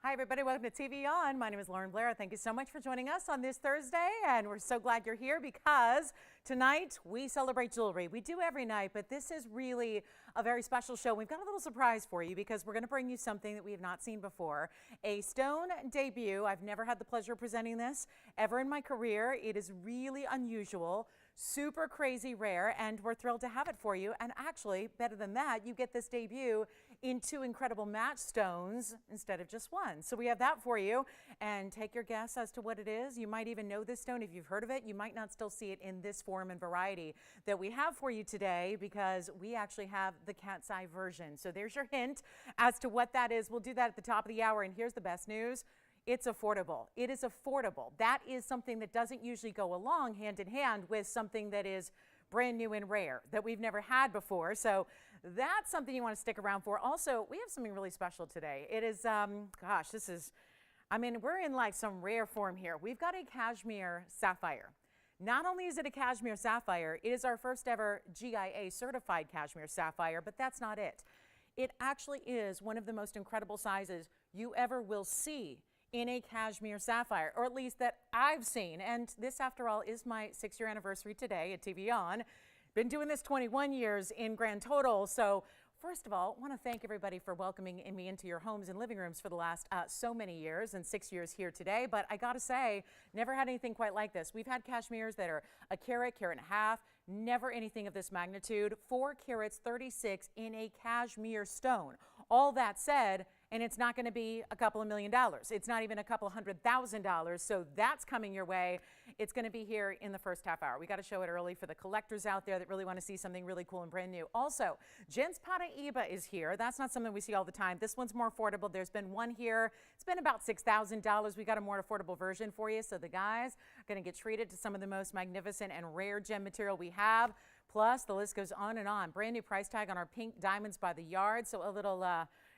Hi, everybody. Welcome to TVON. My name is Lauren Blair. Thank you so much for joining us on this Thursday. And we're so glad you're here because tonight we celebrate jewelry. We do every night, but this is really a very special show. We've got a little surprise for you because we're going to bring you something that we have not seen before. A stone debut. I've never had the pleasure of presenting this ever in my career. It is really unusual, super crazy rare, and we're thrilled to have it for you. And actually, better than that, you get this debut in two incredible match stones instead of just one. So we have that for you, and take your guess as to what it is. You might even know this stone if you've heard of it. You might not still see it in this form and variety that we have for you today because we actually have the cat's eye version. So there's your hint as to what that is. We'll do that at the top of the hour, and here's the best news. It's affordable. It is affordable. That is something that doesn't usually go along hand in hand with something that is brand new and rare that we've never had before. So that's something you want to stick around for. Also, we have something really special today. It is, gosh, this is, I mean, we're in like some rare form here. We've got a Cashmere Sapphire. Not only is it a Cashmere Sapphire, it is our first ever GIA certified Cashmere Sapphire, but that's not it. It actually is one of the most incredible sizes you ever will see in a Cashmere Sapphire, or at least that I've seen. And this, after all, is my 6-year anniversary today at TVON. Been doing this 21 years in grand total. So first of all, I want to thank everybody for welcoming me into your homes and living rooms for the last so many years and 6 years here today. But I got to say, never had anything quite like this. We've had cashmeres that are a carat, carat and a half, never anything of this magnitude. 4 carats, 36 in a cashmere stone. All that said, and it's not going to be a couple of $1 million. It's not even a couple $100,000. So that's coming your way. It's going to be here in the first half hour. We got to show it early for the collectors out there that really want to see something really cool and brand new. Also, Jen's Paraiba is here. That's not something we see all the time. This one's more affordable. There's been one here. It's been about $6,000. We got a more affordable version for you. So the guys are going to get treated to some of the most magnificent and rare gem material we have. Plus, the list goes on and on. Brand new price tag on our pink diamonds by the yard. So a little,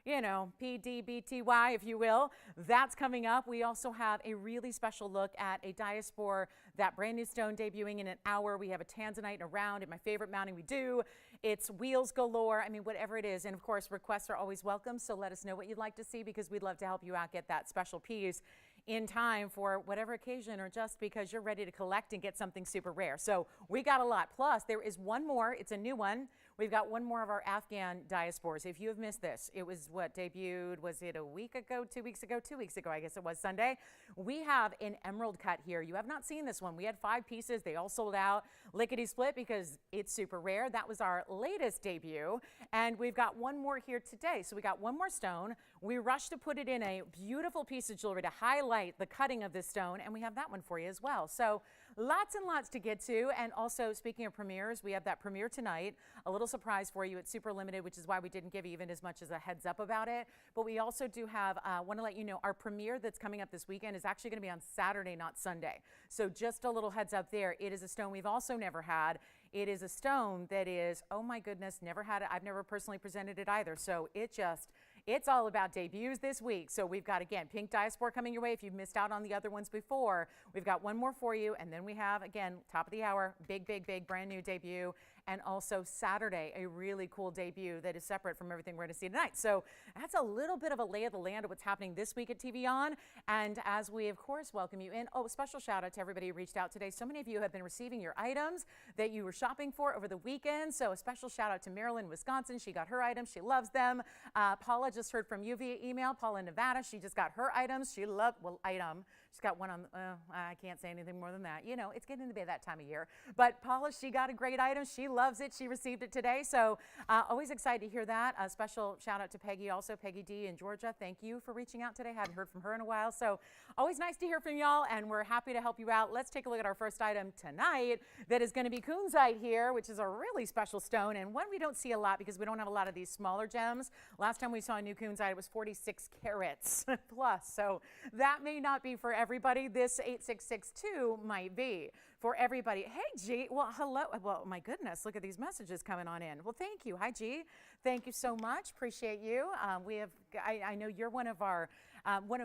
you know, PDBTY, if you will. That's coming up. We also have a really special look at a Diaspore, that brand new stone debuting in an hour. We have a Tanzanite around at my favorite mounting we do. It's wheels galore. I mean, whatever it is. And of course, requests are always welcome. So let us know what you'd like to see because we'd love to help you out get that special piece in time for whatever occasion or just because you're ready to collect and get something super rare. So we got a lot. Plus, there is one more. It's a new one. We've got one more of our Afghan Diaspores. If you have missed this, it was what debuted, was it a week ago, 2 weeks ago? 2 weeks ago, I guess it was Sunday. We have an emerald cut here. You have not seen this one. We had 5 pieces. They all sold out lickety split because it's super rare. That was our latest debut. And we've got one more here today. So we got one more stone. We rushed to put it in a beautiful piece of jewelry to highlight the cutting of this stone. And we have that one for you as well. So lots and lots to get to. And also, speaking of premieres, we have that premiere tonight. A little surprise for you. It's super limited, which is why we didn't give even as much as a heads up about it. But we also do have, want to let you know, our premiere that's coming up this weekend is actually going to be on Saturday, not Sunday. So just a little heads up there. It is a stone we've also never had. It is a stone that is, oh my goodness, never had it. I've never personally presented it either. So it's all about debuts this week. So we've got, again, pink Diaspore coming your way. If you've missed out on the other ones before, we've got one more for you. And then we have, again, top of the hour, big, big, big brand new debut. And also Saturday, a really cool debut that is separate from everything we're going to see tonight. So that's a little bit of a lay of the land of what's happening this week at TVON. And as we, of course, welcome you in. Oh, special shout out to everybody who reached out today. So many of you have been receiving your items that you were shopping for over the weekend. So a special shout out to Marilyn, Wisconsin. She got her items. She loves them. Paula just heard from you via email. Paula in Nevada. She just got her items. She loved, well, item. She's got one on, I can't say anything more than that. You know, it's getting to be that time of year. But Paula, she got a great item. She loves it. She received it today. So always excited to hear that. A special shout out to Peggy also, Peggy D in Georgia. Thank you for reaching out today. Hadn't heard from her in a while. So always nice to hear from y'all, and we're happy to help you out. Let's take a look at our first item tonight that is going to be Kunzite here, which is a really special stone and one we don't see a lot because we don't have a lot of these smaller gems. Last time we saw a new Kunzite, it was 46 carats plus. So that may not be for everybody. This 8662 might be for everybody. Hey, G. Well, hello. Well, my goodness, look at these messages coming on in. Well, thank you. Hi, G. Thank you so much. Appreciate you. I know you're one of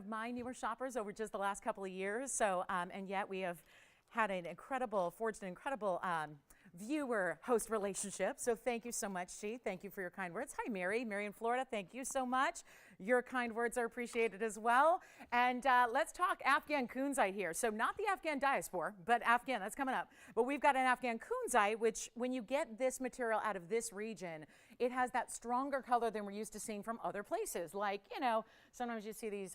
my newer shoppers over just the last couple of years. So, and yet we have had forged an incredible viewer-host relationship. So thank you so much, G. Thank you for your kind words. Hi, Mary in Florida. Thank you so much. Your kind words are appreciated as well. And let's talk Afghan Kunzite here. So not the Afghan Diaspore, but Afghan, that's coming up. But we've got an Afghan Kunzite, which when you get this material out of this region, it has that stronger color than we're used to seeing from other places. Like, you know, sometimes you see these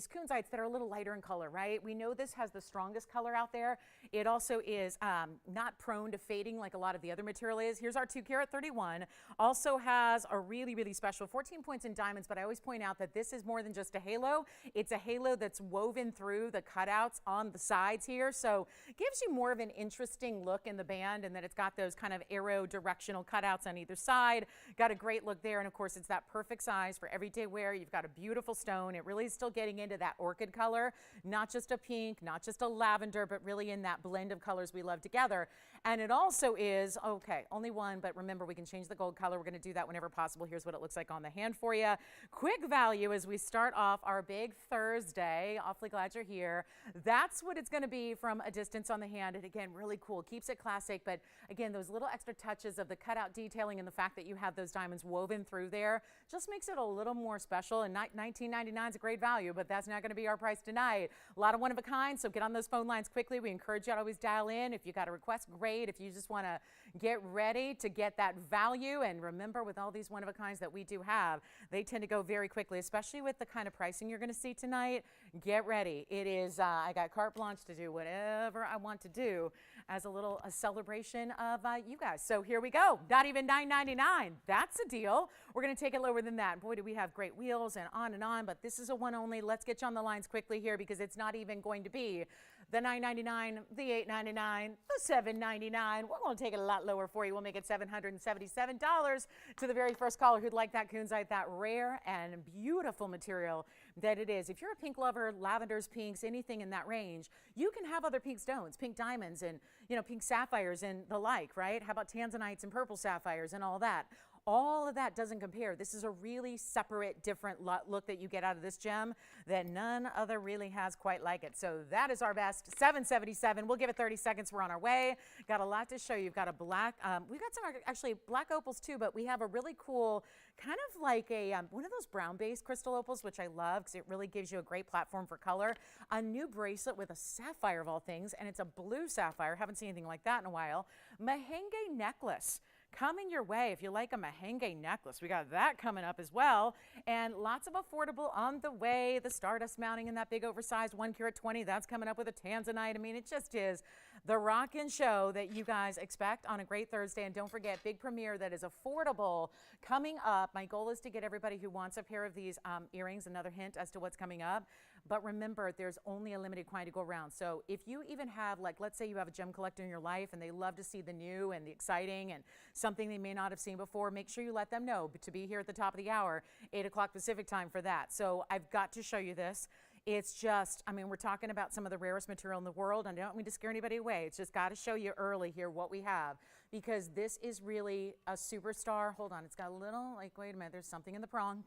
Kunzites that are a little lighter in color, right? We know this has the strongest color out there. It also is not prone to fading like a lot of the other material is. Here's our 2 carat 31. Also has a really, really special 14 points in diamonds, but I always point out that this is more than just a halo. It's a halo that's woven through the cutouts on the sides here. So it gives you more of an interesting look in the band, and that it's got those kind of arrow directional cutouts on either side. Got a great look there, and of course it's that perfect size for everyday wear. You've got a beautiful stone. It really is still getting into that orchid color, not just a pink, not just a lavender, but really in that blend of colors we love together. And it also is, okay, only one, but remember we can change the gold color. We're going to do that whenever possible. Here's what it looks like on the hand for you. Quick value as we start off our big Thursday. Awfully glad you're here. That's what it's going to be from a distance on the hand. And again, really cool. Keeps it classic, but again, those little extra touches of the cutout detailing and the fact that you have those diamonds woven through there just makes it a little more special. And $19.99 is a great value, but that's not going to be our price tonight. A lot of one of a kind, so get on those phone lines quickly. We encourage you to always dial in. If you got a request, great. If you just want to get ready to get that value, and remember with all these one of a kinds that we do have, they tend to go very quickly, especially with the kind of pricing you're going to see tonight. Get ready. It is, I got carte blanche to do whatever I want to do as a celebration of you guys. So here we go. Not even $9.99. That's a deal. We're going to take it lower than that. Boy, do we have great wheels and on, but this is a one only. Let's get you on the lines quickly here because it's not even going to be the $9.99, the $8.99, the $7.99. We're going to take it a lot lower for you. We'll make it $777 to the very first caller who'd like that Kunzite, that rare and beautiful material that it is. If you're a pink lover, lavenders, pinks, anything in that range, you can have other pink stones, pink diamonds, and pink sapphires and the like, right? How about tanzanites and purple sapphires and all that? All of that doesn't compare. This is a really separate, different look that you get out of this gem that none other really has quite like it. So that is our best, $777. We'll give it 30 seconds. We're on our way. Got a lot to show you. You've got a black, we've got some actually black opals too, but we have a really cool, kind of like a one of those brown-based crystal opals, which I love because it really gives you a great platform for color. A new bracelet with a sapphire of all things, and it's a blue sapphire. Haven't seen anything like that in a while. Mahenge necklace coming your way. If you like a Mahenge necklace, we got that coming up as well. And lots of affordable on the way. The Stardust mounting in that big oversized 1 carat 20, that's coming up with a Tanzanite. I mean, it just is the rockin' show that you guys expect on a great Thursday. And don't forget, big premiere that is affordable coming up. My goal is to get everybody who wants a pair of these earrings, another hint as to what's coming up. But remember, there's only a limited quantity to go around. So if you even have, like, let's say you have a gem collector in your life and they love to see the new and the exciting and something they may not have seen before, make sure you let them know to be here at the top of the hour, 8 o'clock Pacific time for that. So I've got to show you this. It's just, I mean, we're talking about some of the rarest material in the world. I don't mean to scare anybody away. It's just got to show you early here what we have, because this is really a superstar. Hold on, it's got a little, like, wait a minute, there's something in the prong.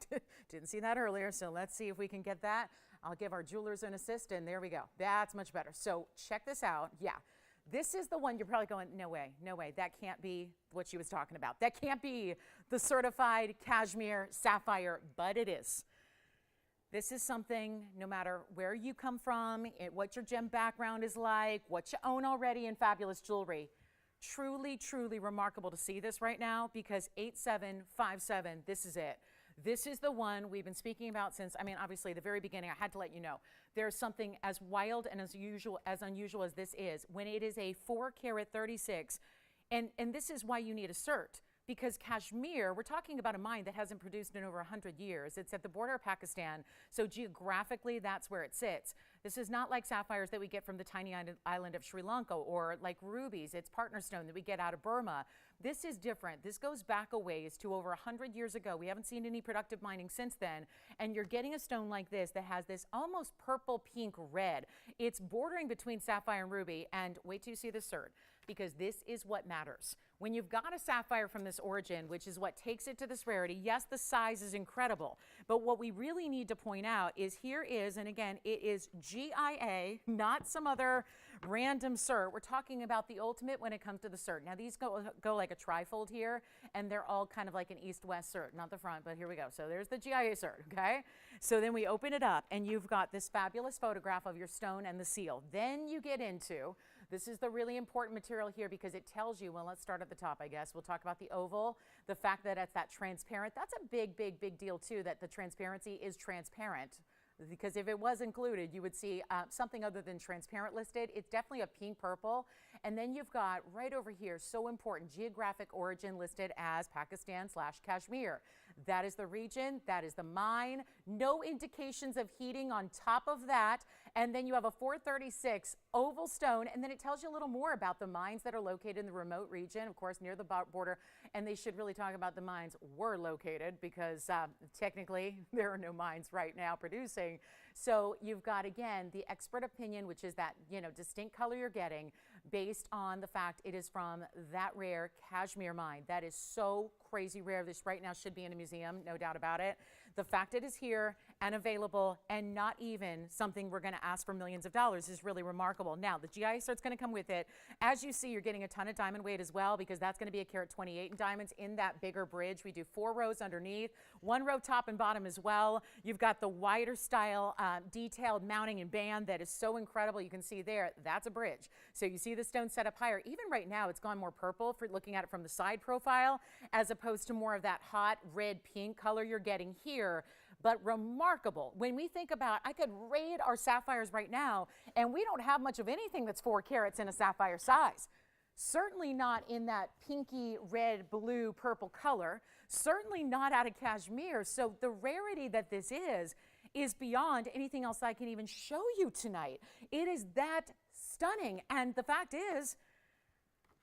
Didn't see that earlier, so let's see if we can get that. I'll give our jewelers an assist, and there we go. That's much better. So check this out. Yeah, this is the one you're probably going, no way, no way. That can't be what she was talking about. That can't be the certified cashmere sapphire, but it is. This is something, no matter where you come from, what your gem background is like, what you own already in fabulous jewelry, truly, truly remarkable to see this right now, because 8757, this is it. This is the one we've been speaking about since, I mean, obviously the very beginning. I had to let you know. There's something as wild and as unusual as this is, when it is a 4 carat 36, and this is why you need a cert. Because Kashmir, we're talking about a mine that hasn't produced in over 100 years. It's at the border of Pakistan, so geographically, that's where it sits. This is not like sapphires that we get from the tiny island of Sri Lanka, or like rubies. It's partner stone that we get out of Burma. This is different. This goes back a ways to over 100 years ago. We haven't seen any productive mining since then, and you're getting a stone like this that has this almost purple, pink, red. It's bordering between sapphire and ruby, and wait till you see the cert, because this is what matters. When you've got a sapphire from this origin, which is what takes it to this rarity, yes, the size is incredible, but what we really need to point out is here is, and again, it is GIA, not some other random cert. We're talking about the ultimate when it comes to the cert. Now these go like a trifold here, and they're all kind of like an east-west cert, not the front, but here we go. So there's the GIA cert, okay? So then we open it up, and you've got this fabulous photograph of your stone and the seal. Then you get into, this is the really important material here because it tells you, well, let's start at the top, I guess. We'll talk about the oval, the fact that it's that transparent. That's a big, big, big deal too, that the transparency is transparent. Because if it was included, you would see something other than transparent listed. It's definitely a pink purple. And then you've got right over here, so important, geographic origin listed as Pakistan/Kashmir. That is the region, that is the mine. No indications of heating on top of that. And then you have a 436 oval stone, and then it tells you a little more about the mines that are located in the remote region, of course, near the border. And they should really talk about the mines were located because technically there are no mines right now producing. So you've got, again, the expert opinion, which is that, you know, distinct color you're getting based on the fact it is from that rare Cashmere mine. That is so crazy rare. This right now should be in a museum, no doubt about it. The fact it is here and available and not even something we're going to ask for millions of dollars is really remarkable. Now, the GIA cert's going to come with it. As you see, you're getting a ton of diamond weight as well because that's going to be a carat 28 in diamonds in that bigger bridge. We do 4 rows underneath, 1 row top and bottom as well. You've got the wider style detailed mounting and band that is so incredible. You can see there, that's a bridge. So you see the stone set up higher. Even right now, it's gone more purple for looking at it from the side profile as opposed to more of that hot red pink color you're getting here. But remarkable. When we think about, I could raid our sapphires right now, and we don't have much of anything that's 4 carats in a sapphire size. Certainly not in that pinky red, blue, purple color. Certainly not out of Cashmere. So the rarity that this is beyond anything else I can even show you tonight. It is that stunning. And the fact is,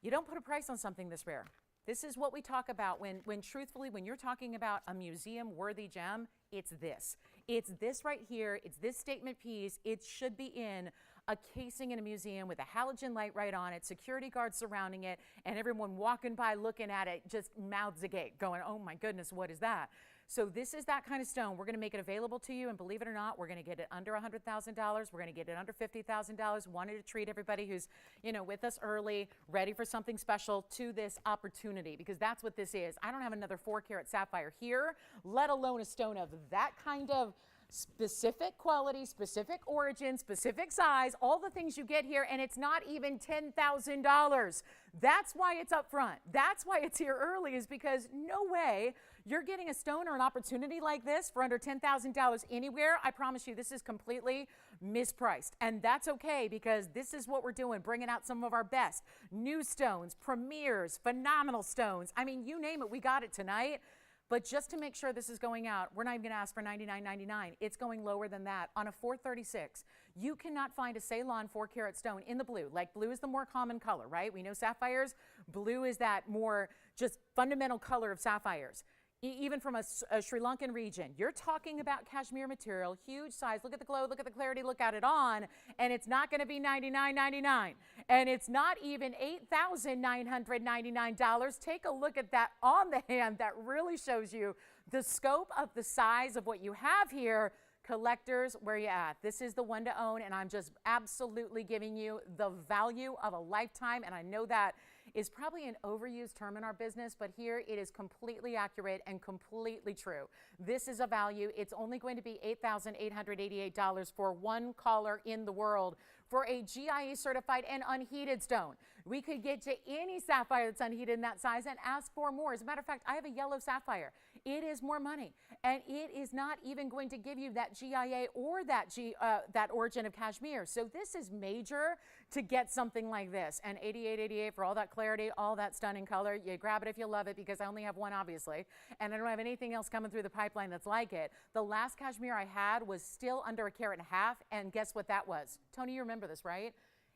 you don't put a price on something this rare. This is what we talk about when truthfully, when you're talking about a museum-worthy gem, it's this. It's this right here. It's this statement piece. It should be in a casing in a museum with a halogen light right on it, security guards surrounding it, and everyone walking by looking at it just mouths agape, going, oh my goodness, what is that? So this is that kind of stone. We're going to make it available to you, and believe it or not, we're going to get it under $100,000. We're going to get it under $50,000. Wanted to treat everybody who's, you know, with us early, ready for something special to this opportunity, because that's what this is. I don't have another 4-carat sapphire here, let alone a stone of that kind of specific quality, specific origin, specific size, all the things you get here, and it's not even $10,000. That's why it's up front. That's why it's here early, is because no way you're getting a stone or an opportunity like this for under $10,000 anywhere. I promise you, this is completely mispriced, and that's okay because this is what we're doing, bringing out some of our best new stones, premieres, phenomenal stones. I mean, you name it, we got it tonight. But just to make sure this is going out, we're not even going to ask for $99.99. It's going lower than that. On a 436, you cannot find a Ceylon 4-carat stone in the blue. Like, blue is the more common color, right? We know sapphires. Blue is that more just fundamental color of sapphires. Even from a Sri Lankan region, you're talking about Cashmere material, huge size. Look at the glow, look at the clarity, look at it on, and it's not going to be $99.99. And it's not even $8,999. Take a look at that on the hand. That really shows you the scope of the size of what you have here. Collectors, where you at? This is the one to own, and I'm just absolutely giving you the value of a lifetime, and I know that is probably an overused term in our business, but here it is completely accurate and completely true. This is a value. It's only going to be $8,888 for one caller in the world for a GIA certified and unheated stone. We could get to any sapphire that's unheated in that size and ask for more. As a matter of fact, I have a yellow sapphire. It is more money, and it is not even going to give you that GIA or that origin of Cashmere. So this is major to get something like this. And $88.88 for all that clarity, all that stunning color. You grab it if you love it, because I only have one, obviously, and I don't have anything else coming through the pipeline that's like it. The last Cashmere I had was still under 1.5 carats, and guess what that was? Tony, you remember this, right?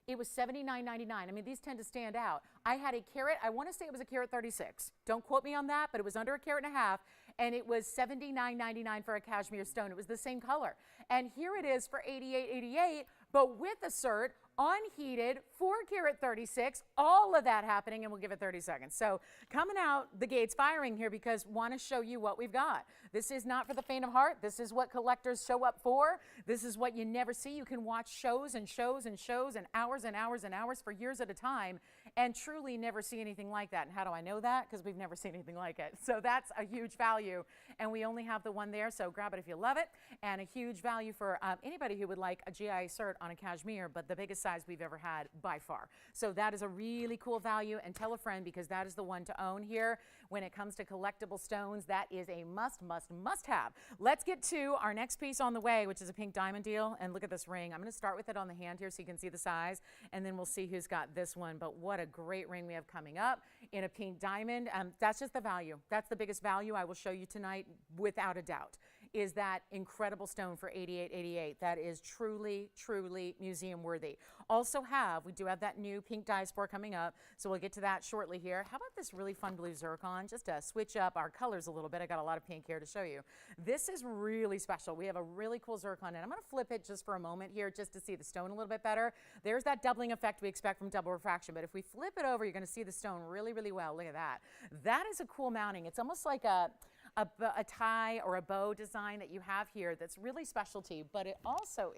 It was $79.99. I mean, these tend to stand out. I had a carat, I want to say it was a carat 36. Don't quote me on that, but it was under 1.5 carats, and it was $79.99 for a Cashmere stone. It was the same color. And here it is for $88.88, but with a cert unheated, 4-carat 36, all of that happening, and we'll give it 30 seconds. So coming out the gates firing here because want to show you what we've got. This is not for the faint of heart. This is what collectors show up for. This is what you never see. You can watch shows and shows and shows and hours and hours and hours for years at a time and truly never see anything like that. And how do I know that? Because we've never seen anything like it. So that's a huge value, and we only have the one there, so grab it if you love it. And a huge value for anybody who would like a GI cert on a cashmere, but the biggest size we've ever had by far. So that is a really cool value, and tell a friend because that is the one to own here. When it comes to collectible stones, that is a must have. Let's get to our next piece on the way, which is a pink diamond deal. And look at this ring. I'm going to start with it on the hand here so you can see the size, and then we'll see who's got this one. But what a great ring we have coming up in a pink diamond. That's just the value. That's the biggest value I will show you tonight without a doubt, is that incredible stone for $88.88. That is truly, truly museum worthy. Also we do have that new pink Diaspore coming up, so we'll get to that shortly here. How about this really fun blue zircon? Just to switch up our colors a little bit. I got a lot of pink here to show you. This is really special. We have a really cool zircon, and I'm going to flip it just for a moment here just to see the stone a little bit better. There's that doubling effect we expect from double refraction, but if we flip it over, you're going to see the stone really, really well. Look at that. That is a cool mounting. It's almost like a tie or a bow design that you have here that's really specialty, but it also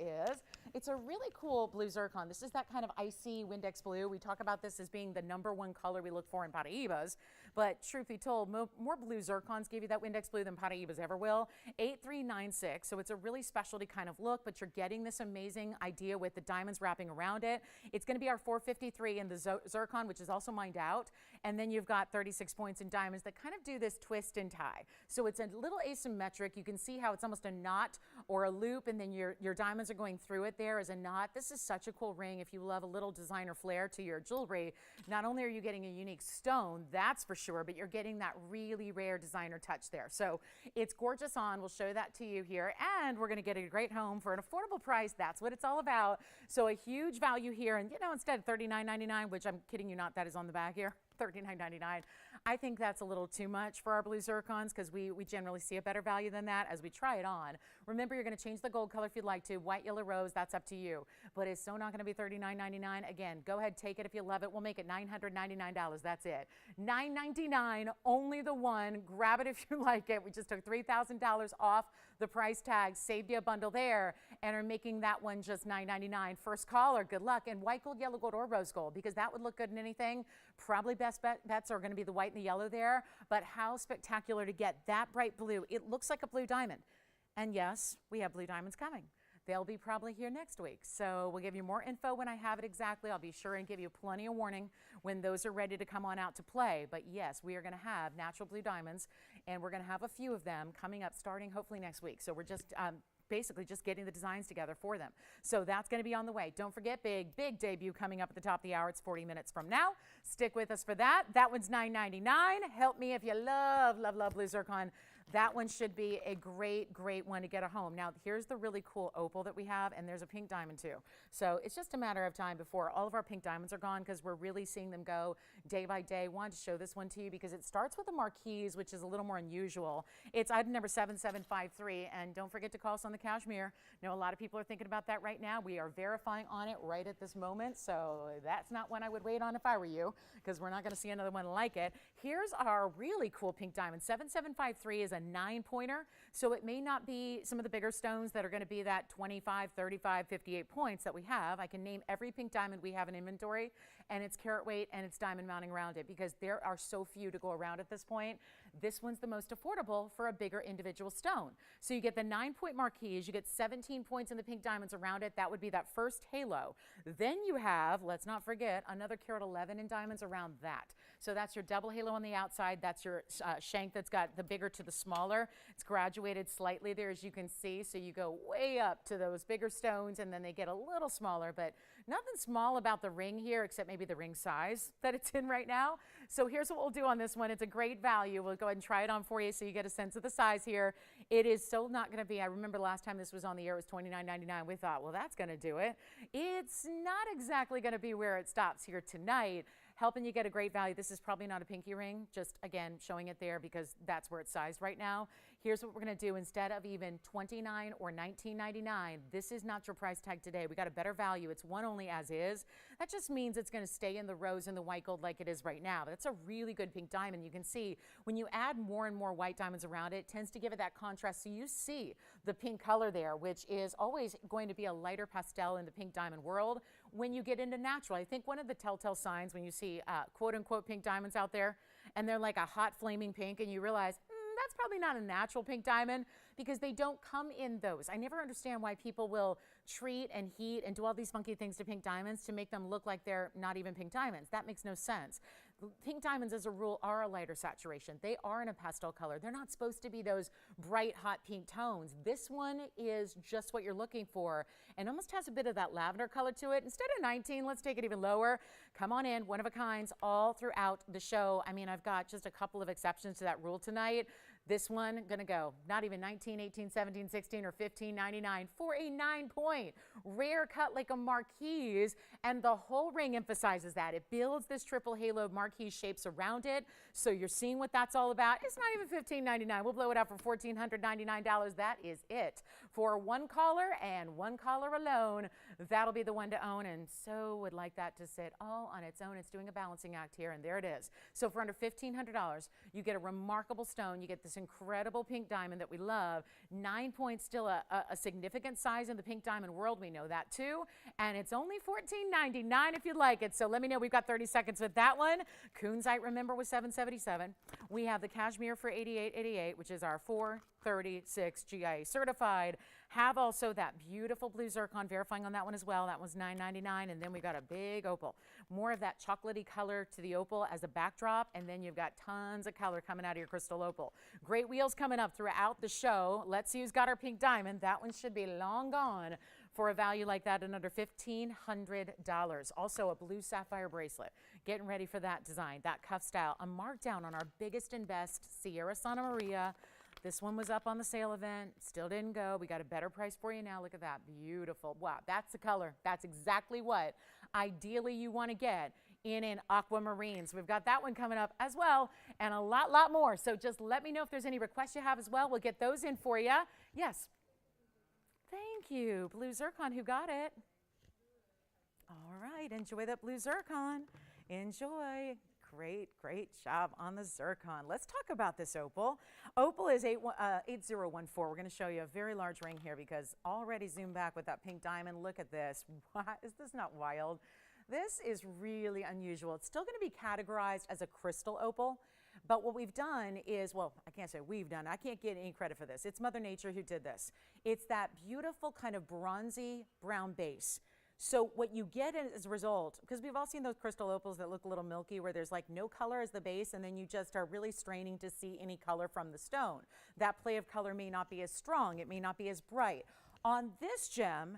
it's a really cool blue zircon. This is that kind of icy Windex blue. We talk about this as being the #1 color we look for in Paraibas, but truth be told, more blue zircons give you that Windex blue than Paraibas ever will. 8396, so it's a really specialty kind of look, but you're getting this amazing idea with the diamonds wrapping around it. It's going to be our 453 in the zircon, which is also mined out, and then you've got 36 points in diamonds that kind of do this twist and tie. So it's a little asymmetric. You can see how it's almost a knot or a loop, and then your diamonds are going through it there as a knot. This is such a cool ring. If you love a little designer flair to your jewelry, not only are you getting a unique stone, that's for sure, but you're getting that really rare designer touch there. So it's gorgeous on. We'll show that to you here, and we're going to get a great home for an affordable price. That's what it's all about. So a huge value here, and instead of $39.99, which I'm kidding you not, that is on the back here, $39.99. I think that's a little too much for our blue zircons because we generally see a better value than that as we try it on. Remember, you're going to change the gold color if you'd like to. White, yellow, rose, that's up to you. But it's so not going to be $39.99. Again, go ahead, take it if you love it. We'll make it $999. That's it. $999, only the one. Grab it if you like it. We just took $3,000 off the price tag, saved you a bundle there, and are making that one just $999. First caller, good luck. And white gold, yellow gold, or rose gold, because that would look good in anything. Probably best bets are going to be the white and the yellow there, but how spectacular to get that bright blue. It looks like a blue diamond. And yes, we have blue diamonds coming. They'll be probably here next week. So we'll give you more info when I have it exactly. I'll be sure and give you plenty of warning when those are ready to come on out to play. But yes, we are going to have natural blue diamonds, and we're going to have a few of them coming up starting hopefully next week. So we're just basically just getting the designs together for them. So that's going to be on the way. Don't forget, big debut coming up at the top of the hour. It's 40 minutes from now. Stick with us for that. That one's $9.99. Help me if you love blue zircon. That one should be a great one to get a home. Now, here's the really cool opal that we have, and there's a pink diamond too. So it's just a matter of time before all of our pink diamonds are gone because we're really seeing them go day by day. Wanted to show this one to you because it starts with a marquise, which is a little more unusual. It's item number 7753, and don't forget to call us on the Cashmere. I know a lot of people are thinking about that right now. We are verifying on it right at this moment, so that's not one I would wait on if I were you because we're not going to see another one like it. Here's our really cool pink diamond. 7753 is a 9-pointer, so it may not be some of the bigger stones that are going to be that 25, 35, 58 points that we have. I can name every pink diamond we have in inventory and its carat weight and its diamond mounting around it because there are so few to go around at this point. This one's the most affordable for a bigger individual stone. So you get the 9-point marquise, you get 17 points in the pink diamonds around it. That would be that first halo. Then you have, let's not forget, another carat 11 in diamonds around that. So that's your double halo on the outside. That's your shank that's got the bigger to the smaller. It's graduated slightly there, as you can see. So you go way up to those bigger stones, and then they get a little smaller, but nothing small about the ring here except maybe the ring size that it's in right now. So here's what we'll do on this one. It's a great value. We'll go ahead and try it on for you so you get a sense of the size here. It is still not going to be, I remember last time this was on the air, it was $29.99. We thought, well, that's going to do it. It's not exactly going to be where it stops here tonight, helping you get a great value. This is probably not a pinky ring, just again showing it there because that's where it's sized right now. Here's what we're going to do. Instead of even $29 or $19.99, this is not your price tag today. We got a better value. It's one only as is. That just means it's going to stay in the rose and the white gold like it is right now. That's a really good pink diamond. You can see when you add more and more white diamonds around it, it tends to give it that contrast. So you see the pink color there, which is always going to be a lighter pastel in the pink diamond world. When you get into natural, I think one of the telltale signs when you see quote unquote pink diamonds out there and they're like a hot flaming pink and you realize that's probably not a natural pink diamond because they don't come in those. I never understand why people will treat and heat and do all these funky things to pink diamonds to make them look like they're not even pink diamonds. That makes no sense. Pink diamonds as a rule are a lighter saturation. They are in a pastel color. They're not supposed to be those bright hot pink tones. This one is just what you're looking for and almost has a bit of that lavender color to it. Instead of 19, let's take it even lower. Come on in, one of a kinds all throughout the show. I mean, I've got just a couple of exceptions to that rule tonight. This one gonna go not even 19, 18, 17, 16, or 15.99 for a 9-point rare cut like a marquise, and the whole ring emphasizes that. It builds this triple halo marquise shapes around it, so you're seeing what that's all about. It's not even $15.99. We'll blow it out for $1,499. That is it for one caller and one caller alone. That'll be the one to own, and so would like that to sit all on its own. It's doing a balancing act here, and there it is. So for under $1,500, you get a remarkable stone. You get this incredible pink diamond that we love. 9 points, still a significant size in the pink diamond world. We know that too. And it's only $14.99 if you'd like it. So let me know. We've got 30 seconds with that one. Kunzite, remember, was $777. We have the Cashmere for $88.88, which is our 436 GIA certified. Have also that beautiful blue zircon, verifying on that one as well. That was $9.99. And then we got a big opal. More of that chocolatey color to the opal as a backdrop. And then you've got tons of color coming out of your crystal opal. Great wheels coming up throughout the show. Let's see who's got our pink diamond. That one should be long gone for a value like that and under $1,500. Also a blue sapphire bracelet. Getting ready for that design, that cuff style. A markdown on our biggest and best Sierra Santa Maria. This one was up on the sale event, still didn't go. We got a better price for you now. Look at that, beautiful. Wow, that's the color. That's exactly what ideally you want to get in an aquamarine. So we've got that one coming up as well and a lot more. So just let me know if there's any requests you have as well. We'll get those in for you. Yes. Thank you. Blue zircon, who got it? All right, enjoy that blue zircon. Enjoy. Great job on the zircon. Let's talk about this opal. Opal is 8014. We're going to show you a very large ring here because already zoom back with that pink diamond. Look at this. What? Is this not wild? This is really unusual. It's still going to be categorized as a crystal opal, but what we've done is, well, I can't say we've done. I can't get any credit for this. It's Mother Nature who did this. It's that beautiful kind of bronzy brown base. So what you get as a result, because we've all seen those crystal opals that look a little milky where there's like no color as the base and then you just are really straining to see any color from the stone. That play of color may not be as strong. It may not be as bright. On this gem,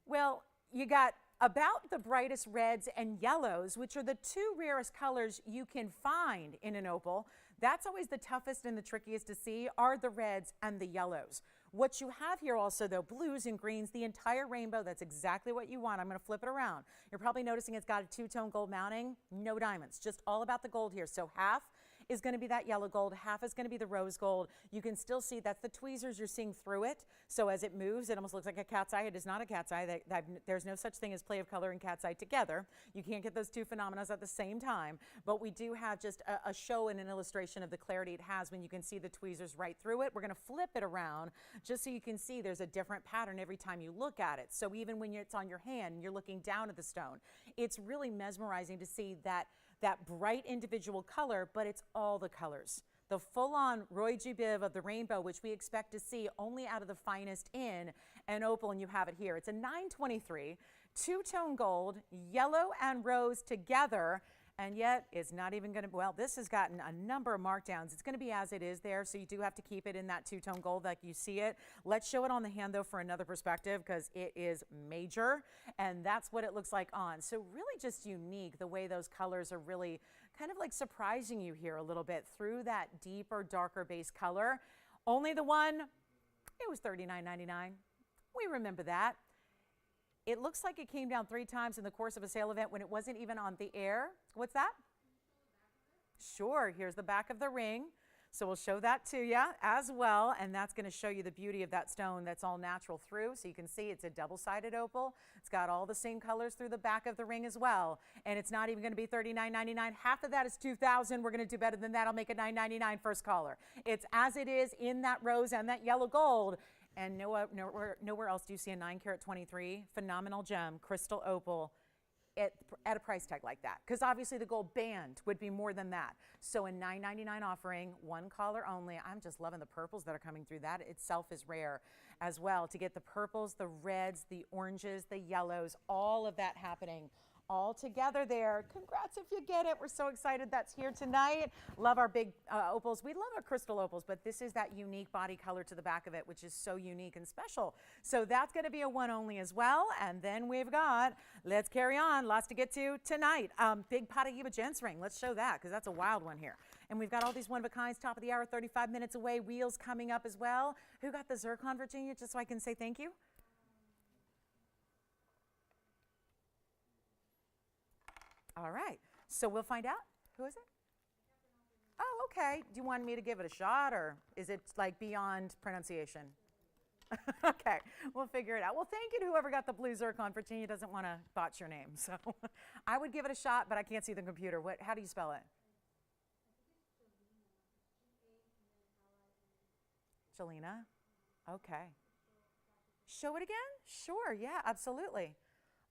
well, you got about the brightest reds and yellows, which are the two rarest colors you can find in an opal. That's always the toughest and the trickiest to see are the reds and the yellows. What you have here also, though, blues and greens, the entire rainbow, that's exactly what you want. I'm going to flip it around. You're probably noticing it's got a two-tone gold mounting, no diamonds, just all about the gold here. So half is going to be that yellow gold, half is going to be the rose gold. You can still see that's the tweezers you're seeing through it. So as it moves, it almost looks like a cat's eye. It is not a cat's eye. There's no such thing as play of color and cat's eye together. You can't get those two phenomena at the same time, but we do have just a show and an illustration of the clarity it has when you can see the tweezers right through it. We're going to flip it around just so you can see there's a different pattern every time you look at it. So even when it's on your hand and you're looking down at the stone, it's really mesmerizing to see that bright individual color, but it's all the colors. The full-on Roy G. Biv of the rainbow, which we expect to see only out of the finest in an opal, and you have it here. It's a 923, two-tone gold, yellow and rose together, and yet it's not even going to, well, this has gotten a number of markdowns. It's going to be as it is there, so you do have to keep it in that two-tone gold like you see it. Let's show it on the hand, though, for another perspective, because it is major, and that's what it looks like on. So really just unique, the way those colors are really kind of like surprising you here a little bit through that deeper, darker base color. Only the one, it was $39.99. We remember that. It looks like it came down 3 times in the course of a sale event when it wasn't even on the air. What's that? Sure, here's the back of the ring. So we'll show that to you as well, and that's going to show you the beauty of that stone that's all natural through. So you can see it's a double-sided opal. It's got all the same colors through the back of the ring as well, and it's not even going to be $39.99. Half of that is $2,000. We're going to do better than that. I'll make it $9.99 first caller. It's as it is in that rose and that yellow gold. And nowhere else do you see a 9-carat 23 phenomenal gem, crystal opal, at a price tag like that, because obviously the gold band would be more than that. So a $9.99 offering, 1 caller only. I'm just loving the purples that are coming through. That itself is rare as well, to get the purples, the reds, the oranges, the yellows, all of that happening all together there. Congrats if you get it. We're so excited that's here tonight. Love our big opals. We love our crystal opals, but this is that unique body color to the back of it, which is so unique and special. So that's going to be a 1 only as well. And then we've got, let's carry on, lots to get to tonight. Big Paraiba gents ring. Let's show that, because that's a wild one here. And we've got all these one-of-a-kinds, top of the hour, 35 minutes away, wheels coming up as well. Who got the zircon, Virginia, just so I can say thank you? All right, so we'll find out. Who is it? Oh, okay. Do you want me to give it a shot, or is it like beyond pronunciation? Okay, we'll figure it out. Well, thank you to whoever got the blue zircon. Virginia doesn't want to botch your name, so I would give it a shot, but I can't see the computer. How do you spell it? Jelena? Okay. Show it again? Sure, yeah, absolutely.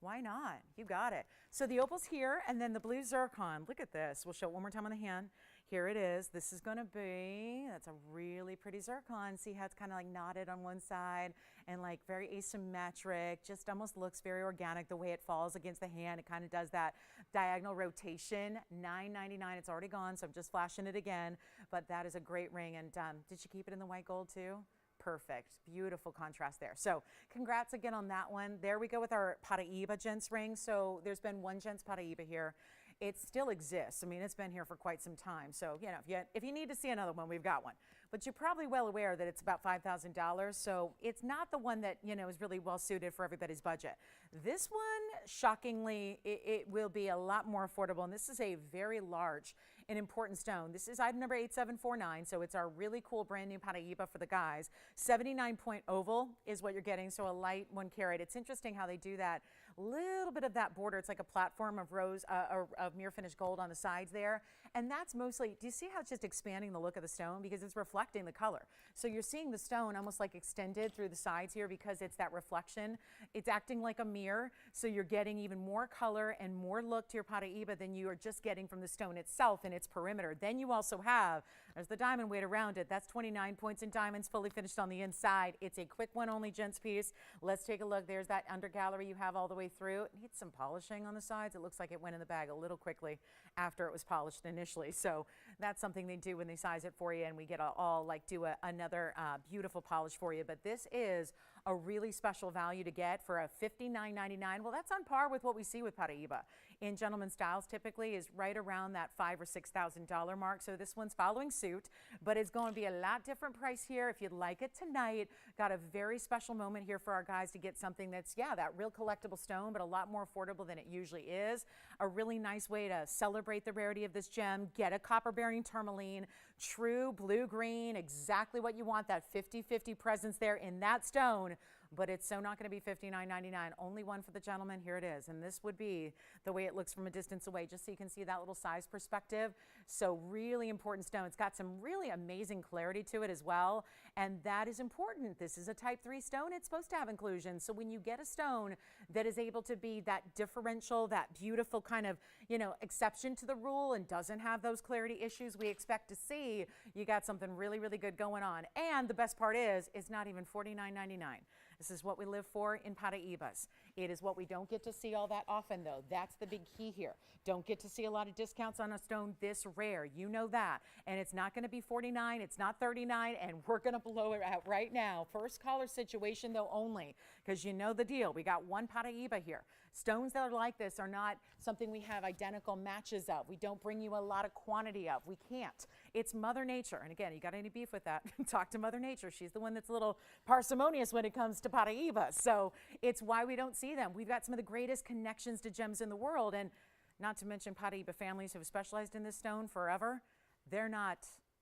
Why not? You got it. So the opal's here, and then the blue zircon. Look at this. We'll show it one more time on the hand. Here it is. This is going to be, that's a really pretty zircon. See how it's kind of like knotted on one side and like very asymmetric, just almost looks very organic the way it falls against the hand. It kind of does that diagonal rotation. $9.99. It's already gone, so I'm just flashing it again. But that is a great ring. And did you keep it in the white gold too? Perfect. Beautiful contrast there. So congrats again on that one. There we go with our Paraiba gents ring. So there's been one gents Paraiba here. It still exists. I mean, it's been here for quite some time. So, you know, if you need to see another one, we've got one. But you're probably well aware that it's about $5,000. So it's not the one that, you know, is really well suited for everybody's budget. This one, shockingly, it will be a lot more affordable. And this is a very large and important stone. This is item number 8749. So it's our really cool brand new Paraiba for the guys. 79-point oval is what you're getting. So a light 1 carat. It's interesting how they do that. Little bit of that border. It's like a platform of rose, of mirror finished gold on the sides there. And that's mostly, do you see how it's just expanding the look of the stone? Because it's reflecting the color. So you're seeing the stone almost like extended through the sides here because it's that reflection. It's acting like a mirror. So you're getting even more color and more look to your Paraiba than you are just getting from the stone itself and its perimeter. Then you also have, there's the diamond weight around it. That's 29 points in diamonds, fully finished on the inside. It's a quick one only gents piece. Let's take a look. There's that under gallery you have all the way through. It needs some polishing on the sides. It looks like it went in the bag a little quickly after it was polished initially. So that's something they do when they size it for you, and we get all like do another beautiful polish for you. But this is a really special value to get for a $59.99. Well, that's on par with what we see with Paraiba. In gentlemen's styles typically is right around that $5,000 or $6,000 mark. So this one's following suit, but it's going to be a lot different price here. If you'd like it tonight, got a very special moment here for our guys to get something that's, yeah, that real collectible stone, but a lot more affordable than it usually is. A really nice way to celebrate the rarity of this gem. Get a copper-bearing tourmaline, true blue-green, exactly what you want, that 50-50 presence there in that stone. But it's so not going to be $59.99. Only one for the gentleman. Here it is. And this would be the way it looks from a distance away, just so you can see that little size perspective. So really important stone. It's got some really amazing clarity to it as well. And that is important. This is a type 3 stone. It's supposed to have inclusion. So when you get a stone that is able to be that differential, that beautiful kind of, you know, exception to the rule and doesn't have those clarity issues we expect to see, you got something really, really good going on. And the best part is, it's not even $49.99. This is what we live for in Paraibas. It is what we don't get to see all that often, though. That's the big key here. Don't get to see a lot of discounts on a stone this rare. You know that. And it's not going to be $49. It's not $39. And we're going to blow it out right now. First caller situation, though, only, because you know the deal. We got one Paraiba here. Stones that are like this are not something we have identical matches of. We don't bring you a lot of quantity of. We can't. It's Mother Nature. And again, you got any beef with that, talk to Mother Nature. She's the one that's a little parsimonious when it comes to Paraiba. So it's why we don't see them. We've got some of the greatest connections to gems in the world. And not to mention Paraiba families who have specialized in this stone forever. They're not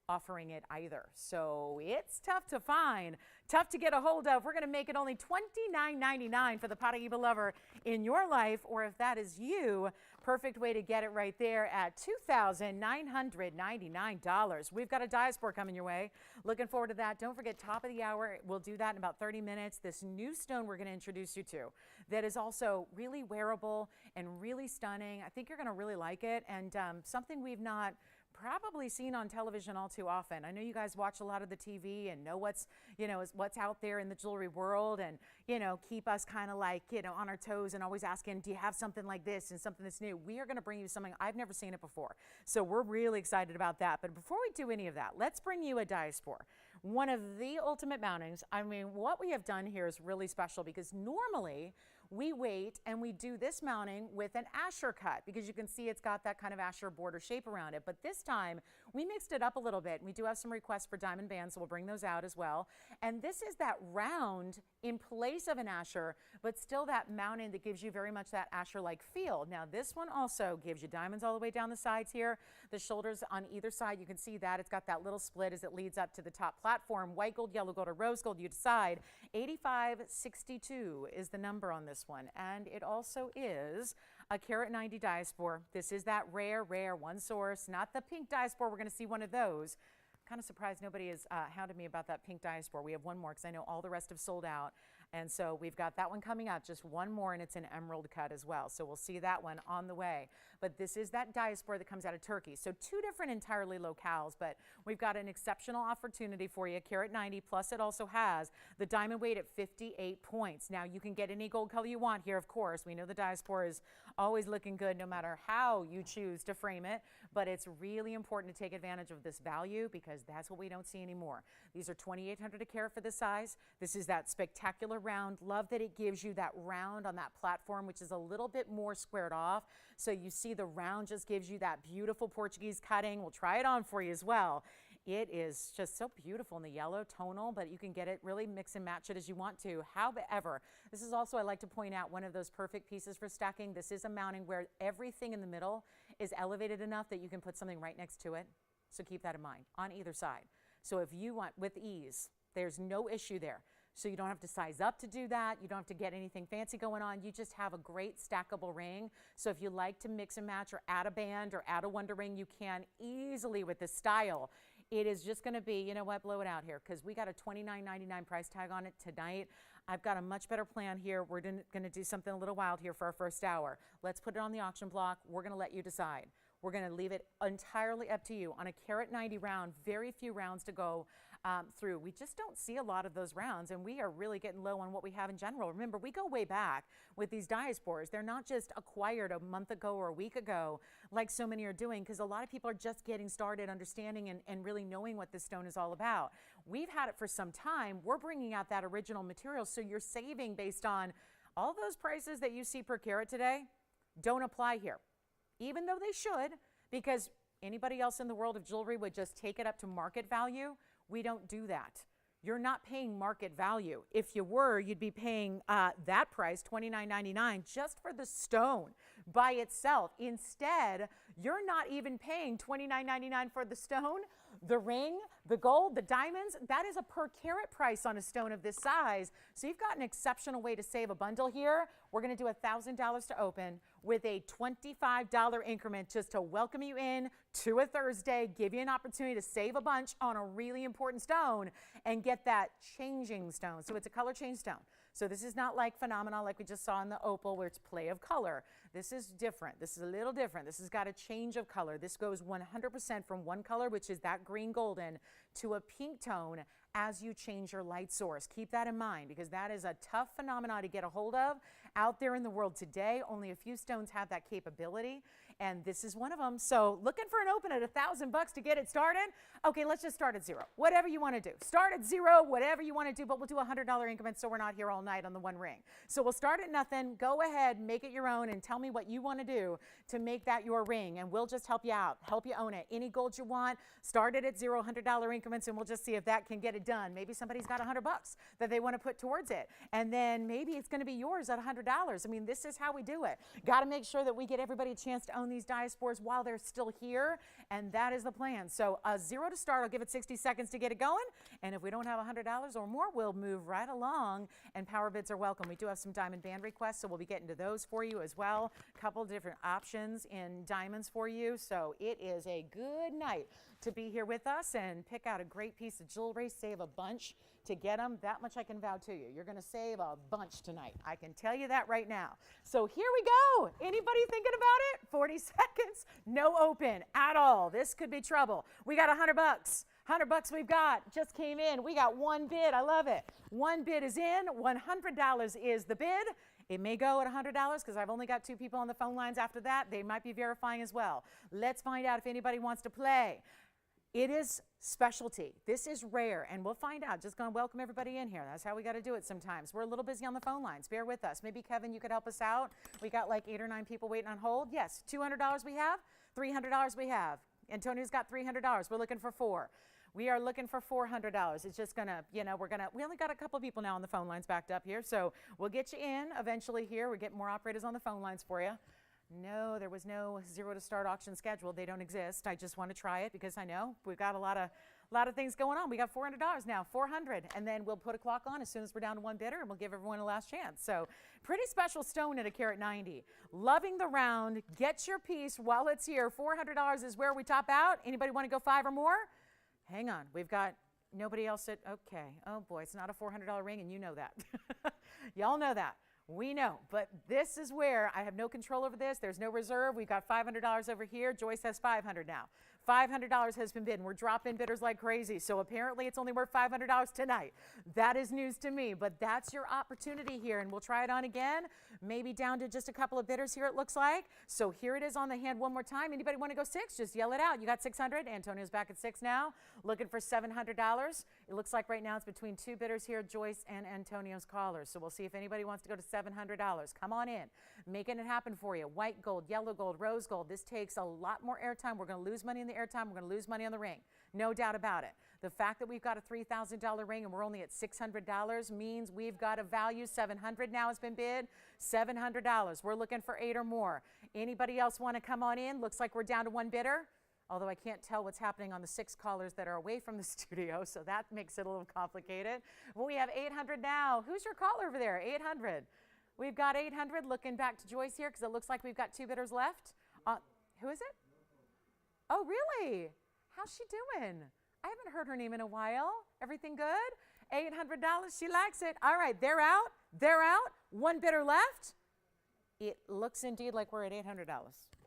offering it either. So it's tough to find, tough to get a hold of. We're going to make it only $29.99 for the Paraiba lover in your life, or if that is you, perfect way to get it right there at $2,999. We've got a Diaspore coming your way. Looking forward to that. Don't forget, top of the hour, we'll do that in about 30 minutes. This new stone we're going to introduce you to that is also really wearable and really stunning. I think you're going to really like it, and something we've not probably seen on television all too often. I know you guys watch a lot of the TV and know what's, what's out there in the jewelry world, and, keep us kind of like, on our toes and always asking, do you have something like this and something that's new? We are going to bring you something I've never seen it before. So we're really excited about that. But before we do any of that, let's bring you a Diaspore. One of the ultimate mountings. I mean, what we have done here is really special because normally we wait and we do this mounting with an Asher cut because you can see it's got that kind of Asher border shape around it. But this time we mixed it up a little bit. And we do have some requests for diamond bands, so we'll bring those out as well. And this is that round in place of an Asher, but still that mounting that gives you very much that Asher-like feel. Now this one also gives you diamonds all the way down the sides here. The shoulders on either side, you can see that. It's got that little split as it leads up to the top platform. White gold, yellow gold, or rose gold, you decide. 8562 is the number on this one. And it also is a carat 90 Diaspore. This is that rare one source, not the pink Diaspore. We're going to see one of those. Kind of surprised nobody has hounded me about that pink Diaspore. We have one more because I know all the rest have sold out. And so we've got that one coming out, just one more, and it's an emerald cut as well. So we'll see that one on the way. But this is that Diaspore that comes out of Turkey. So two different entirely locales, but we've got an exceptional opportunity for you, carat 90, plus it also has the diamond weight at 58 points. Now you can get any gold color you want here, of course. We know the Diaspore is always looking good no matter how you choose to frame it, but it's really important to take advantage of this value because that's what we don't see anymore. These are 2,800 a carat for this size. This is that spectacular round. Love that it gives you that round on that platform, which is a little bit more squared off. So you see the round just gives you that beautiful Portuguese cutting. We'll try it on for you as well. It is just so beautiful in the yellow tonal, but you can get it, really mix and match it as you want to. However, this is also, I like to point out, one of those perfect pieces for stacking. This is a mounting where everything in the middle is elevated enough that you can put something right next to it. So keep that in mind on either side. So if you want with ease, there's no issue there. So you don't have to size up to do that. You don't have to get anything fancy going on. You just have a great stackable ring. So if you like to mix and match or add a band or add a wonder ring, you can easily with this style. It is just going to be, you know what, blow it out here because we got a $29.99 price tag on it tonight. I've got a much better plan here. We're going to do something a little wild here for our first hour. Let's put it on the auction block. We're going to let you decide. We're going to leave it entirely up to you. On a carat 90 round, very few rounds to go through. We just don't see a lot of those rounds, and we are really getting low on what we have in general. Remember, we go way back with these Diaspores. They're not just acquired a month ago or a week ago like so many are doing, because a lot of people are just getting started understanding and really knowing what this stone is all about. We've had it for some time. We're bringing out that original material, so you're saving based on all those prices that you see per carat today don't apply here, even though they should, because anybody else in the world of jewelry would just take it up to market value. We don't do that. You're not paying market value. If you were, you'd be paying that price, $29.99, just for the stone by itself. Instead, you're not even paying $29.99 for the stone, the ring, the gold, the diamonds. That is a per carat price on a stone of this size. So you've got an exceptional way to save a bundle here. We're going to do $1,000 to open with a $25 increment just to welcome you in to a Thursday, give you an opportunity to save a bunch on a really important stone and get that changing stone. So it's a color change stone. So this is not like Phenomena like we just saw in the opal where it's play of color. This is different. This is a little different. This has got a change of color. This goes 100% from one color, which is that green golden, to a pink tone as you change your light source. Keep that in mind because that is a tough phenomena to get a hold of, out there in the world today. Only a few stones have that capability, and this is one of them. So looking for an open at $1,000 to get it started? Okay, let's just start at zero. Whatever you want to do. Start at zero, whatever you want to do, but we'll do $100 increments so we're not here all night on the one ring. So we'll start at nothing. Go ahead, make it your own, and tell me what you want to do to make that your ring, and we'll just help you out, help you own it. Any gold you want, start it at zero, $100 increments, and we'll just see if that can get it done. Maybe somebody's got $100 that they want to put towards it, and then maybe it's going to be yours at $100. I mean, this is how we do it. Got to make sure that we get everybody a chance to own these Diaspores while they're still here, and that is the plan. So zero to start. I'll give it 60 seconds to get it going, and if we don't have $100 or more, we'll move right along, and power bids are welcome. We do have some diamond band requests, so we'll be getting to those for you as well. A couple different options in diamonds for you, so it is a good night to be here with us and pick out a great piece of jewelry, save a bunch to get them. That much I can vow to you. You're going to save a bunch tonight. I can tell you that right now. So here we go. Anybody thinking about it? 40 seconds. No open at all. This could be trouble. We got $100. $100 we've got. Just came in. We got one bid. I love it. One bid is in. $100 is the bid. It may go at $100 because I've only got 2 people on the phone lines after that. They might be verifying as well. Let's find out if anybody wants to play. It is specialty. This is rare, and we'll find out. Just going to welcome everybody in here. That's how we got to do it sometimes. We're a little busy on the phone lines. Bear with us. Maybe, Kevin, you could help us out. We got like 8 or 9 people waiting on hold. Yes, $200 we have. $300 we have. Antonio's got $300. We're looking for 4. We are looking for $400. It's just gonna, you know, we only got a couple of people now on the phone lines backed up here, so we'll get you in eventually here. We're getting more operators on the phone lines for you. No, there was no zero to start auction scheduled. They don't exist. I just want to try it because I know we've got a lot of things going on. We got $400 now, $400, and then we'll put a clock on as soon as we're down to one bidder, and we'll give everyone a last chance. So pretty special stone at $1.90. Loving the round. Get your piece while it's here. $400 is where we top out. Anybody want to go 5 or more? Hang on. We've got nobody else at, okay. Oh boy, it's not a $400 ring, and you know that. Y'all know that. We know, but this is where I have no control over this. There's no reserve. We've got $500 over here. Joyce has $500 now. $500 has been bid, and we're dropping bidders like crazy. So apparently it's only worth $500 tonight. That is news to me, but that's your opportunity here, and we'll try it on again. Maybe down to just a couple of bidders here, it looks like. So here it is on the hand one more time. Anybody want to go 6? Just yell it out. You got 600. Antonio's back at 6 now. Looking for $700. It looks like right now it's between 2 bidders here, Joyce and Antonio's callers. So we'll see if anybody wants to go to $700. Come on in. Making it happen for you. White gold, yellow gold, rose gold. This takes a lot more airtime. We're going to lose money in the airtime. We're going to lose money on the ring. No doubt about it. The fact that we've got a $3,000 ring and we're only at $600 means we've got a value. $700 now has been bid. $700. We're looking for 8 or more. Anybody else want to come on in? Looks like we're down to 1 bidder. Although I can't tell what's happening on the 6 callers that are away from the studio, so that makes it a little complicated. Well, we have 800 now. Who's your caller over there? 800. We've got 800. Looking back to Joyce here because it looks like we've got 2 bidders left. Who is it? Oh, really? How's she doing? I haven't heard her name in a while. Everything good? $800. She likes it. All right, they're out. They're out. 1 bidder left. It looks indeed like we're at $800.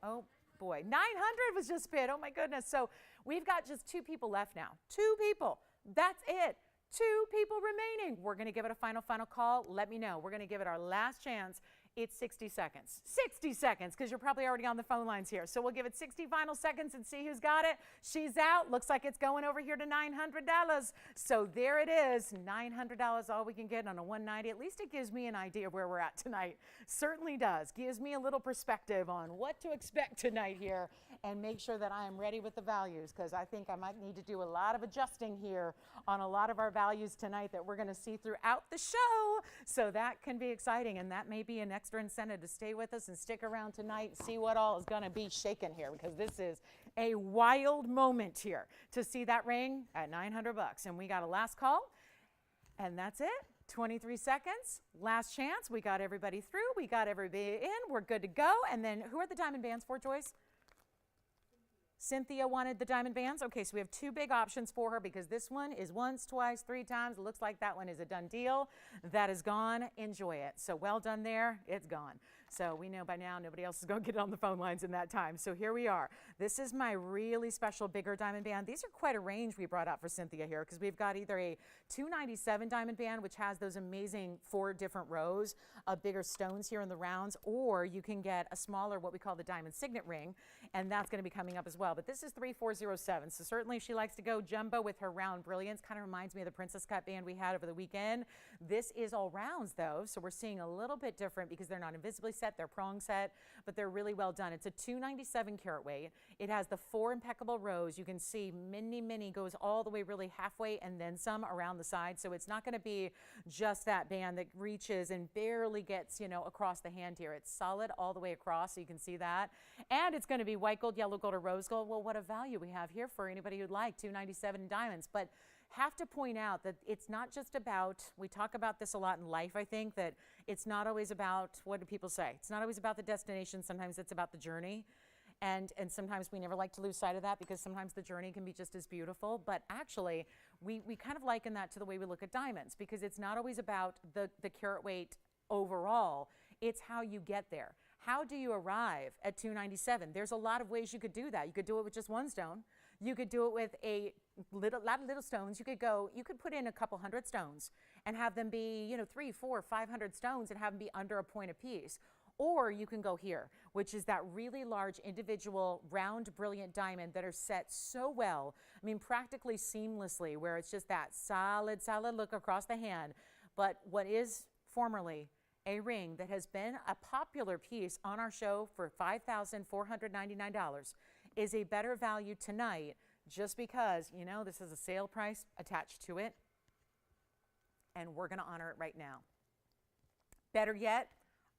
Oh, boy. 900 was just bid. Oh, my goodness. So we've got just 2 people left now. 2 people. That's it. 2 people remaining. We're going to give it a final call. Let me know. We're going to give it our last chance. It's 60 seconds. 60 seconds, because you're probably already on the phone lines here. So we'll give it 60 final seconds and see who's got it. She's out. Looks like it's going over here to $900. So there it is. $900, all we can get on a 190. At least it gives me an idea of where we're at tonight. Certainly does. Gives me a little perspective on what to expect tonight here and make sure that I am ready with the values, because I think I might need to do a lot of adjusting here on a lot of our values tonight that we're going to see throughout the show. So that can be exciting, and that may be an extra incentive to stay with us and stick around tonight and see what all is going to be shaken here, because this is a wild moment here to see that ring at $900. And we got a last call, and that's it. 23 seconds, last chance. We got everybody through. We got everybody in. We're good to go. And then who are the diamond bands for, Joyce? Cynthia wanted the diamond bands. Okay, so we have 2 big options for her, because this one is once, twice, 3 times. It looks like that one is a done deal. That is gone. Enjoy it. So well done there. It's gone. So we know by now nobody else is going to get on the phone lines in that time. So here we are. This is my really special bigger diamond band. These are quite a range we brought out for Cynthia here because we've got either a 297 diamond band, which has those amazing 4 different rows of bigger stones here in the rounds, or you can get a smaller, what we call the diamond signet ring, and that's going to be coming up as well. But this is 3407, so certainly she likes to go jumbo with her round brilliance. Kind of reminds me of the Princess Cut band we had over the weekend. This is all rounds though, so we're seeing a little bit different because they're not invisibly set, they're prong set, but they're really well done. It's a 297 carat weight. It has the 4 impeccable rows. You can see mini goes all the way really halfway and then some around the side. So it's not going to be just that band that reaches and barely gets, you know, across the hand here. It's solid all the way across, so you can see that. And it's going to be white gold, yellow gold, or rose gold. Well, what a value we have here for anybody who'd like 297 in diamonds. But have to point out that it's not just about, we talk about this a lot in life, I think, that it's not always about, what do people say? It's not always about the destination. Sometimes it's about the journey. And sometimes we never like to lose sight of that because sometimes the journey can be just as beautiful. But actually, we kind of liken that to the way we look at diamonds because it's not always about the carat weight overall. It's how you get there. How do you arrive at 297? There's a lot of ways you could do that. You could do it with just 1 stone. You could do it with a lot of little stones. You could put in a couple hundred stones and have them be, you know, 300, 400, 500 stones and have them be under a point apiece. Or you can go here, which is that really large individual round brilliant diamond that are set so well, I mean practically seamlessly, where it's just that solid look across the hand. But what is formerly a ring that has been a popular piece on our show for $5,499 is a better value tonight just because, you know, this is a sale price attached to it, and we're going to honor it right now. Better yet,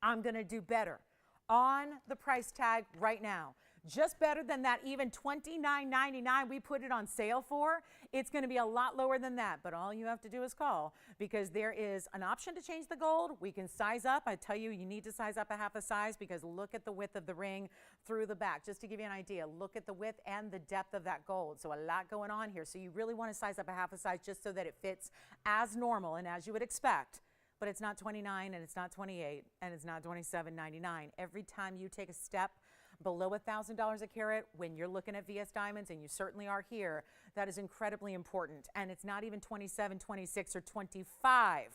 I'm going to do better on the price tag right now. Just better than that even $29.99 we put it on sale for. It's going to be a lot lower than that, but all you have to do is call because there is an option to change the gold. We can size up. I tell you, you need to size up a half a size because look at the width of the ring through the back. Just to give you an idea, look at the width and the depth of that gold. So a lot going on here. So you really want to size up a half a size just so that it fits as normal and as you would expect. But it's not 29 and it's not 28 and it's not 27.99. Every time you take a step below $1,000 a carat when you're looking at VS Diamonds, and you certainly are here, that is incredibly important. And it's not even 27, 26, or 25.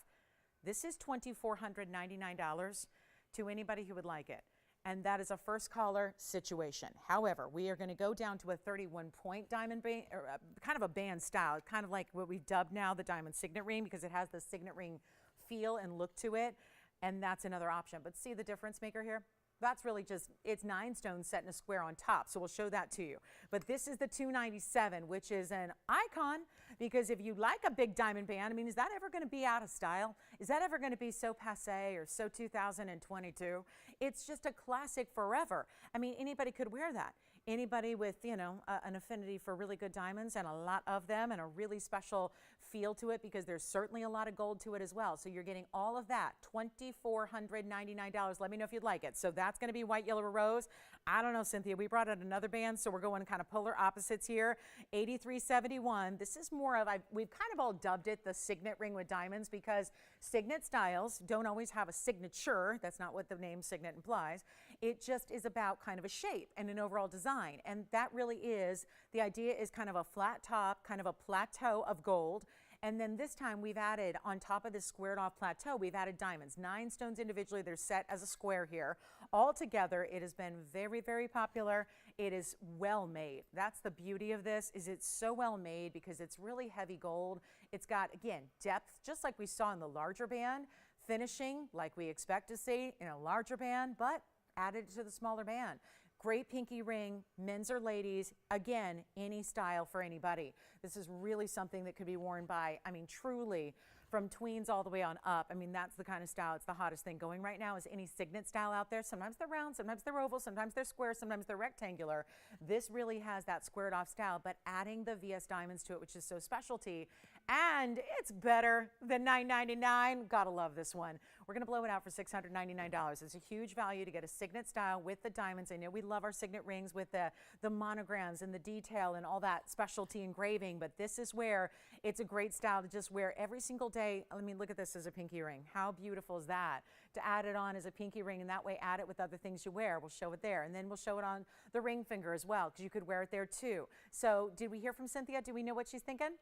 This is $2,499 to anybody who would like it. And that is a first caller situation. However, we are going to go down to a 31-point diamond band, or kind of a band style, kind of like what we've dubbed now the diamond signet ring because it has the signet ring feel and look to it. And that's another option. But see the difference maker here? That's really just, it's 9 stones set in a square on top. So we'll show that to you. But this is the 297, which is an icon because if you like a big diamond band, I mean, is that ever going to be out of style? Is that ever going to be so passé or so 2022? It's just a classic forever. I mean, anybody could wear that. Anybody with, you know, an affinity for really good diamonds and a lot of them and a really special feel to it because there's certainly a lot of gold to it as well. So you're getting all of that, $2,499. Let me know if you'd like it. So that's going to be white, yellow, or rose. I don't know, Cynthia. We brought out another band, so we're going kind of polar opposites here. 8371. This is more of, we've kind of all dubbed it the signet ring with diamonds because signet styles don't always have a signature. That's not what the name signet implies. It just is about kind of a shape and an overall design. And that really is, the idea is kind of a flat top, kind of a plateau of gold. And then this time we've added, on top of this squared off plateau, we've added diamonds, 9 stones individually. They're set as a square here. All together, it has been very, very popular. It is well made. That's the beauty of this, is it's so well made because it's really heavy gold. It's got, again, depth, just like we saw in the larger band, finishing like we expect to see in a larger band, but added to the smaller band. Great pinky ring, men's or ladies, again, any style for anybody. This is really something that could be worn by, I mean, truly from tweens all the way on up. I mean, that's the kind of style, it's the hottest thing going right now is any signet style out there. Sometimes they're round, sometimes they're oval, sometimes they're square, sometimes they're rectangular. This really has that squared off style, but adding the VS diamonds to it, which is so specialty, And it's better than $9.99. Gotta love this one. We're gonna blow it out for $699. It's a huge value to get a signet style with the diamonds. I know we love our signet rings with the monograms and the detail and all that specialty engraving, but this is where it's a great style to just wear every single day. I mean, look at this as a pinky ring. How beautiful is that? To add it on as a pinky ring, and that way add it with other things you wear. We'll show it there, and then we'll show it on the ring finger as well, because you could wear it there too. So did we hear from Cynthia? Do we know what she's thinking?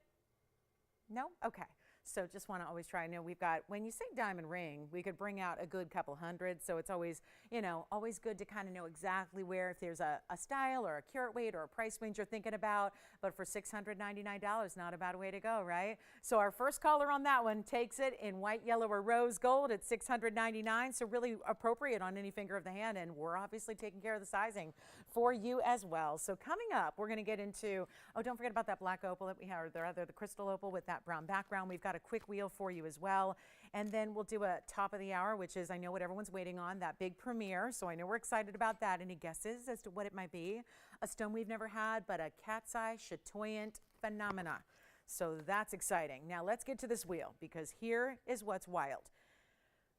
No? Okay. So just want to always try. I know we've got, when you say diamond ring, we could bring out a good couple hundred. So it's always, you know, always good to kind of know exactly where, if there's a style or a carat weight or a price range you're thinking about. But for $699, not a bad way to go, right? So our first caller on that one takes it in white, yellow, or rose gold at $699. So really appropriate on any finger of the hand. And we're obviously taking care of the sizing for you as well. So coming up, we're going to get into, oh, don't forget about that black opal that we have, or the crystal opal with that brown background. We've got a quick wheel for you as well. And then we'll do a top of the hour, which is, I know what everyone's waiting on, that big premiere. So I know we're excited about that. Any guesses as to what it might be? A stone we've never had, but a cat's eye chatoyant phenomena. So that's exciting. Now let's get to this wheel, because here is what's wild.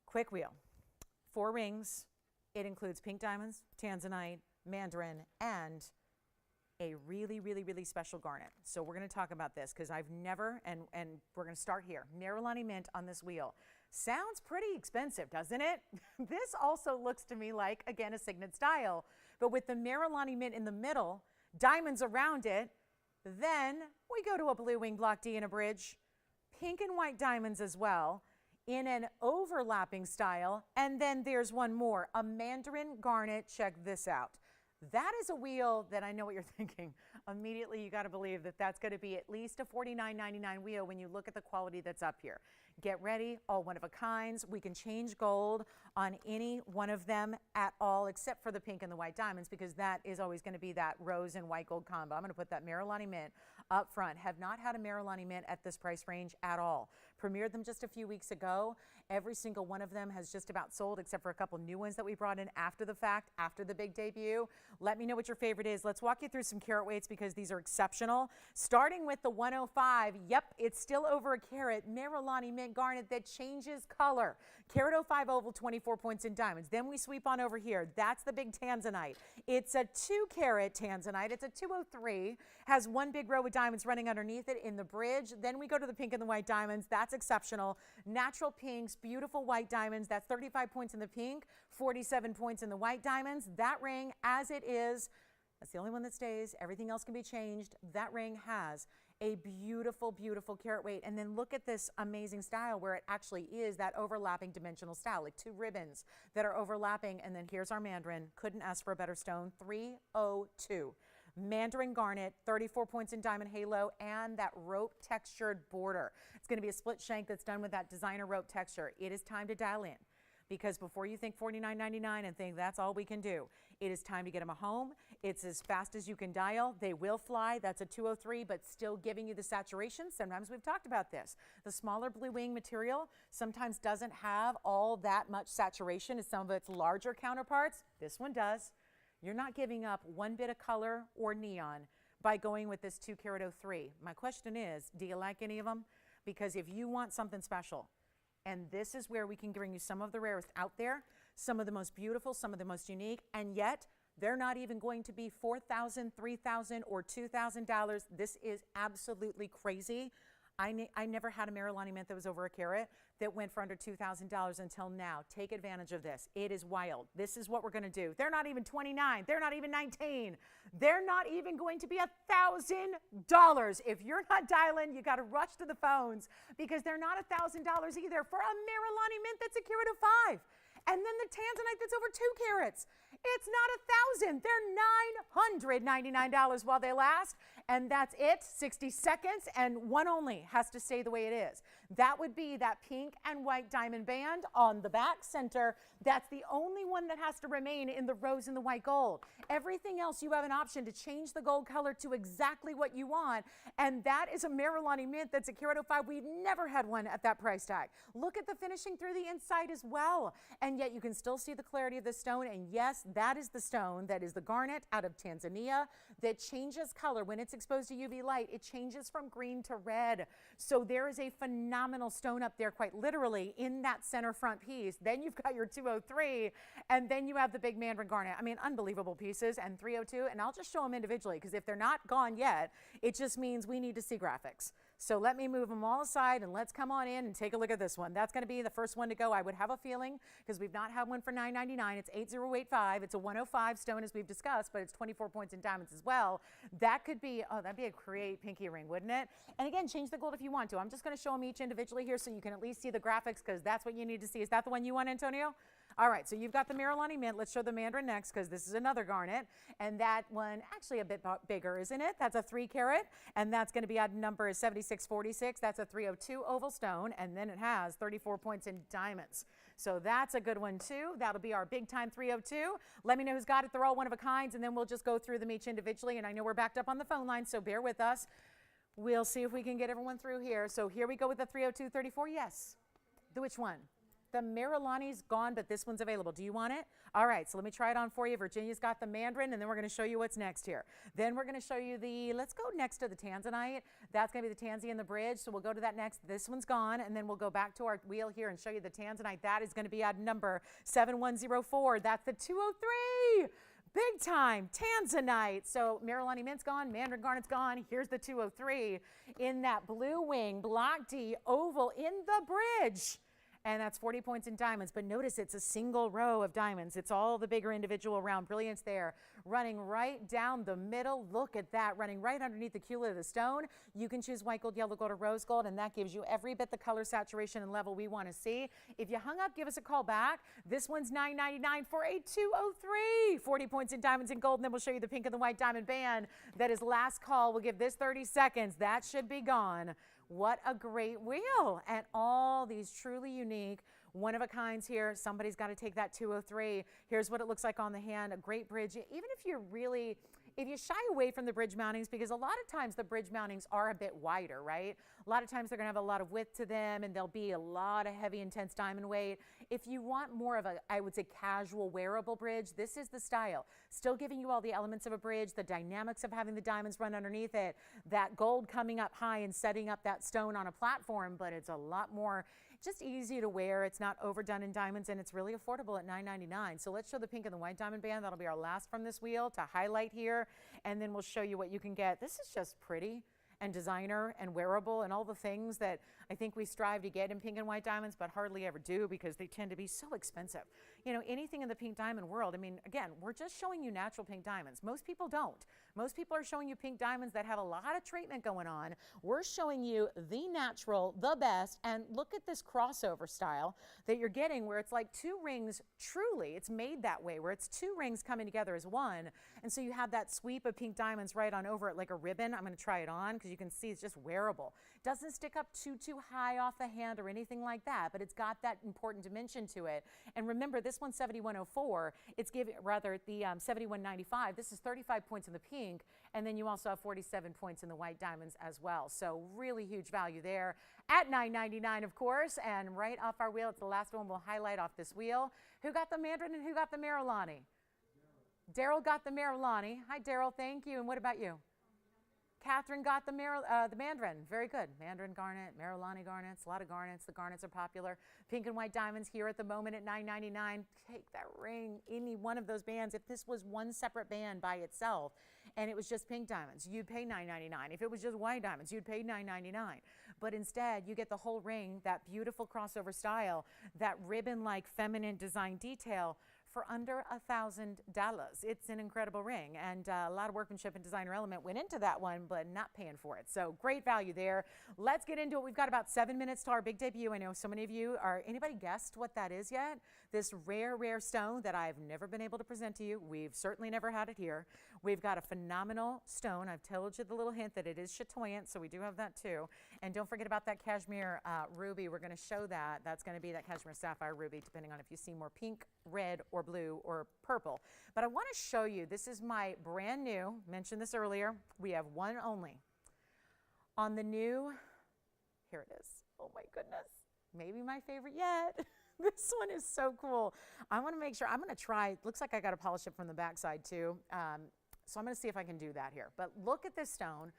Quick wheel, 4 rings. It includes pink diamonds, tanzanite, mandarin, and a really, really, really special garnet. So we're going to talk about this, because I've never, and we're going to start here. Nerolani mint on this wheel. Sounds pretty expensive, doesn't it? This also looks to me like, again, a signet style, but with the Nerolani mint in the middle, diamonds around it. Then we go to a blue wing block D in a bridge, pink and white diamonds as well, in an overlapping style. And then there's one more, a mandarin garnet. Check this out. That is a wheel that I know what you're thinking. Immediately, you got to believe that that's going to be at least a $49.99 wheel when you look at the quality that's up here. Get ready, all one of a kinds. We can change gold on any one of them at all, except for the pink and the white diamonds, because that is always going to be that rose and white gold combo. I'm going to put that Nerolani mint up front. Have not had a Nerolani mint at this price range at all. Premiered them just a few weeks ago. Every single one of them has just about sold, except for a couple new ones that we brought in after the fact, after the big debut. Let me know what your favorite is. Let's walk you through some carat weights, because these are exceptional. Starting with the 105, yep, it's still over a carat. Nerolani mint garnet that changes color. Carat 05 oval, 24 points in diamonds. Then we sweep on over here. That's the big tanzanite. It's a 2 carat tanzanite. It's a 203. Has one big row of diamonds running underneath it in the bridge. Then we go to the pink and the white diamonds. That's exceptional. Natural pinks, beautiful white diamonds. That's 35 points in the pink, 47 points in the white diamonds. That ring, as it is, that's the only one that stays. Everything else can be changed. That ring has a beautiful, beautiful carat weight. And then look at this amazing style where it actually is that overlapping dimensional style, like 2 ribbons that are overlapping. And then here's our mandarin. Couldn't ask for a better stone. 302. Mandarin garnet, 34 points in diamond halo, and that rope textured border. It's going to be a split shank that's done with that designer rope texture. It is time to dial in, because before you think $49.99 and think that's all we can do, it is time to get them a home. It's as fast as you can dial. They will fly. That's a 203, but still giving you the saturation. Sometimes we've talked about this. The smaller blue wing material sometimes doesn't have all that much saturation as some of its larger counterparts. This one does. You're not giving up one bit of color or neon by going with this 2 carat 03. My question is, do you like any of them? Because if you want something special, and this is where we can bring you some of the rarest out there, some of the most beautiful, some of the most unique, and yet they're not even going to be $4,000, $3,000, or $2,000. This is absolutely crazy. I never had a Nerolani mint that was over a carat that went for under $2,000 until now. Take advantage of this. It is wild. This is what we're going to do. They're not even 29. They're not even 19. They're not even going to be $1,000. If you're not dialing, you got to rush to the phones, because they're not $1,000 either for a Nerolani mint that's a carat of 5. And then the tanzanite that's over 2 carats. It's not $1,000. They're $999 while they last. And that's it, 60 seconds, and one only has to stay the way it is. That would be that pink and white diamond band on the back center. That's the only one that has to remain in the rose and the white gold. Everything else, you have an option to change the gold color to exactly what you want. And that is a Nerolani mint that's a carat 05. We've never had one at that price tag. Look at the finishing through the inside as well. And yet you can still see the clarity of the stone. And yes, that is the stone that is the garnet out of Tanzania that changes color. When it's exposed to UV light, it changes from green to red. So there is a phenomenal stone up there, quite literally, in that center front piece. Then you've got your 203, and then you have the big mandarin garnet. I mean, unbelievable pieces, and 302, and I'll just show them individually, because if they're not gone yet, it just means we need to see graphics. So let me move them all aside, and let's come on in and take a look at this one. That's going to be the first one to go. I would have a feeling, because we've not had one for $9.99. It's 8085. It's a 105 stone, as we've discussed, but it's 24 points in diamonds as well. That could be, oh, that'd be a great pinky ring, wouldn't it? And again, change the gold if you want to. I'm just going to show them each individually here so you can at least see the graphics, because that's what you need to see. Is that the one you want, Antonio? All right, so you've got the Marilani Mint. Let's show the mandarin next, because this is another garnet. And that one, actually a bit bigger, isn't it? That's a 3 carat, and that's going to be at number 7646. That's a 302 oval stone, and then it has 34 points in diamonds. So that's a good one, too. That'll be our big time 302. Let me know who's got it. They're all one of a kind, and then we'll just go through them each individually. And I know we're backed up on the phone line, so bear with us. We'll see if we can get everyone through here. So here we go with the 30234. Yes. Which one? The Marilani's gone, but this one's available. Do you want it? All right, so let me try it on for you. Virginia's got the mandarin, and then we're going to show you what's next here. Then we're going to show you the, let's go next to the Tanzanite. That's going to be the Tanzy and the bridge, so we'll go to that next. This one's gone, and then we'll go back to our wheel here and show you the Tanzanite. That is going to be at number 7104. That's the 203. Big time Tanzanite. So Marilani Mint's gone, mandarin garnet's gone. Here's the 203 in that blue wing, block D, oval in the bridge. And that's 40 points in diamonds. But notice it's a single row of diamonds. It's all the bigger individual round brilliance there. Running right down the middle. Look at that. Running right underneath the cula of the stone. You can choose white gold, yellow gold, or rose gold. And that gives you every bit the color saturation and level we want to see. If you hung up, give us a call back. This one's $9.99 for a 203. 40 points in diamonds and gold. And then we'll show you the pink and the white diamond band. That is last call. We'll give this 30 seconds. That should be gone. What a great wheel, and all these truly unique, one-of-a-kinds here. Somebody's got to take that 203. Here's what it looks like on the hand, a great bridge. Even if you're really, if you shy away from the bridge mountings, because a lot of times the bridge mountings are a bit wider, right? A lot of times they're going to have a lot of width to them, and there'll be a lot of heavy, intense diamond weight. If you want more of a, I would say, casual wearable bridge, this is the style. Still giving you all the elements of a bridge, the dynamics of having the diamonds run underneath it, that gold coming up high and setting up that stone on a platform, but it's a lot more just easy to wear. It's not overdone in diamonds, and it's really affordable at $9.99. So let's show the pink and the white diamond band. That'll be our last from this wheel to highlight here, and then we'll show you what you can get. This is just pretty and designer and wearable and all the things that I think we strive to get in pink and white diamonds, but hardly ever do because they tend to be so expensive. You know, anything in the pink diamond world, I mean, again, we're just showing you natural pink diamonds. Most people don't. Most people are showing you pink diamonds that have a lot of treatment going on. We're showing you the natural, the best, and look at this crossover style that you're getting where it's like two rings, truly, it's made that way, where it's two rings coming together as one. And so you have that sweep of pink diamonds right on over it like a ribbon. I'm going to try it on because you can see it's just wearable. Doesn't stick up too high off the hand or anything like that, but it's got that important dimension to it. And remember, this one's 7104. It's giving, rather, the 7195. This is 35 points in the pink, and then you also have 47 points in the white diamonds as well. So really huge value there at $9.99, of course. And right off our wheel, it's the last one we'll highlight off this wheel. Who got the mandarin and who got the Marilani? Daryl got the Marilani. Hi, Daryl. Thank you. And what about you? Catherine got the mandarin. Very good. Mandarin garnet, Marilani garnets, a lot of garnets. The garnets are popular. Pink and white diamonds here at the moment at $9.99. Take that ring, any one of those bands. If this was one separate band by itself and it was just pink diamonds, you'd pay $9.99. If it was just white diamonds, you'd pay $9.99. But instead, you get the whole ring, that beautiful crossover style, that ribbon-like feminine design detail for under $1,000. It's an incredible ring, and a lot of workmanship and designer element went into that one, but not paying for it. So great value there. Let's get into it. We've got about 7 minutes to our big debut. I know so many of you are, anybody guessed what that is yet? This rare, rare stone that I've never been able to present to you. We've certainly never had it here. We've got a phenomenal stone. I've told you the little hint that it is chatoyant, so we do have that too. And don't forget about that cashmere ruby. We're going to show that. That's going to be that cashmere sapphire ruby, depending on if you see more pink, red, or blue, or purple. But I want to show you, this is my brand new, mentioned this earlier, we have one only. On the new, here it is. Oh my goodness, maybe my favorite yet. This one is so cool. I want to make sure, I'm going to try, looks like I got to polish it from the backside too. So I'm going to see if I can do that here. But look at this stone.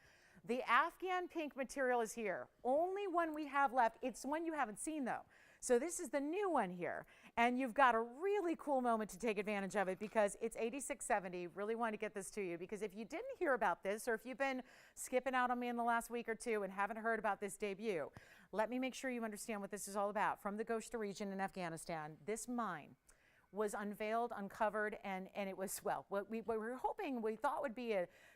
The Afghan pink material is here. Only one we have left. It's one you haven't seen though. So this is the new one here. And you've got a really cool moment to take advantage of it because it's $86.70. Really want to get this to you because if you didn't hear about this or if you've been skipping out on me in the last week or two and haven't heard about this debut, let me make sure you understand what this is all about. From the Ghoshta region in Afghanistan, this mine was unveiled, uncovered, and it was, well, what we were hoping, we thought would be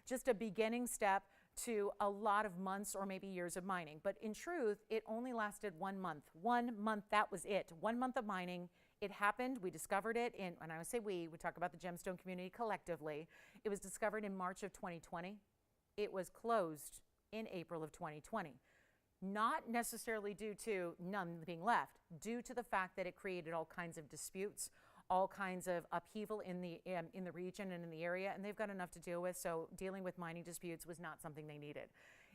just a beginning step to a lot of months or maybe years of mining. But in truth, it only lasted 1 month. 1 month, that was it. 1 month of mining. It happened, we discovered it in, and I would say we talk about the gemstone community collectively. It was discovered in March of 2020. It was closed in April of 2020. Not necessarily due to none being left, due to the fact that it created all kinds of disputes, all kinds of upheaval in the region and in the area, and they've got enough to deal with, so dealing with mining disputes was not something they needed.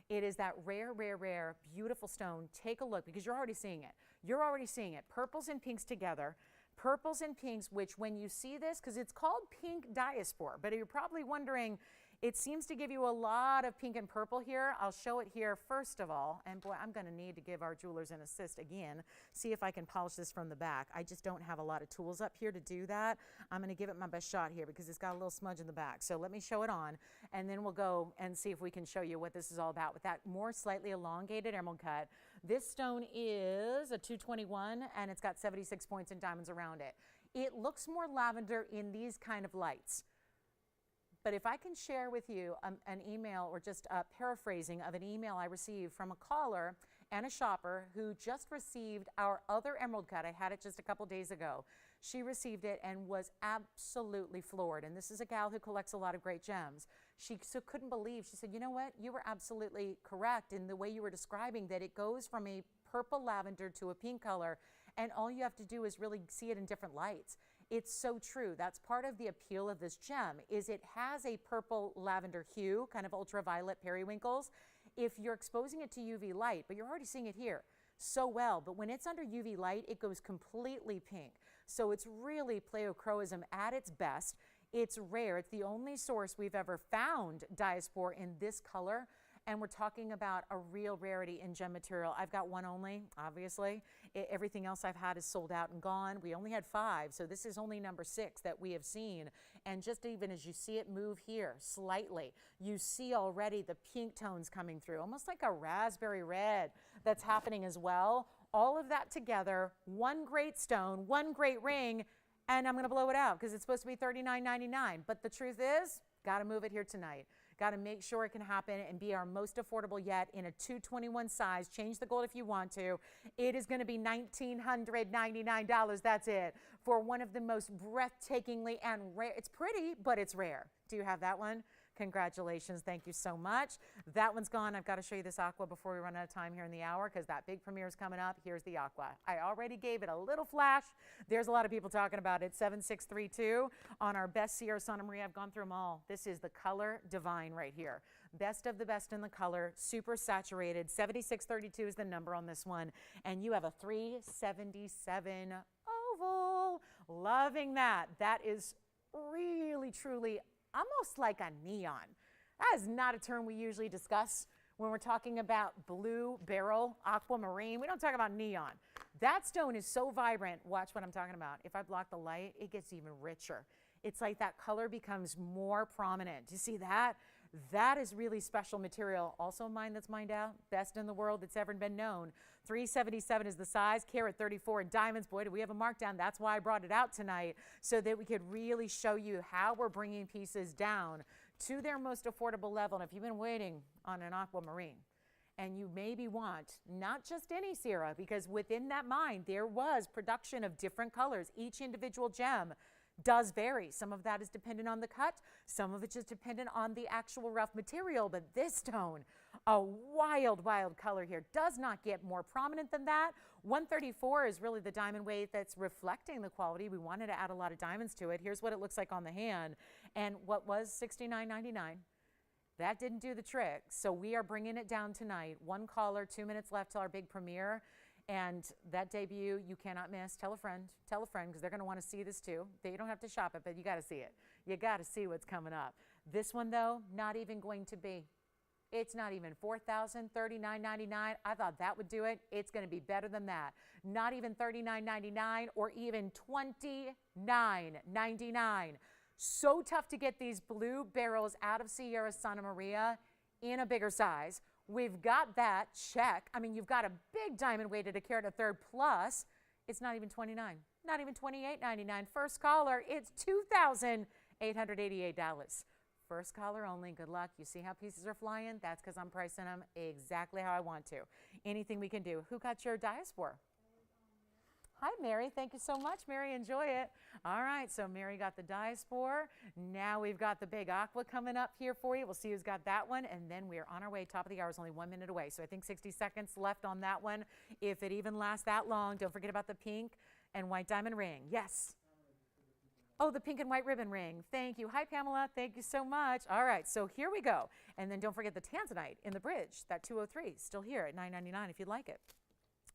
It is that rare, rare, rare, beautiful stone. Take a look because you're already seeing it. You're already seeing it. Purples and pinks together. Purples and pinks, which when you see this, because it's called pink Diaspore, but you're probably wondering, it seems to give you a lot of pink and purple here. I'll show it here first of all. And boy, I'm going to need to give our jewelers an assist again. See if I can polish this from the back. I just don't have a lot of tools up here to do that. I'm going to give it my best shot here because it's got a little smudge in the back. So let me show it on and then we'll go and see if we can show you what this is all about with that more slightly elongated emerald cut. This stone is a 221 and it's got 76 points and diamonds around it. It looks more lavender in these kind of lights. But if I can share with you an email or just a paraphrasing of an email I received from a caller and a shopper who just received our other emerald cut. I had it just a couple days ago. She received it and was absolutely floored. And this is a gal who collects a lot of great gems. She couldn't believe, she said, you know what? You were absolutely correct in the way you were describing that it goes from a purple lavender to a pink color. And all you have to do is really see it in different lights. It's so true. That's part of the appeal of this gem is it has a purple lavender hue, kind of ultraviolet periwinkles. If you're exposing it to UV light, but you're already seeing it here so well, but when it's under UV light, it goes completely pink. So it's really pleochroism at its best. It's rare. It's the only source we've ever found Diaspore in this color. And we're talking about a real rarity in gem material. I've got one only, obviously. Everything else I've had is sold out and gone. We only had 5, so this is only number 6 that we have seen. And just even as you see it move here slightly, you see already the pink tones coming through, almost like a raspberry red that's happening as well. All of that together, one great stone, one great ring, and I'm gonna blow it out because it's supposed to be $39.99. But the truth is, gotta move it here tonight. Got to make sure it can happen and be our most affordable yet in a 221 size. Change the gold if you want to. It is going to be $1,999. That's it for one of the most breathtakingly and rare. It's pretty, but it's rare. Do you have that one? Congratulations. Thank you so much. That one's gone. I've got to show you this Aqua before we run out of time here in the hour because that big premiere is coming up. Here's the Aqua. I already gave it a little flash. There's a lot of people talking about it. 7632 on our best Sierra Santa Maria. I've gone through them all. This is the color divine right here. Best of the best in the color. Super saturated. 7632 is the number on this one. And you have a 377 oval. Loving that. That is really, truly almost like a neon. That is not a term we usually discuss when we're talking about blue, beryl, aquamarine. We don't talk about neon. That stone is so vibrant. Watch what I'm talking about. If I block the light, it gets even richer. It's like that color becomes more prominent. Do you see that? That is really special material. Also mine that's mined out. Best in the world that's ever been known. 377 is the size, carat 34 in diamonds. Boy, do we have a markdown. That's why I brought it out tonight so that we could really show you how we're bringing pieces down to their most affordable level. And if you've been waiting on an aquamarine and you maybe want not just any Sierra, because within that mine, there was production of different colors. Each individual gem does vary. Some of that is dependent on the cut. Some of it's just dependent on the actual rough material. But this stone, a wild, wild color here, does not get more prominent than that. 134 is really the diamond weight that's reflecting the quality. We wanted to add a lot of diamonds to it. Here's what it looks like on the hand. And what was $69.99, that didn't do the trick. So we are bringing it down tonight. One caller, 2 minutes left till our big premiere. And that debut, you cannot miss. Tell a friend, because they're going to want to see this too. You don't have to shop it, but you got to see it. You got to see what's coming up. This one, though, not even going to be. It's not even $4,000, $39.99. I thought that would do it. It's going to be better than that. Not even $39.99 or even $29.99. So tough to get these blue barrels out of Sierra Santa Maria in a bigger size. We've got that, check. I mean, you've got a big diamond weighted a carat a third, plus it's not even $29, not even $28.99. First caller, it's $2,888. First caller only. Good luck. You see how pieces are flying? That's because I'm pricing them exactly how I want to. Anything we can do. Who got your Diaspore? Hi, Mary. Thank you so much, Mary. Enjoy it. All right, so Mary got the Diaspore. Now we've got the big Aqua coming up here for you. We'll see who's got that one, and then we are on our way. Top of the hour is only 1 minute away, so I think 60 seconds left on that one. If it even lasts that long, don't forget about the pink and white diamond ring. Yes. Oh, the pink and white ribbon ring. Thank you. Hi, Pamela. Thank you so much. All right, so here we go. And then don't forget the Tanzanite in the bridge, that 203, still here at $9.99 if you'd like it.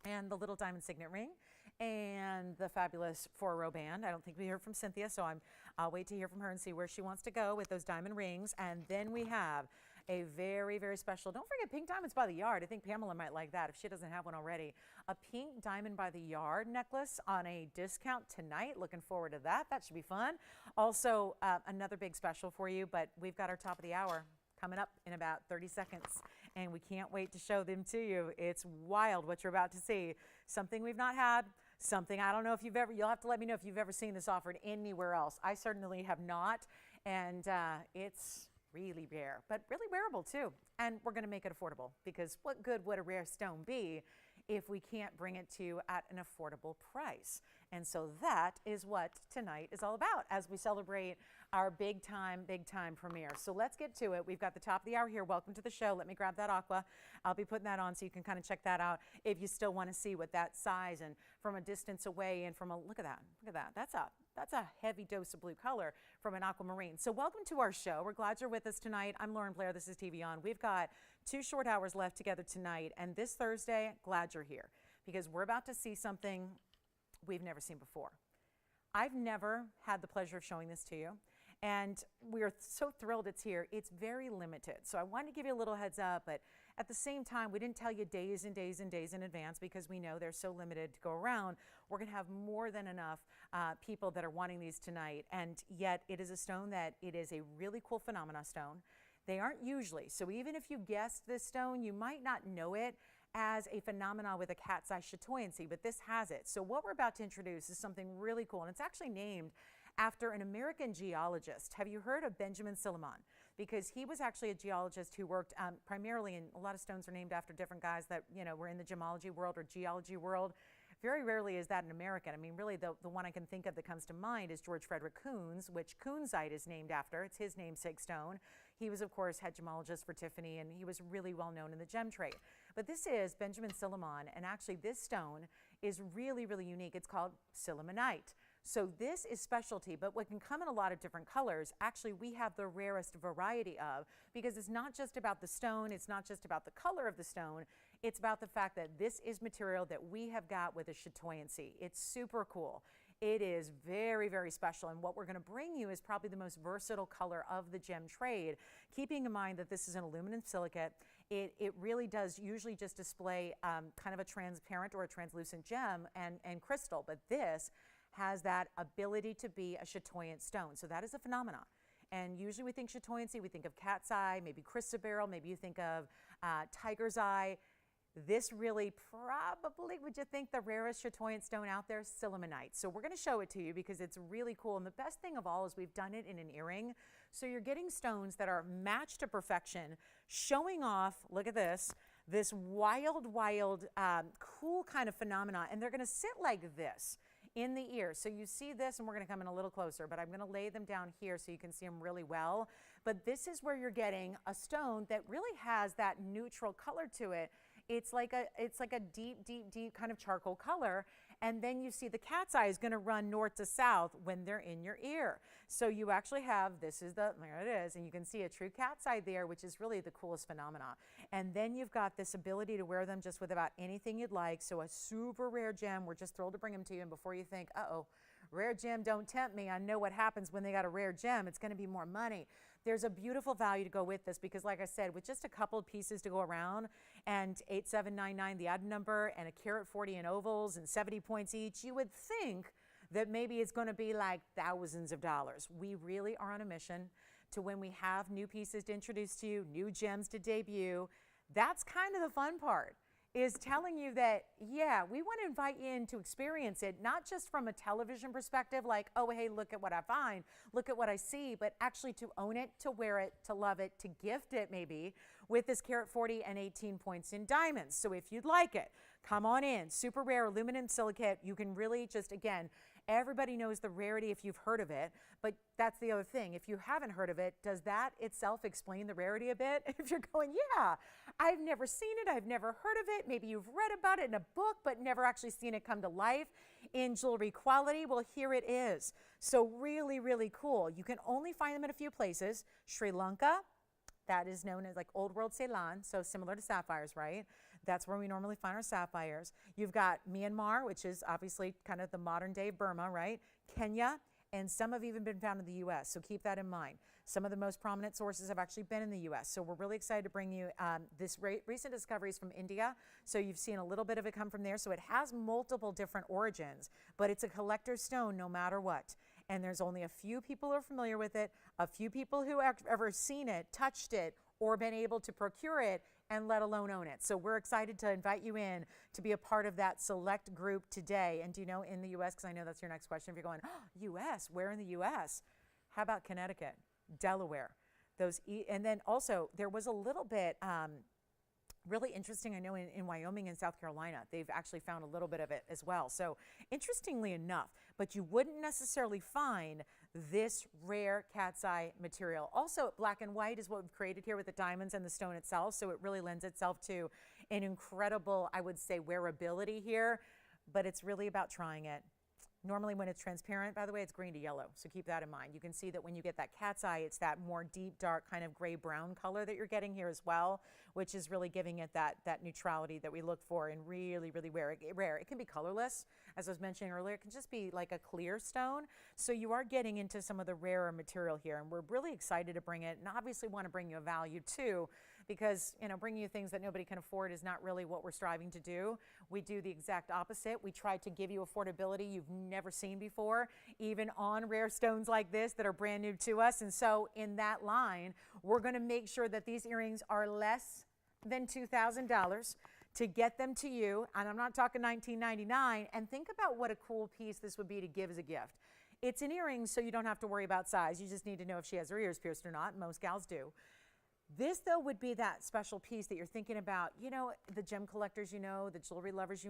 And the little diamond signet ring and the fabulous 4-row band. I don't think we heard from Cynthia, so I'll wait to hear from her and see where she wants to go with those diamond rings. And then we have a very, very special, don't forget pink diamonds by the yard. I think Pamela might like that if she doesn't have one already. A pink diamond by the yard necklace on a discount tonight. Looking forward to that. That should be fun. Also, another big special for you, but we've got our top of the hour coming up in about 30 seconds, and we can't wait to show them to you. It's wild what you're about to see. Something we've not had, something I don't know if you've ever, you'll have to let me know if you've ever seen this offered anywhere else. I certainly have not, and it's really rare, but really wearable too. And we're going to make it affordable, because what good would a rare stone be if we can't bring it to you at an affordable price? And so that is what tonight is all about as we celebrate our big time premiere. So let's get to it. We've got the top of the hour here. Welcome to the show. Let me grab that Aqua. I'll be putting that on so you can kind of check that out if you still want to see what that size and from a distance away and from a, look at that. That's a heavy dose of blue color from an aquamarine. So welcome to our show. We're glad you're with us tonight. I'm Lauren Blair. This is TVON. We've got 2 short hours left together tonight. And this Thursday, glad you're here, because we're about to see something we've never seen before. I've never had the pleasure of showing this to you, and we're so thrilled it's here. It's very limited, so I wanted to give you a little heads up, but at the same time, we didn't tell you days and days and days in advance because we know they're so limited to go around. We're going to have more than enough people that are wanting these tonight, and yet it is a stone that it is a really cool phenomena stone. They aren't usually, so even if you guessed this stone, you might not know it as a phenomena with a cat's eye chatoyancy, but this has it. So what we're about to introduce is something really cool, and it's actually named after an American geologist. Have you heard of Benjamin Sillimanite? Because he was actually a geologist who worked primarily, and a lot of stones are named after different guys that, you know, were in the gemology world or geology world. Very rarely is that an American. I mean, really, the one I can think of that comes to mind is George Frederick Kunz, which Kunzite is named after. It's his namesake stone. He was, of course, head gemologist for Tiffany, and he was really well known in the gem trade. But this is Benjamin Sillimanite, and actually this stone is really, really unique. It's called Sillimanite. So this is specialty, but what can come in a lot of different colors, actually we have the rarest variety of, because it's not just about the stone, it's not just about the color of the stone, it's about the fact that this is material that we have got with a chatoyancy. It's super cool. It is very, very special, and what we're going to bring you is probably the most versatile color of the gem trade, keeping in mind that this is an aluminum silicate. It really does usually just display kind of a transparent or a translucent gem and crystal, but this has that ability to be a chatoyant stone. So that is a phenomenon. And usually we think chatoyancy, we think of cat's eye, maybe chrysoberyl, maybe you think of tiger's eye. This really probably, would you think, the rarest chatoyant stone out there, Sillimanite. So we're going to show it to you because it's really cool. And the best thing of all is we've done it in an earring. So you're getting stones that are matched to perfection, showing off, look at this wild, cool kind of phenomena. And they're going to sit like this in the ear. So you see this, and we're going to come in a little closer, but I'm going to lay them down here so you can see them really well. But this is where you're getting a stone that really has that neutral color to it. It's like a deep kind of charcoal color, And then you see the cat's eye is going to run north to south when they're in your ear. So you actually have, there it is, and you can see a true cat's eye there, which is really the coolest phenomena. And then you've got this ability to wear them just with about anything you'd like. So a super rare gem. We're just thrilled to bring them to you. And before you think, uh-oh, rare gem, don't tempt me. I know what happens when they got a rare gem. It's going to be more money. There's a beautiful value to go with this because, like I said, with just a couple of pieces to go around and 8799 the item number and a carat 40 in ovals and 70 points each, you would think that maybe it's going to be like thousands of dollars. We really are on a mission to, when we have new pieces to introduce to you, new gems to debut, that's kind of the fun part, is telling you that, yeah, we want to invite you in to experience it, not just from a television perspective, like, oh, hey, look at what I find, look at what I see, but actually to own it, to wear it, to love it, to gift it maybe with this carat 40 and 18 points in diamonds. So if you'd like it, come on in. Super rare aluminum silicate. You can really just, again, everybody knows the rarity if you've heard of it, but that's the other thing. If you haven't heard of it, does that itself explain the rarity a bit? If you're going, yeah, I've never seen it, I've never heard of it, maybe you've read about it in a book, but never actually seen it come to life in jewelry quality, well, here it is. So really, really cool. You can only find them in a few places. Sri Lanka, that is known as like Old World Ceylon, so similar to sapphires, right? That's where we normally find our sapphires. You've got Myanmar, which is obviously kind of the modern day Burma, right? Kenya, and some have even been found in the U.S., so keep that in mind. Some of the most prominent sources have actually been in the U.S., so we're really excited to bring you this recent discoveries from India. So you've seen a little bit of it come from there. So it has multiple different origins, but it's a collector's stone no matter what. And there's only a few people who are familiar with it, a few people who have ever seen it, touched it, or been able to procure it, and let alone own it. So we're excited to invite you in to be a part of that select group today. And do you know, in the U.S., because I know that's your next question, if you're going, oh, U.S., where in the U.S.? How about Connecticut, Delaware? And then also, there was a little bit really interesting, I know in Wyoming and South Carolina, they've actually found a little bit of it as well. So interestingly enough, but you wouldn't necessarily find this rare cat's eye material. Also, black and white is what we've created here with the diamonds and the stone itself. So it really lends itself to an incredible, I would say, wearability here, but it's really about trying it. Normally when it's transparent, by the way, it's green to yellow, so keep that in mind. You can see that when you get that cat's eye, it's that more deep, dark kind of gray-brown color that you're getting here as well, which is really giving it that neutrality that we look for and really, really rare. It can be colorless, as I was mentioning earlier. It can just be like a clear stone, so you are getting into some of the rarer material here, and we're really excited to bring it, and obviously want to bring you a value too, because bringing you things that nobody can afford is not really what we're striving to do. We do the exact opposite. We try to give you affordability you've never seen before, even on rare stones like this that are brand new to us. And so in that line, we're going to make sure that these earrings are less than $2,000 to get them to you. And I'm not talking $19.99. And think about what a cool piece this would be to give as a gift. It's an earring, so you don't have to worry about size. You just need to know if she has her ears pierced or not. Most gals do. This, though, would be that special piece that you're thinking about, the gem collectors, the jewelry lovers,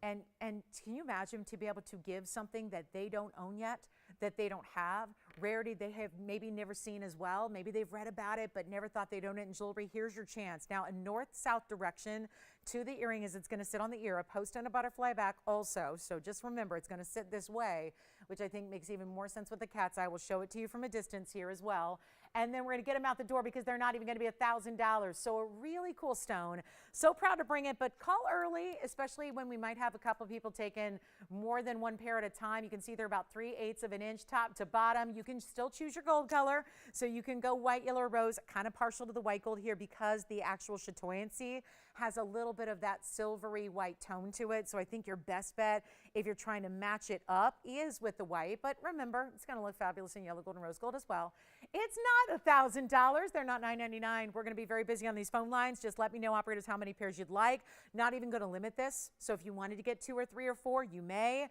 and can you imagine to be able to give something that they don't own yet, that they don't have, rarity they have maybe never seen as well, maybe they've read about it but never thought they'd own it in jewelry. Here's your chance. Now, a north-south direction to the earring is it's going to sit on the ear, a post and a butterfly back also, so just remember it's going to sit this way, which I think makes even more sense with the cat's eye. We'll show it to you from a distance here as well. And then we're going to get them out the door because they're not even going to be $1,000. So a really cool stone. So proud to bring it, but call early, especially when we might have a couple of people taking more than one pair at a time. You can see they're about 3/8 of an inch top to bottom. You can still choose your gold color. So you can go white, yellow, or rose, kind of partial to the white gold here because the actual chatoyancy has a little bit of that silvery white tone to it. So I think your best bet, if you're trying to match it up, is with the white. But remember, it's going to look fabulous in yellow gold and rose gold as well. It's not $1,000. They're not $9.99. We're going to be very busy on these phone lines. Just let me know, operators, how many pairs you'd like. Not even going to limit this. So if you wanted to get 2 or 3 or 4, you may.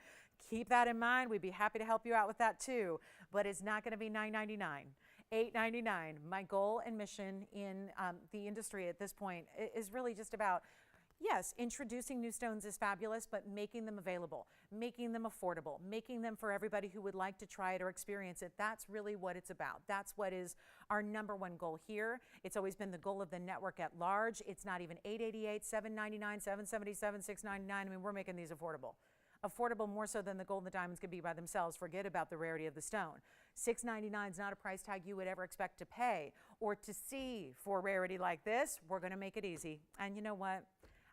Keep that in mind. We'd be happy to help you out with that too. But it's not going to be $9.99. $8.99. My goal and mission in the industry at this point is really just about, yes, introducing new stones is fabulous, but making them available, making them affordable, making them for everybody who would like to try it or experience it. That's really what it's about. That's what is our #1 goal here. It's always been the goal of the network at large. It's not even $888, $799, $777, $699. I mean, we're making these affordable. affordable more so than the gold and the diamonds could be by themselves. Forget about the rarity of the stone. $699 is not a price tag you would ever expect to pay or to see for rarity like this. We're going to make it easy. And you know what?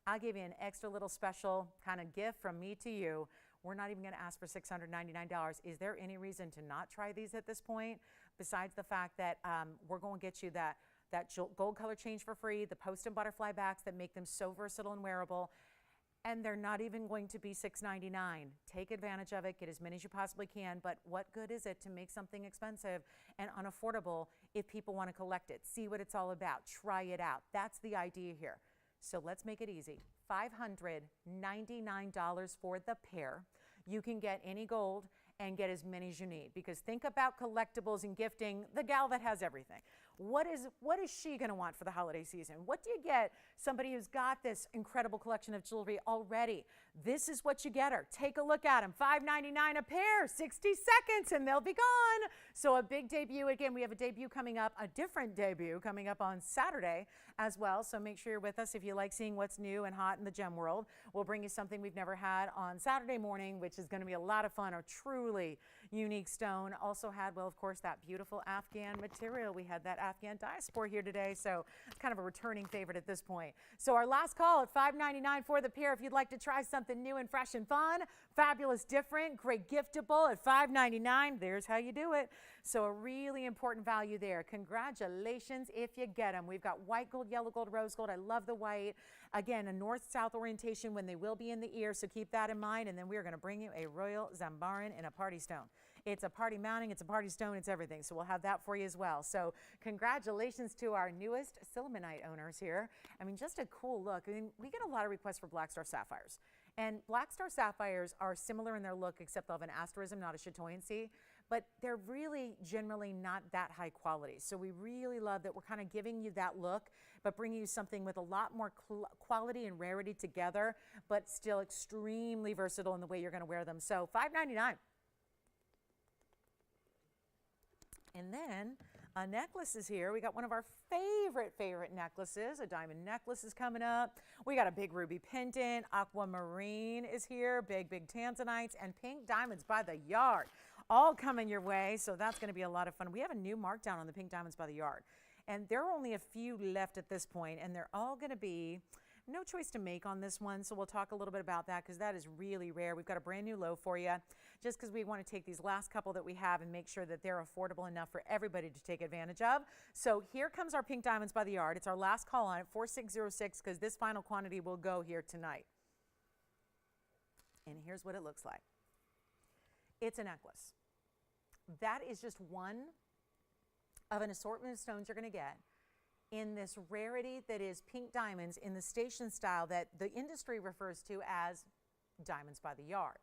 I'll give you an extra little special kind of gift from me to you. We're not even going to ask for $699. Is there any reason to not try these at this point? Besides the fact that we're going to get you that gold color change for free, the post and butterfly backs that make them so versatile and wearable. And they're not even going to be $699. Take advantage of it, get as many as you possibly can, but what good is it to make something expensive and unaffordable if people want to collect it? See what it's all about, try it out. That's the idea here. So let's make it easy. $599 for the pair. You can get any gold and get as many as you need, because think about collectibles and gifting, the gal that has everything. What is she going to want for the holiday season? What do you get somebody who's got this incredible collection of jewelry already? This is what you get her. Take a look at them. $5.99 a pair, 60 seconds, and they'll be gone. So a big debut. Again, we have a debut coming up, a different debut coming up on Saturday as well. So make sure you're with us if you like seeing what's new and hot in the gem world. We'll bring you something we've never had on Saturday morning, which is going to be a lot of fun, a truly unique stone. Also had, well, of course, that beautiful Afghan material. We had that Afghan Diaspore here today, so it's kind of a returning favorite at this point. So our last call at $5.99 for the pair. If you'd like to try something new and fresh and fun, fabulous, different, great giftable at $5.99, there's how you do it. So a really important value there. Congratulations if you get them. We've got white gold, yellow gold, rose gold. I love the white. Again, a north-south orientation when they will be in the ear, so keep that in mind. And then we're going to bring you a royal Zambarin in a party stone. It's a party mounting, it's a party stone, it's everything. So we'll have that for you as well. So congratulations to our newest Sillimanite owners here. I mean, just a cool look. I mean, we get a lot of requests for Black Star Sapphires. And Black Star Sapphires are similar in their look, except they'll have an asterism, not a chatoyancy. But they're really generally not that high quality. So we really love that we're kind of giving you that look, but bringing you something with a lot more quality and rarity together, but still extremely versatile in the way you're going to wear them. So $5.99. And then a necklace is here. We got one of our favorite necklaces. A diamond necklace is coming up. We got a big ruby pendant. Aquamarine is here. Big Tanzanites and pink diamonds by the yard. All coming your way, so that's going to be a lot of fun. We have a new markdown on the pink diamonds by the yard, and there are only a few left at this point, and they're all going to be no choice to make on this one, so we'll talk a little bit about that because that is really rare. We've got a brand new low for you just because we want to take these last couple that we have and make sure that they're affordable enough for everybody to take advantage of. So here comes our pink diamonds by the yard. It's our last call on it, 4606, because this final quantity will go here tonight. And here's what it looks like. It's a necklace. That is just one of an assortment of stones you're going to get in this rarity that is pink diamonds in the station style that the industry refers to as diamonds by the yard.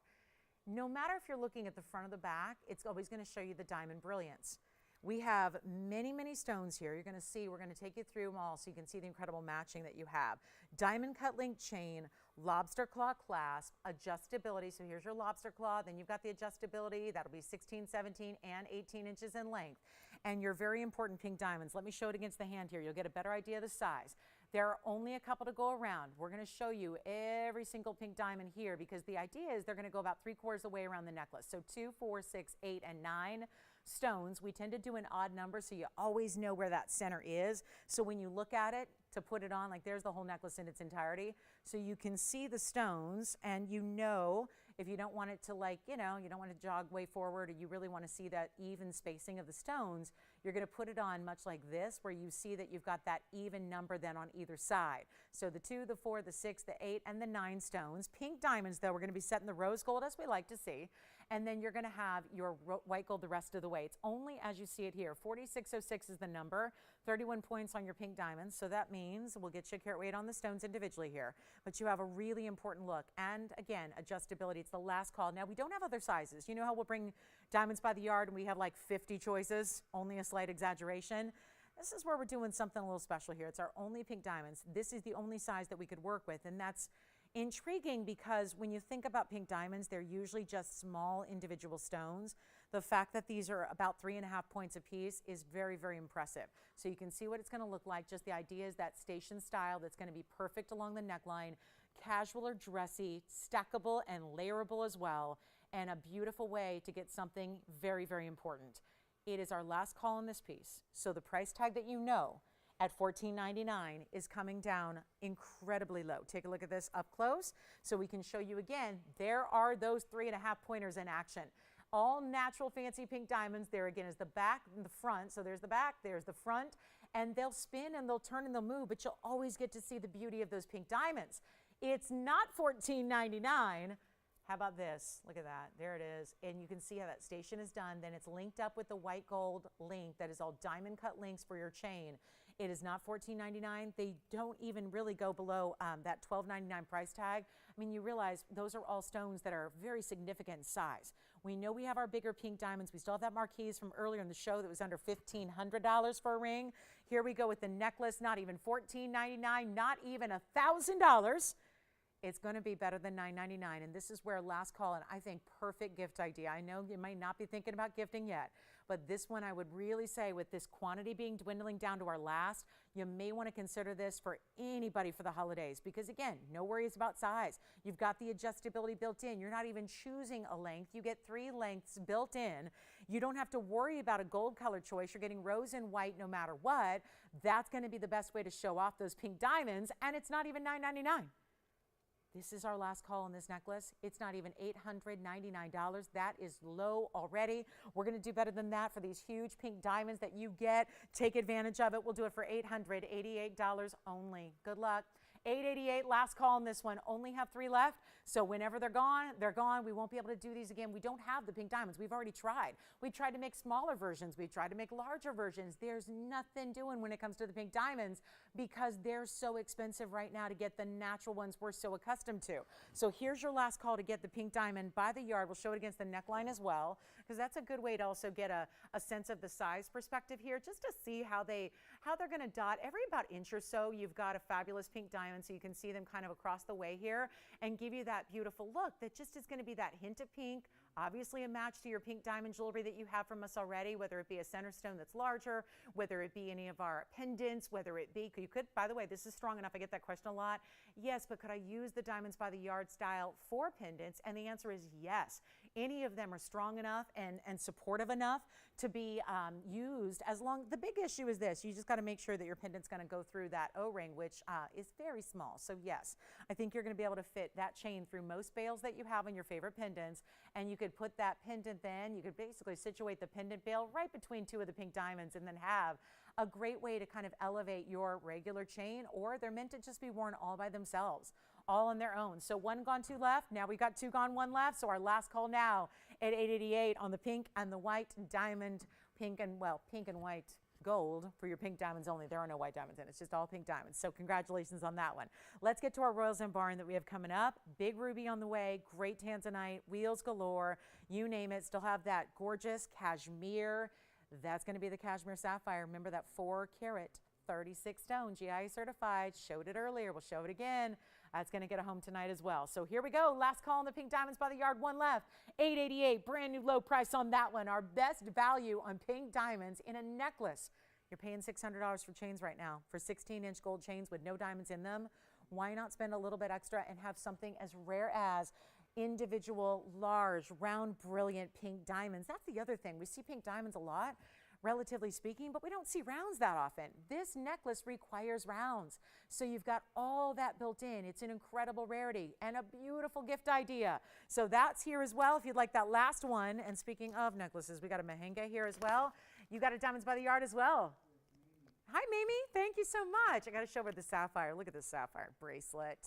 No matter if you're looking at the front or the back, it's always going to show you the diamond brilliance. We have many stones here. You're going to see, we're going to take you through them all so you can see the incredible matching that you have. Diamond cut link chain, lobster claw clasp, adjustability. So here's your lobster claw. Then you've got the adjustability. That'll be 16, 17, and 18 inches in length. And your very important pink diamonds. Let me show it against the hand here. You'll get a better idea of the size. There are only a couple to go around. We're going to show you every single pink diamond here because the idea is they're going to go about 3/4 of the way around the necklace. So 2, 4, 6, 8, and 9 stones. We tend to do an odd number so you always know where that center is. So when you look at it to put it on, like there's the whole necklace in its entirety. So you can see the stones and you know if you don't want it to you don't want to jog way forward or you really want to see that even spacing of the stones, you're going to put it on much like this where you see that you've got that even number then on either side. So the 2, the 4, the 6, the 8, and the 9 stones. Pink diamonds, though, we're going to be setting the rose gold as we like to see. And then you're going to have your white gold the rest of the way. It's only as you see it here. 4606 is the number, 31 points on your pink diamonds. So that means we'll get you a carat weight on the stones individually here. But you have a really important look. And again, adjustability. It's the last call. Now, we don't have other sizes. You know how we'll bring diamonds by the yard and we have like 50 choices, only a slight exaggeration? This is where we're doing something a little special here. It's our only pink diamonds. This is the only size that we could work with, and that's intriguing because when you think about pink diamonds, they're usually just small individual stones. The fact that these are about 3.5 points a piece is very impressive. So you can see what it's going to look like. Just the idea is that station style that's going to be perfect along the neckline. casual or dressy, stackable and layerable as well, and a beautiful way to get something very, very important. It is our last call on this piece. So the price tag that you know at $14.99 is coming down incredibly low. Take a look at this up close so we can show you again. There are those 3.5 pointers in action. All natural fancy pink diamonds. There again is the back and the front. So there's the back, there's the front, and they'll spin and they'll turn and they'll move, but you'll always get to see the beauty of those pink diamonds. It's not $14.99. How about this? Look at that. There it is. And you can see how that station is done. Then it's linked up with the white gold link that is all diamond cut links for your chain. It is not $14.99. They don't even really go below that $12.99 price tag. I mean, you realize those are all stones that are very significant in size. We know we have our bigger pink diamonds. We still have that marquise from earlier in the show that was under $1,500 for a ring. Here we go with the necklace, not even $14.99, not even $1,000. It's going to be better than $9.99, and this is where last call, and I think perfect gift idea. I know you might not be thinking about gifting yet, but this one I would really say, with this quantity being dwindling down to our last, you may want to consider this for anybody for the holidays, because again, no worries about size. You've got the adjustability built in. You're not even choosing a length. You get 3 lengths built in. You don't have to worry about a gold color choice. You're getting rose and white no matter what. That's going to be the best way to show off those pink diamonds, and it's not even $9.99. This is our last call on this necklace. It's not even $899. That is low already. We're going to do better than that for these huge pink diamonds that you get. Take advantage of it. We'll do it for $888 only. Good luck. $888, last call on this one. Only have 3 left. So whenever they're gone, they're gone. We won't be able to do these again. We don't have the pink diamonds. We've already tried. We tried to make smaller versions. We tried to make larger versions. There's nothing doing when it comes to the pink diamonds because they're so expensive right now to get the natural ones we're so accustomed to. So here's your last call to get the pink diamond by the yard. We'll show it against the neckline as well, because that's a good way to also get a sense of the size perspective here, just to see how they're going to dot every about inch or so. You've got a fabulous pink diamond, so you can see them kind of across the way here and give you that beautiful look that just is going to be that hint of pink, obviously a match to your pink diamond jewelry that you have from us already, whether it be a center stone that's larger, whether it be any of our pendants, whether it be, you could, by the way, this is strong enough. I get that question a lot. Yes, but could I use the diamonds by the yard style for pendants? And the answer is yes. Any of them are strong enough and supportive enough to be used as long. The big issue is this. You just got to make sure that your pendant's going to go through that O-ring, which is very small. So yes, I think you're going to be able to fit that chain through most bails that you have on your favorite pendants. And you could put that pendant then, you could basically situate the pendant bail right between 2 of the pink diamonds and then have a great way to kind of elevate your regular chain, or they're meant to just be worn all by themselves, all on their own. So 1 gone, 2 left. Now we got 2 gone, 1 left. So our last call now at $888 on the pink and the white diamond, pink and white gold for your pink diamonds only. There are no white diamonds in it. It's just all pink diamonds. So congratulations on that one. Let's get to our Royal Zambarin that we have coming up. Big ruby on the way, great Tanzanite, wheels galore, you name it. Still have that gorgeous Cashmere. That's going to be the Cashmere Sapphire. Remember that 4 carat, 36 stone, GI certified. Showed it earlier. We'll show it again. That's going to get a home tonight as well. So here we go. Last call on the pink diamonds by the yard. 1 left. $888. Brand new low price on that one. Our best value on pink diamonds in a necklace. You're paying $600 for chains right now. For 16-inch gold chains with no diamonds in them. Why not spend a little bit extra and have something as rare as individual, large, round, brilliant pink diamonds? That's the other thing. We see pink diamonds a lot, relatively speaking, but we don't see rounds that often. This necklace requires rounds. So you've got all that built in. It's an incredible rarity and a beautiful gift idea. So that's here as well if you'd like that last one. And speaking of necklaces, we got a Mahenge here as well. You got a Diamonds by the Yard as well. Hi, Mimi. Thank you so much. I got to show her the sapphire. Look at this sapphire bracelet.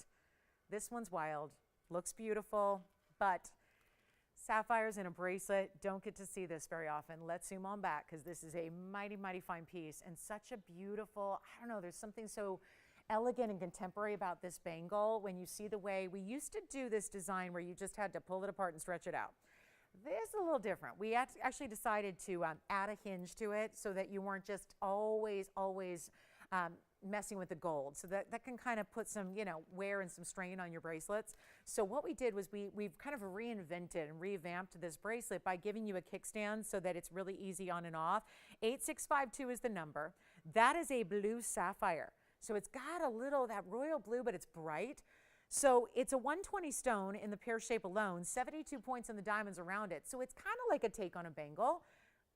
This one's wild. Looks beautiful, but sapphires in a bracelet, don't get to see this very often. Let's zoom on back because this is a mighty, mighty fine piece and such a beautiful, I don't know, there's something so elegant and contemporary about this bangle when you see the way we used to do this design where you just had to pull it apart and stretch it out. This is a little different. We actually decided to add a hinge to it so that you weren't just always messing with the gold. So that can kind of put some, wear and some strain on your bracelets. So what we did was we've kind of reinvented and revamped this bracelet by giving you a kickstand so that it's really easy on and off. 8652 is the number. That is a blue sapphire. So it's got a little, that royal blue, but it's bright. So it's a 120 stone in the pear shape alone, 72 points in the diamonds around it. So it's kind of like a take on a bangle,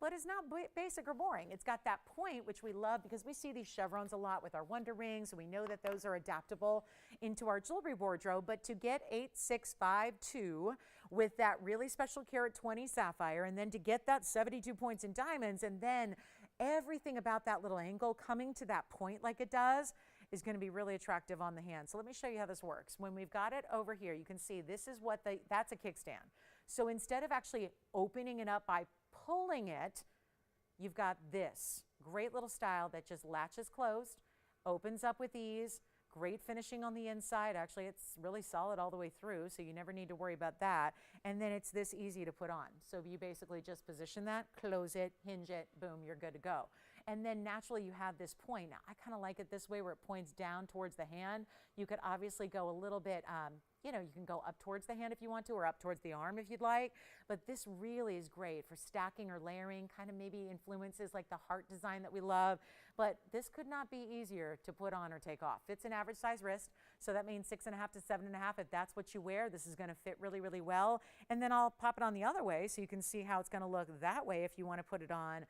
but it's not basic or boring. It's got that point, which we love because we see these chevrons a lot with our wonder rings, and we know that those are adaptable into our jewelry wardrobe. But to get 8652 with that really special carat 20 sapphire, and then to get that 72 points in diamonds, and then everything about that little angle coming to that point like it does, is going to be really attractive on the hand. So let me show you how this works. When we've got it over here, you can see this is what that's a kickstand. So instead of actually opening it up by pulling it, you've got this great little style that just latches closed, opens up with ease, great finishing on the inside. Actually, it's really solid all the way through, so you never need to worry about that. And then it's this easy to put on. So you basically just position that, close it, hinge it, boom, you're good to go. And then naturally you have this point. Now, I kind of like it this way where it points down towards the hand. You could obviously go a little bit, you can go up towards the hand if you want to, or up towards the arm if you'd like. But this really is great for stacking or layering, kind of maybe influences like the heart design that we love. But this could not be easier to put on or take off. Fits an average size wrist, so that means 6.5 to 7.5. If that's what you wear, this is going to fit really, really well. And then I'll pop it on the other way so you can see how it's going to look that way if you want to put it on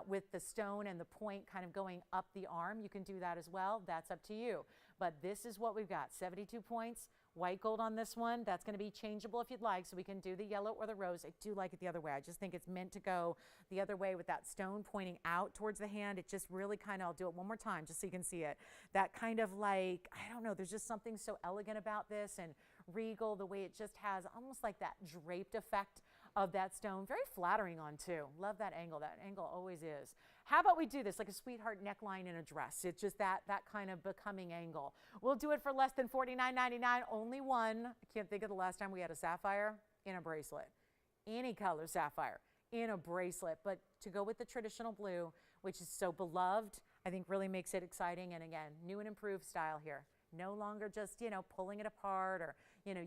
with the stone and the point kind of going up the arm. You can do that as well. That's up to you. But this is what we've got, 72 points. White gold on this one. That's going to be changeable if you'd like, so we can do the yellow or the rose. I do like it the other way. I just think it's meant to go the other way with that stone pointing out towards the hand. It just really kind of, I'll do it one more time just so you can see it. That kind of like, I don't know, there's just something so elegant about this, and regal, the way it just has almost like that draped effect of that stone. Very flattering on too. Love that angle. That angle always is. How about we do this like a sweetheart neckline in a dress? It's just that kind of becoming angle. We'll do it for less than $49.99. Only one. I can't think of the last time we had a sapphire in a bracelet. Any color sapphire in a bracelet. But to go with the traditional blue, which is so beloved, I think really makes it exciting. And again, new and improved style here. No longer just, pulling it apart or,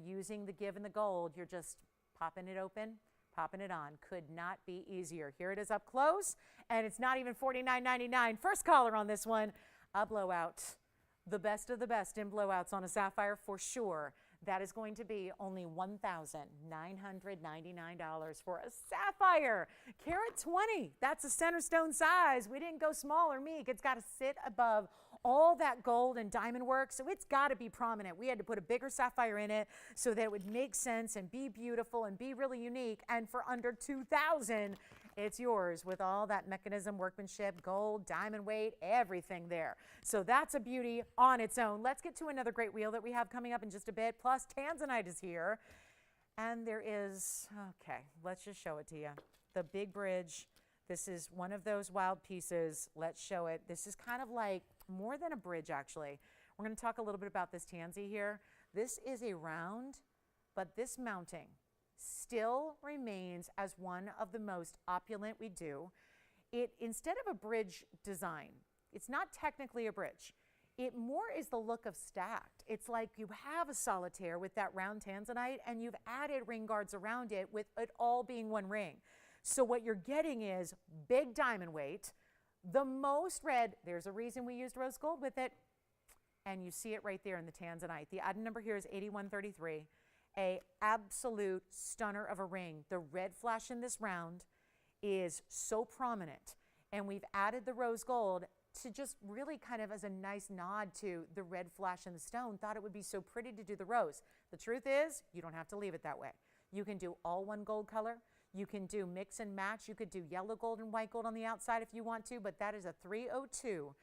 using the give and the gold. You're just popping it open, popping it on. Could not be easier. Here it is up close, and it's not even $49.99. First caller on this one, a blowout. The best of the best in blowouts on a sapphire for sure. That is going to be only $1,999 for a sapphire. Carat 20, that's a center stone size. We didn't go small or meek. It's got to sit above all that gold and diamond work, so it's got to be prominent. We had to put a bigger sapphire in it so that it would make sense and be beautiful and be really unique. And for under $2,000, it's yours with all that mechanism, workmanship, gold, diamond weight, everything there. So that's a beauty on its own. Let's get to another great wheel that we have coming up in just a bit. Plus, Tanzanite is here. And there is, okay, let's just show it to you. The big bridge. This is one of those wild pieces. Let's show it. This is kind of like more than a bridge, actually. We're going to talk a little bit about this tansy here. This is a round, but this mounting still remains as one of the most opulent we do. It, instead of a bridge design, it's not technically a bridge. It more is the look of stacked. It's like you have a solitaire with that round Tanzanite and you've added ring guards around it with it all being one ring. So what you're getting is big diamond weight, the most red. There's a reason we used rose gold with it. And you see it right there in the Tanzanite. The item number here is 8133. A absolute stunner of a ring. The red flash in this round is so prominent. And we've added the rose gold to just really kind of as a nice nod to the red flash in the stone. Thought it would be so pretty to do the rose. The truth is, you don't have to leave it that way. You can do all one gold color. You can do mix and match. You could do yellow gold and white gold on the outside if you want to, but that is a 302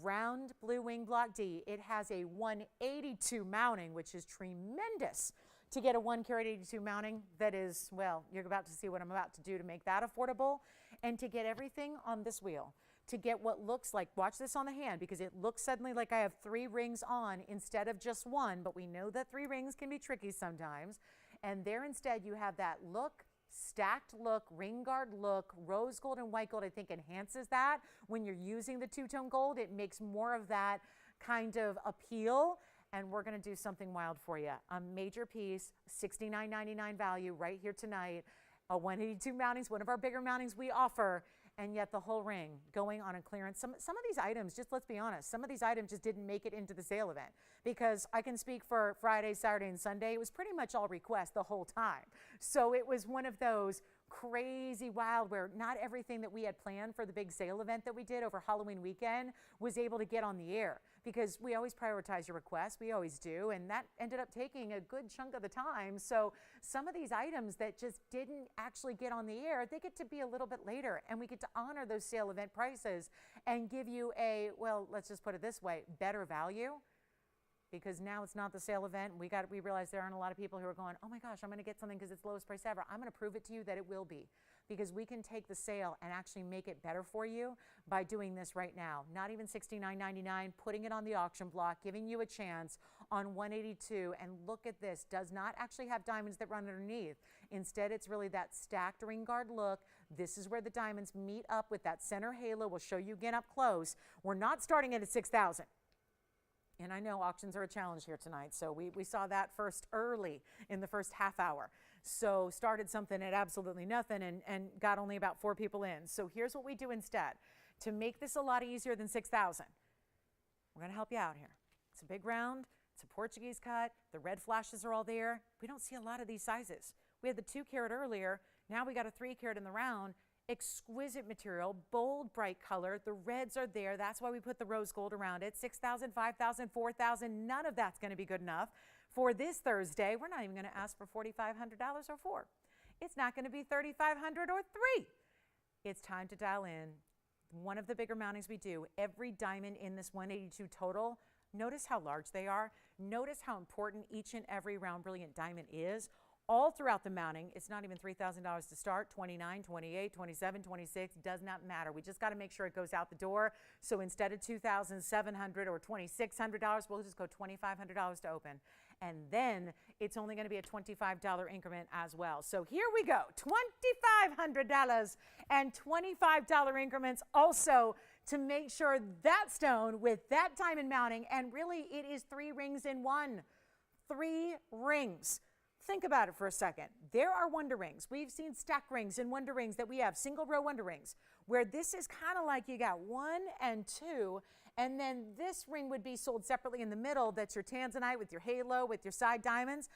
round blue wing block D. It has a 182 mounting, which is tremendous. To get a 1 carat 82 mounting, that is, well, you're about to see what I'm about to do to make that affordable. And to get everything on this wheel, to get what looks like, watch this on the hand, because it looks suddenly like I have 3 rings on instead of just 1, but we know that 3 rings can be tricky sometimes. And there instead you have that look, stacked look, ring guard look, rose gold and white gold. I think enhances that. When you're using the two-tone gold, it makes more of that kind of appeal. And we're going to do something wild for you. A major piece, $69.99 value right here tonight. A 182 mountings, one of our bigger mountings we offer. and yet the whole ring going on a clearance. Some of these items, just let's be honest, some of these items just didn't make it into the sale event, because I can speak for Friday, Saturday, and Sunday. It was pretty much all request the whole time. So it was one of those crazy wild where not everything that we had planned for the big sale event that we did over Halloween weekend was able to get on the air, because we always prioritize your requests. We always do. And that ended up taking a good chunk of the time. So some of these items that just didn't actually get on the air, they get to be a little bit later, and we get to honor those sale event prices and give you a, well, let's just put it this way, better value. Because now it's not the sale event. We realize there aren't a lot of people who are going, oh my gosh, I'm going to get something because it's the lowest price ever. I'm going to prove it to you that it will be, because we can take the sale and actually make it better for you by doing this right now. Not even $69.99, putting it on the auction block, giving you a chance on $182. And look at this, does not actually have diamonds that run underneath. Instead, it's really that stacked ring guard look. This is where the diamonds meet up with that center halo. We'll show you again up close. We're not starting it at $6,000. And I know auctions are a challenge here tonight, so we saw that first early in the first half hour. So started something at absolutely nothing and got only about 4 people in. So here's what we do instead. To make this a lot easier than $6,000, we're going to help you out here. It's a big round. It's a Portuguese cut. The red flashes are all there. We don't see a lot of these sizes. We had the 2 carat earlier. Now we got a 3 carat in the round. Exquisite material, bold, bright color. The reds are there. That's why we put the rose gold around it. 6,000, 5,000, 4,000. None of that's going to be good enough for this Thursday. We're not even going to ask for $4,500 or $4. It's not going to be $3,500 or $3. It's time to dial in. One of the bigger mountings we do, every diamond in this 182 total, notice how large they are. Notice how important each and every round brilliant diamond is. All throughout the mounting, it's not even $3,000 to start, 29, 28, 27, 26, does not matter. We just got to make sure it goes out the door. So instead of $2,700 or $2,600, we'll just go $2,500 to open. And then it's only going to be a $25 increment as well. So here we go, $2,500 and $25 increments also to make sure that stone with that diamond mounting, and really it is 3 rings in one. 3 rings. Think about it for a second. There are wonder rings. We've seen stack rings and wonder rings that we have, single row wonder rings, where this is kind of like you got 1 and 2, and then this ring would be sold separately in the middle. That's your Tanzanite with your halo, with your side diamonds.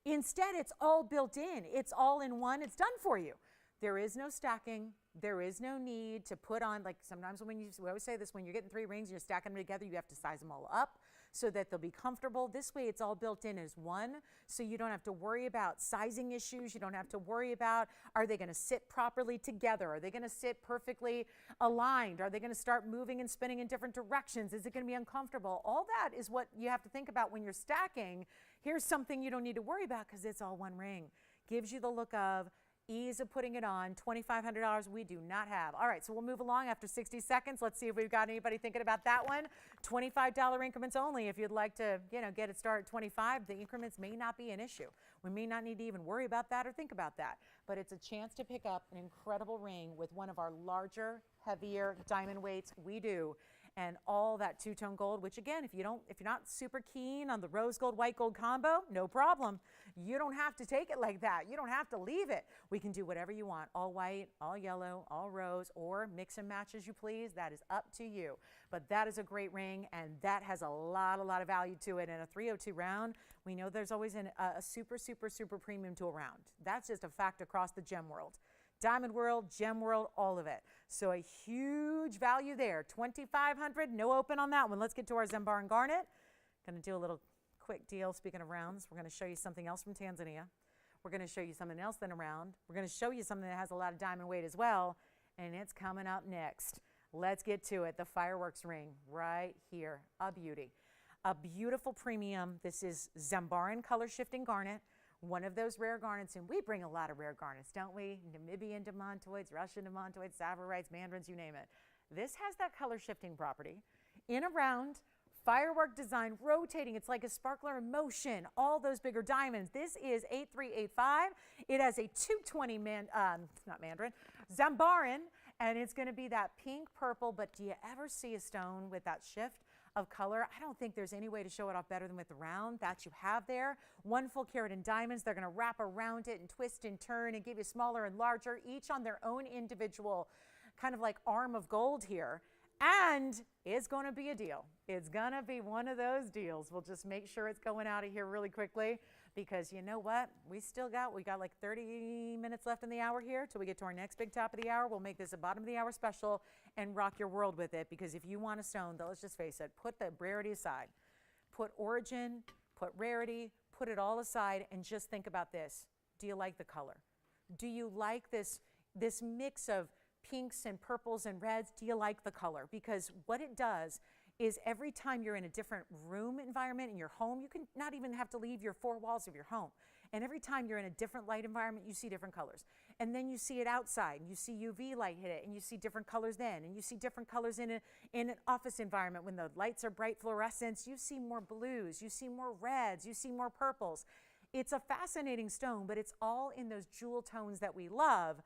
Instead, it's all built in. It's all in one. It's done for you. There is no stacking. There is no need to put on, like sometimes we always say this, when you're getting 3 rings and you're stacking them together, you have to size them all up so that they'll be comfortable. This way it's all built in as one, so you don't have to worry about sizing issues. You don't have to worry about, are they going to sit properly together? Are they going to sit perfectly aligned? Are they going to start moving and spinning in different directions? Is it going to be uncomfortable? All that is what you have to think about when you're stacking. Here's something you don't need to worry about because it's all one ring. Gives you the look of ease of putting it on. $2,500 we do not have. All right, so we'll move along after 60 seconds. Let's see if we've got anybody thinking about that one. $25 increments only. If you'd like to, get it started at 25, the increments may not be an issue. We may not need to even worry about that or think about that. But it's a chance to pick up an incredible ring with one of our larger, heavier diamond weights we do. And all that 2-tone gold, which again, if you're not super keen on the rose gold, white gold combo, no problem. You don't have to take it like that. You don't have to leave it. We can do whatever you want, all white, all yellow, all rose, or mix and match as you please. That is up to you. But that is a great ring, and that has a lot of value to it. In a 302 round, we know there's always a super, super, super premium to a round. That's just a fact across the gem world. Diamond world, gem world, all of it. So a huge value there. $2,500, no open on that one. Let's get to our Zambarin garnet. Going to do a little quick deal. Speaking of rounds, we're going to show you something else from Tanzania. We're going to show you something else then a round. We're going to show you something that has a lot of diamond weight as well, and it's coming up next. Let's get to it. The fireworks ring right here. A beauty. A beautiful premium. This is Zambarin color shifting garnet. One of those rare garnets, and we bring a lot of rare garnets, don't we? Namibian demontoids, Russian demontoids, Sapphireites, mandarins, you name it. This has that color shifting property. In a round, firework design, rotating. It's like a sparkler in motion. All those bigger diamonds. This is 8385. It has a 220 not mandarin, Zambarin, and it's going to be that pink purple. But do you ever see a stone with that shift of color? I don't think there's any way to show it off better than with the round that you have there. 1 full carat in diamonds. They're going to wrap around it and twist and turn and give you smaller and larger, each on their own individual kind of like arm of gold here. And it's going to be a deal. It's going to be one of those deals. We'll just make sure it's going out of here really quickly because you know what? We got like 30 minutes left in the hour here till we get to our next big top of the hour. We'll make this a bottom of the hour special and rock your world with it because if you want a stone, though, let's just face it, put the rarity aside. Put origin, put rarity, put it all aside and just think about this. Do you like the color? Do you like this mix of pinks and purples and reds? Do you like the color? Because what it does is every time you're in a different room environment in your home, you can not even have to leave your four walls of your home. And every time you're in a different light environment, you see different colors. And then you see it outside, and you see UV light hit it, and you see different colors then, and you see different colors in an office environment when the lights are bright fluorescents. You see more blues, you see more reds, you see more purples. It's a fascinating stone, but it's all in those jewel tones that we love.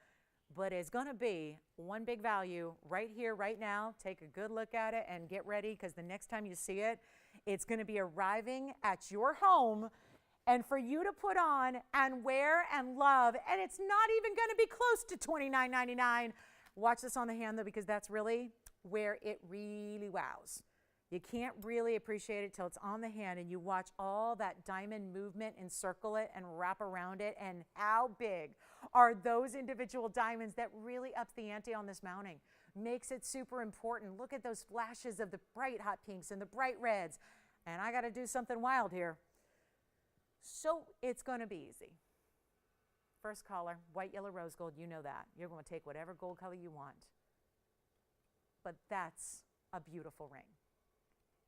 But it's going to be one big value right here, right now. Take a good look at it and get ready because the next time you see it, it's going to be arriving at your home and for you to put on and wear and love. And it's not even going to be close to $29.99. Watch this on the hand, though, because that's really where it really wows. You can't really appreciate it till it's on the hand and you watch all that diamond movement encircle it and wrap around it. And how big are those individual diamonds that really ups the ante on this mounting? Makes it super important. Look at those flashes of the bright hot pinks and the bright reds. And I got to do something wild here. So it's going to be easy. First color, white, yellow, rose gold. You know that. You're going to take whatever gold color you want. But that's a beautiful ring.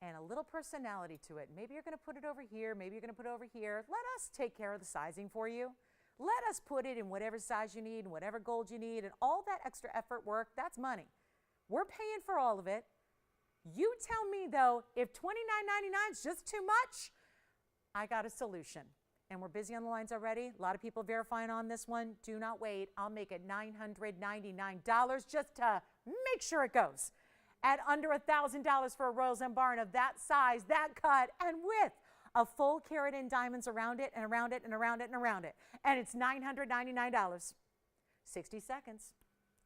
And a little personality to it. Maybe you're going to put it over here. Maybe you're going to put it over here. Let us take care of the sizing for you. Let us put it in whatever size you need, whatever gold you need, and all that extra effort work, that's money. We're paying for all of it. You tell me, though, if $29.99 is just too much, I got a solution. And we're busy on the lines already. A lot of people verifying on this one. Do not wait. I'll make it $999 just to make sure it goes. At under $1,000 for a Royal Zambarin of that size, that cut, and with a full carat in diamonds around it and around it and around it and around it. And it's $999. 60 seconds.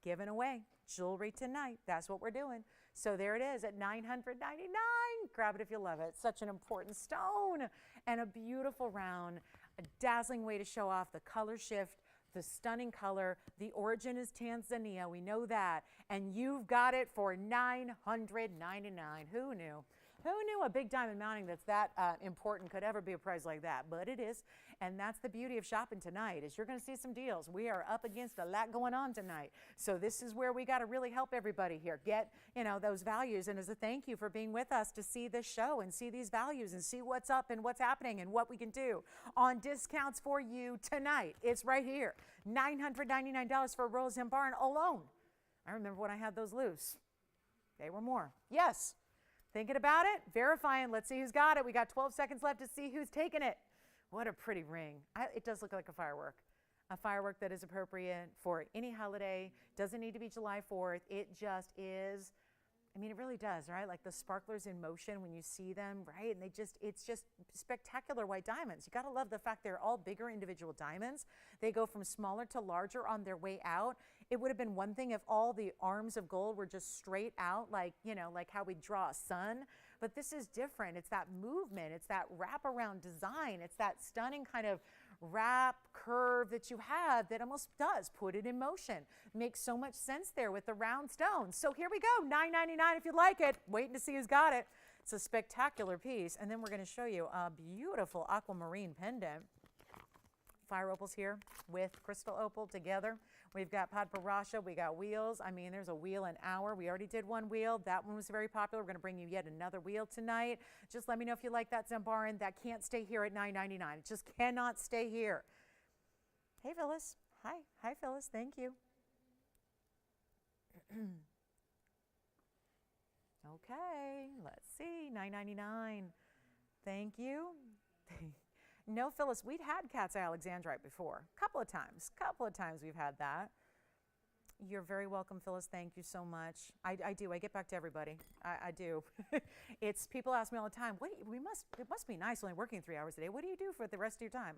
Giving away jewelry tonight. That's what we're doing. So there it is at $999. Grab it if you love it. Such an important stone and a beautiful round, a dazzling way to show off the color shift, the stunning color. The origin is Tanzania. We know that. And you've got it for $999. Who knew? Who knew a big diamond mounting that's that important could ever be a prize like that? But it is. And that's the beauty of shopping tonight is you're going to see some deals. We are up against a lot going on tonight. So this is where we got to really help everybody here. Get, those values. And as a thank you for being with us to see this show and see these values and see what's up and what's happening and what we can do on discounts for you tonight. It's right here. $999 for a Royal Zambarin alone. I remember when I had those loose. They were more. Yes. Thinking about it, verifying. Let's see who's got it. We got 12 seconds left to see who's taking it. What a pretty ring. It does look like a firework that is appropriate for any holiday. Doesn't need to be July 4th. It just is. I mean, it really does, right? Like the sparklers in motion when you see them, right? And it's just spectacular white diamonds. You got to love the fact they're all bigger individual diamonds. They go from smaller to larger on their way out. It would have been one thing if all the arms of gold were just straight out, like how we draw a sun. But this is different. It's that movement. It's that wraparound design. It's that stunning kind of wrap curve that you have that almost does put it in motion. Makes so much sense there with the round stones. So here we go, $999 if you like it. Waiting to see who's got it. It's a spectacular piece. And then we're going to show you a beautiful aquamarine pendant. Fire opals here with crystal opal together. We've got Padparadscha, we got wheels. I mean, there's a wheel an hour. We already did one wheel. That one was very popular. We're going to bring you yet another wheel tonight. Just let me know if you like that Zambarin. That can't stay here at $999. It just cannot stay here. Hey, Phyllis. Hi. Hi, Phyllis. Thank you. Okay, let's see. $999. Thank you. No, Phyllis, we'd had cat's eye alexandrite before. A couple of times we've had that. You're very welcome, Phyllis. Thank you so much. I do. I get back to everybody. I do. It's people ask me all the time, it must be nice only working 3 hours a day. What do you do for the rest of your time?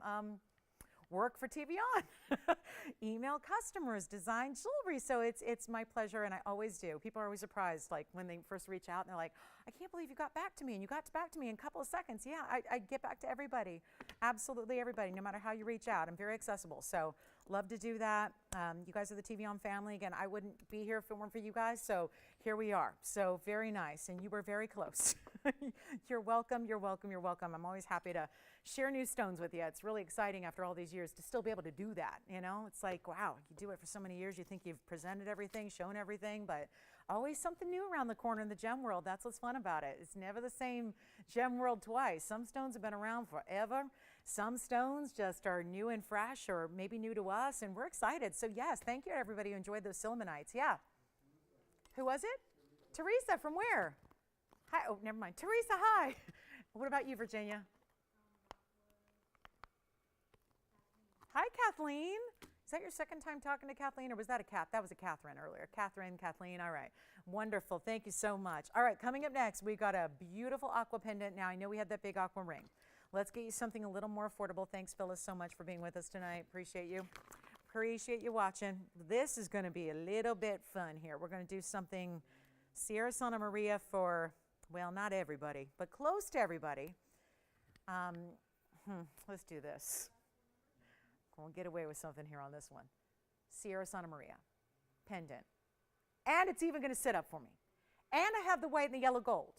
work for TVON, email customers, design jewelry. So it's my pleasure, and I always do. People are always surprised, like when they first reach out and they're like, I can't believe you got back to me, and you got back to me in a couple of seconds. Yeah, I get back to everybody, absolutely everybody, no matter how you reach out. I'm very accessible, so love to do that. You guys are the TVON family. Again, I wouldn't be here if it weren't for you guys, so here we are. So very nice, and you were very close. You're welcome, you're welcome, you're welcome. I'm always happy to share new stones with you. It's really exciting after all these years to still be able to do that, you know? It's like, wow, you do it for so many years, you think you've presented everything, shown everything, but always something new around the corner in the gem world. That's what's fun about it. It's never the same gem world twice. Some stones have been around forever. Some stones just are new and fresh, or maybe new to us, and we're excited. So yes, thank you to everybody who enjoyed those Sillimanites. Yeah. Who was it? Teresa, from where? Hi. Oh, never mind. Teresa, hi. What about you, Virginia? Hi, Kathleen. Is that your second time talking to Kathleen, or was that a Kath? That was a Catherine earlier. Catherine, Kathleen, all right. Wonderful, thank you so much. All right, coming up next, we've got a beautiful aqua pendant. Now, I know we had that big aqua ring. Let's get you something a little more affordable. Thanks, Phyllis, so much for being with us tonight. Appreciate you. Appreciate you watching. This is gonna be a little bit fun here. We're gonna do something Sierra Santa Maria for, well, not everybody, but close to everybody. Let's do this. We'll get away with something here on this one. Sierra Santa Maria pendant. And it's even gonna sit up for me. And I have the white and the yellow gold.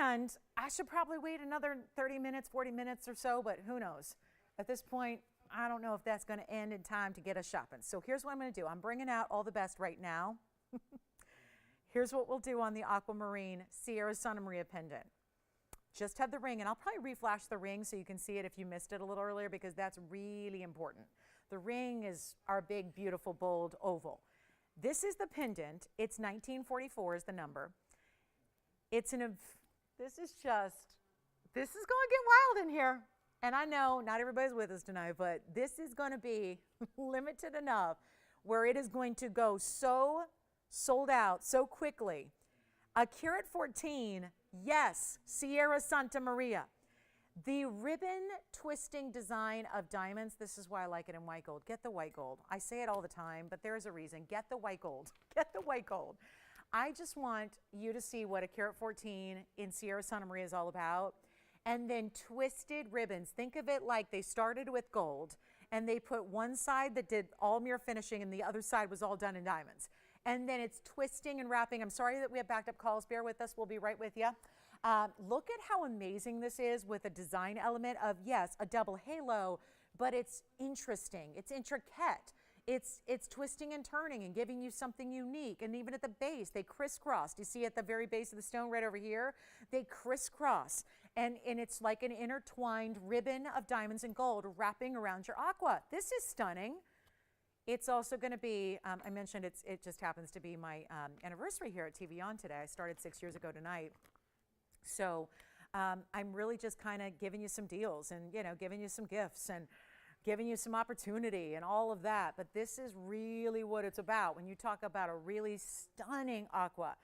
And I should probably wait another 30 minutes, 40 minutes or so, but who knows? At this point, I don't know if that's gonna end in time to get us shopping. So here's what I'm gonna do. I'm bringing out all the best right now. Here's what we'll do on the aquamarine Sierra Santa Maria pendant. Just have the ring, and I'll probably reflash the ring so you can see it if you missed it a little earlier, because that's really important. The ring is our big, beautiful, bold oval. This is the pendant. It's 1944 is the number. This is going to get wild in here. And I know not everybody's with us tonight, but this is going to be limited enough where it is going to go so sold out so quickly. A carat 14, yes, Sierra Santa Maria. The ribbon twisting design of diamonds, this is why I like it in white gold. Get the white gold. I say it all the time, but there is a reason. Get the white gold. Get the white gold. I just want you to see what a carat 14 in Sierra Santa Maria is all about. And then twisted ribbons. Think of it like they started with gold, and they put one side that did all mirror finishing, and the other side was all done in diamonds. And then it's twisting and wrapping. I'm sorry that we have backed up calls. Bear with us. We'll be right with you. Look at how amazing this is with a design element of, yes, a double halo, but it's interesting. It's intricate. It's twisting and turning and giving you something unique. And even at the base, they crisscross. You see at the very base of the stone right over here? They crisscross. And it's like an intertwined ribbon of diamonds and gold wrapping around your aqua. This is stunning. It's also going to be, I mentioned it just happens to be my anniversary here at TVON today. I started 6 years ago tonight. So I'm really just kind of giving you some deals and, you know, giving you some gifts and giving you some opportunity and all of that. But this is really what it's about. When you talk about a really stunning aqua,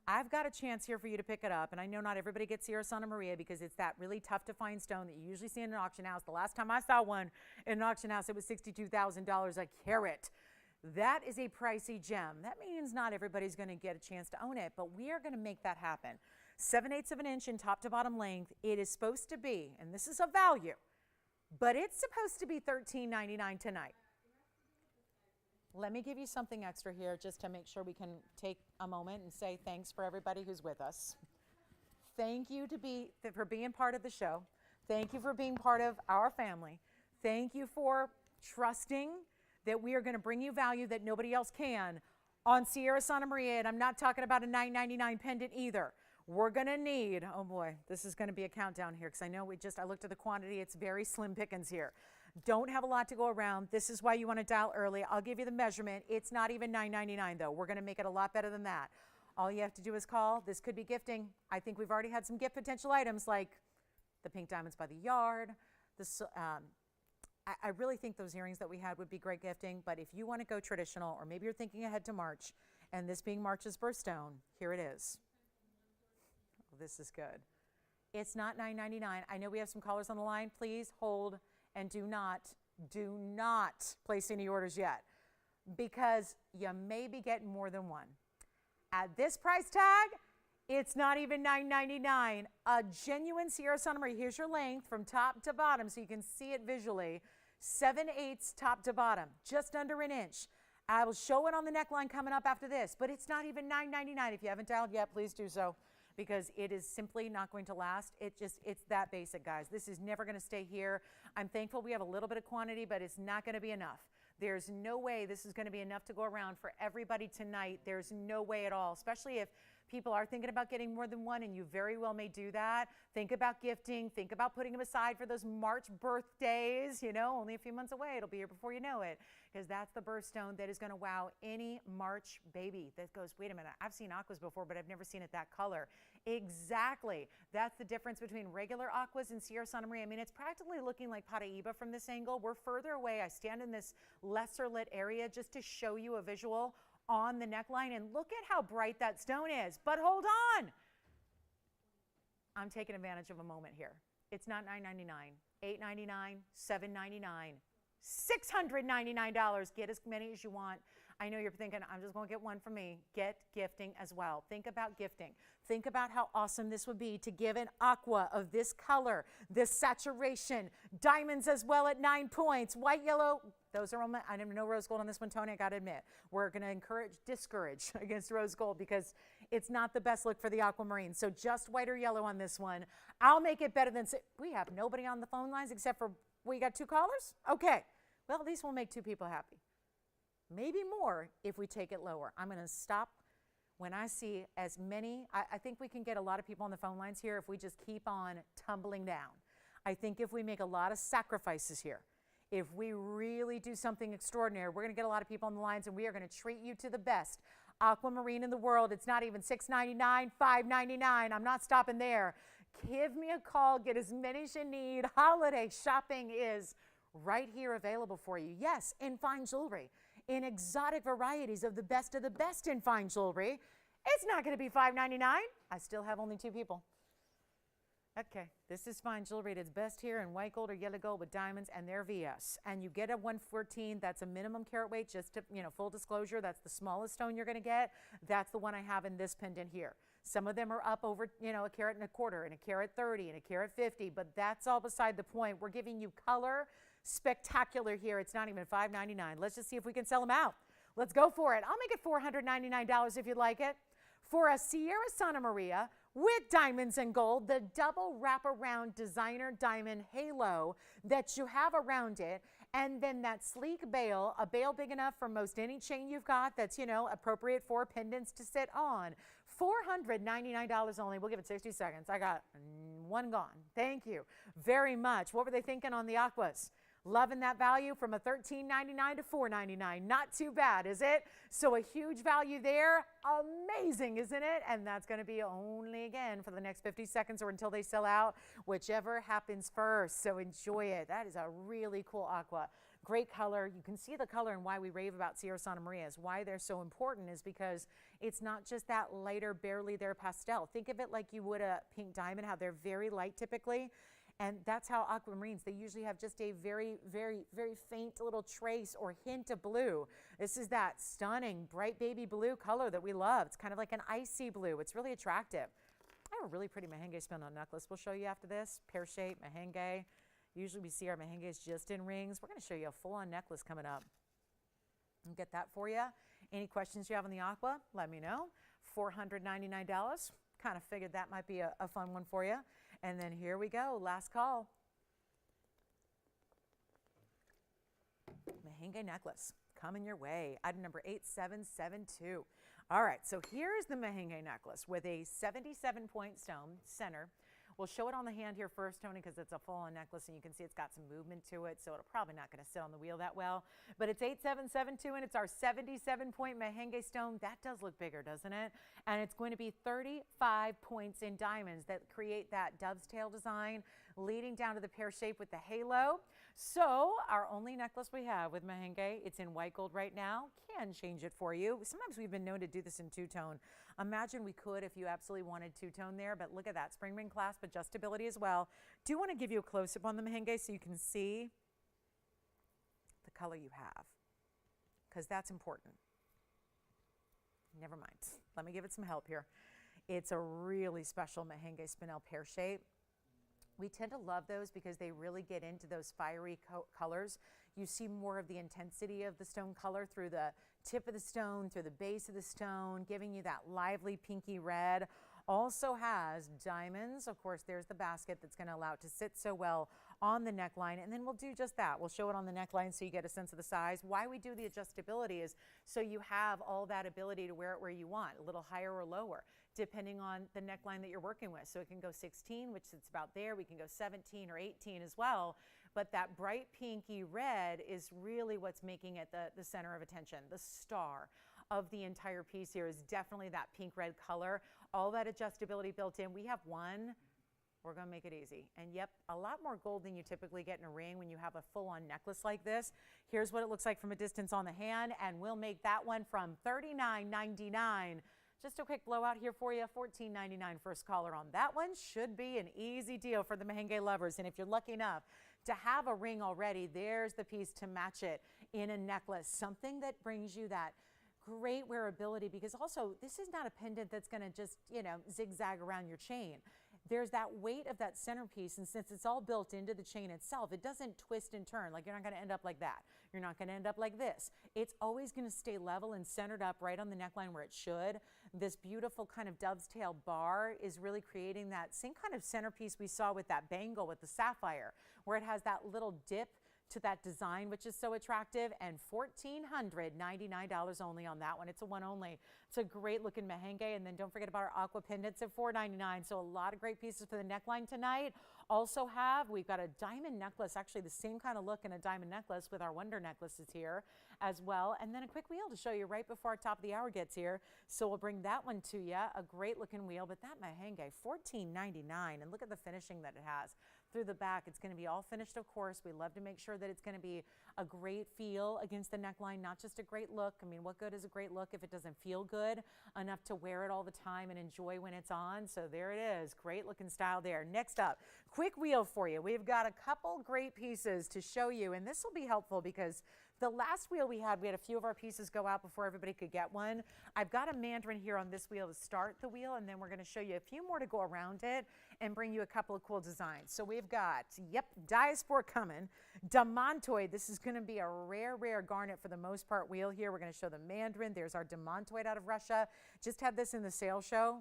I've got a chance here for you to pick it up. And I know not everybody gets Sierra Santa Maria because it's that really tough to find stone that you usually see in an auction house. The last time I saw one in an auction house, it was $62,000 a carat. That is a pricey gem. That means not everybody's going to get a chance to own it, but we are going to make that happen. 7/8 of an inch in top to bottom length. It is supposed to be, and this is a value, but it's supposed to be $13.99 tonight. Let me give you something extra here just to make sure we can take a moment and say thanks for everybody who's with us. Thank you for being part of the show. Thank you for being part of our family. Thank you for trusting that we are going to bring you value that nobody else can on Sierra Santa Maria. And I'm not talking about a $9.99 pendant either. We're going to need, oh boy, this is going to be a countdown here because I know I looked at the quantity. It's very slim pickings here. Don't have a lot to go around. This is why you want to dial early. I'll give you the measurement. It's not even $9.99 though. We're going to make it a lot better than that. All you have to do is call. This could be gifting. I think we've already had some gift potential items like the pink diamonds by the yard. I really think those earrings that we had would be great gifting, but if you want to go traditional, or maybe you're thinking ahead to March, and this being March's birthstone, here it is. Oh, this is good. It's not $9.99. I know we have some callers on the line. Please hold and do not do not place any orders yet because you may be getting more than one. At this price tag, it's not even $9.99. A genuine Sierra Santa Maria. Here's your length from top to bottom so you can see it visually. 7/8 top to bottom, just under an inch. I will show it on the neckline coming up after this, but it's not even $9.99. If you haven't dialed yet, please do so because it is simply not going to last. It's that basic, guys. This is never going to stay here. I'm thankful we have a little bit of quantity, but it's not going to be enough. There's no way this is going to be enough to go around for everybody tonight. There's no way at all, especially if people are thinking about getting more than one, and you very well may do that. Think about gifting. Think about putting them aside for those March birthdays. You know, only a few months away. It'll be here before you know it, because that's the birthstone that is going to wow any March baby that goes, wait a minute, I've seen aquas before, but I've never seen it that color. Exactly. That's the difference between regular aquas and Sierra Santa Maria. I mean, it's practically looking like Paraiba from this angle. We're further away. I stand in this lesser lit area just to show you a visual on the neckline, and look at how bright that stone is. But hold on, I'm taking advantage of a moment here. It's not $9.99, $8.99, $7.99, $699. Get as many as you want. I know you're thinking, I'm just going to get one for me. Get gifting as well. Think about gifting. Think about how awesome this would be to give an aqua of this color, this saturation, diamonds as well at 9 points, white, yellow. Those are on my, I didn't know rose gold on this one, Tony, I got to admit. We're going to discourage against rose gold because it's not the best look for the aquamarine. So just white or yellow on this one. I'll make it better than, we have nobody on the phone lines except for, we got 2 callers? Okay. Well, at least we'll make 2 people happy. Maybe more if we take it lower. I'm going to stop when I see as many. I think we can get a lot of people on the phone lines here if we just keep on tumbling down. I think if we make a lot of sacrifices here, if we really do something extraordinary, we're going to get a lot of people on the lines, and we are going to treat you to the best aquamarine in the world. It's not even $6.99, $5.99. I'm not stopping there. Give me a call. Get as many as you need. Holiday shopping is right here available for you. Yes, in fine jewelry, in exotic varieties of the best in fine jewelry. It's not going to be $5.99. I still have only 2 people. Okay, this is fine jewelry at its best here in white gold or yellow gold with diamonds, and they're VS. And you get a 114, that's a minimum carat weight, just to, full disclosure, that's the smallest stone you're going to get. That's the one I have in this pendant here. Some of them are up over, a carat and a quarter, and a carat 30, and a carat 50, but that's all beside the point. We're giving you color spectacular here. It's not even $5.99. Let's just see if we can sell them out. Let's go for it. I'll make it $499 if you'd like it. For a Sierra Santa Maria with diamonds and gold, the double wraparound designer diamond halo that you have around it, and then that sleek bail, a bail big enough for most any chain you've got that's, appropriate for pendants to sit on. $499 only. We'll give it 60 seconds. I got one gone. Thank you very much. What were they thinking on the aquas? Loving that value from a $13.99 to $4.99. Not too bad, is it? So a huge value there. Amazing, isn't it? And that's going to be only, again, for the next 50 seconds or until they sell out, whichever happens first. So enjoy it. That is a really cool aqua. Great color. You can see the color, and why we rave about Sierra Santa Maria is why they're so important is because it's not just that lighter, barely there pastel. Think of it like you would a pink diamond, how they're very light typically. And that's how aquamarines, they usually have just a very, very, very faint little trace or hint of blue. This is that stunning bright baby blue color that we love. It's kind of like an icy blue. It's really attractive. I have a really pretty Mahenge pendant necklace we'll show you after this. Pear shape, Mahenge. Usually we see our Mahenges just in rings. We're going to show you a full-on necklace coming up. I'll get that for you. Any questions you have on the aqua, let me know. $499. Kind of figured that might be a fun one for you. And then here we go, last call. Mahenge necklace coming your way. Item number 8772. All right, so here's the Mahenge necklace with a 77-point stone center. We'll show it on the hand here first, Tony, because it's a full-on necklace, and you can see it's got some movement to it, so it'll probably not going to sit on the wheel that well. But it's 8772, and it's our 77-point Mahenge stone. That does look bigger, doesn't it? And it's going to be 35 points in diamonds that create that dove's tail design, leading down to the pear shape with the halo. So our only necklace we have with Mahenge, it's in white gold right now. Can change it for you. Sometimes we've been known to do this in two-tone. Imagine we could if you absolutely wanted two-tone there, but look at that. Spring ring clasp, adjustability as well. Do want to give you a close-up on the Mahenge so you can see the color you have, because that's important. Never mind. Let me give it some help here. It's a really special Mahenge spinel pear shape. We tend to love those because they really get into those fiery colors. You see more of the intensity of the stone color through the tip of the stone, through the base of the stone, giving you that lively pinky red. Also has diamonds. Of course, there's the basket that's going to allow it to sit so well on the neckline. And then we'll do just that. We'll show it on the neckline so you get a sense of the size. Why we do the adjustability is so you have all that ability to wear it where you want, a little higher or lower, depending on the neckline that you're working with. So it can go 16, which sits about there. We can go 17 or 18 as well. But that bright pinky red is really what's making it the center of attention. The star of the entire piece here is definitely that pink red color. All that adjustability built in. We have one. We're going to make it easy. And yep, a lot more gold than you typically get in a ring when you have a full-on necklace like this. Here's what it looks like from a distance on the hand, and we'll make that one from $39.99. Just a quick blowout here for you, $14.99 first caller on that one. Should be an easy deal for the Mahenge lovers. And if you're lucky enough to have a ring already, there's the piece to match it in a necklace, something that brings you that great wearability, because also this is not a pendant that's going to just, you know, zigzag around your chain. There's that weight of that centerpiece, and since it's all built into the chain itself, it doesn't twist and turn. Like, you're not going to end up like that. You're not going to end up like this. It's always going to stay level and centered up right on the neckline where it should. This beautiful kind of dove's tail bar is really creating that same kind of centerpiece we saw with that bangle with the sapphire, where it has that little dip to that design, which is so attractive, and $1,499 only on that one. It's a one only. It's a great looking Mahenge, and then don't forget about our Aqua pendants at $4.99. So a lot of great pieces for the neckline tonight. Also we've got a diamond necklace, actually the same kind of look in a diamond necklace with our Wonder necklaces here as well. And then a quick wheel to show you right before our top of the hour gets here. So we'll bring that one to you, a great looking wheel, but that Mahenge, $14.99, and look at the finishing that it has. Through the back, it's going to be all finished, of course. We love to make sure that it's going to be a great feel against the neckline, not just a great look. I mean, what good is a great look if it doesn't feel good enough to wear it all the time and enjoy when it's on? So there it is. Great looking style there. Next up, quick wheel for you. We've got a couple great pieces to show you, and this will be helpful because the last wheel we had a few of our pieces go out before everybody could get one. I've got a mandarin here on this wheel to start the wheel, and then we're going to show you a few more to go around it and bring you a couple of cool designs. So we've got, Diaspore coming. Demontoid, this is going to be a rare garnet for the most part wheel here. We're going to show the mandarin. There's our Demontoid out of Russia. Just had this in the sale show.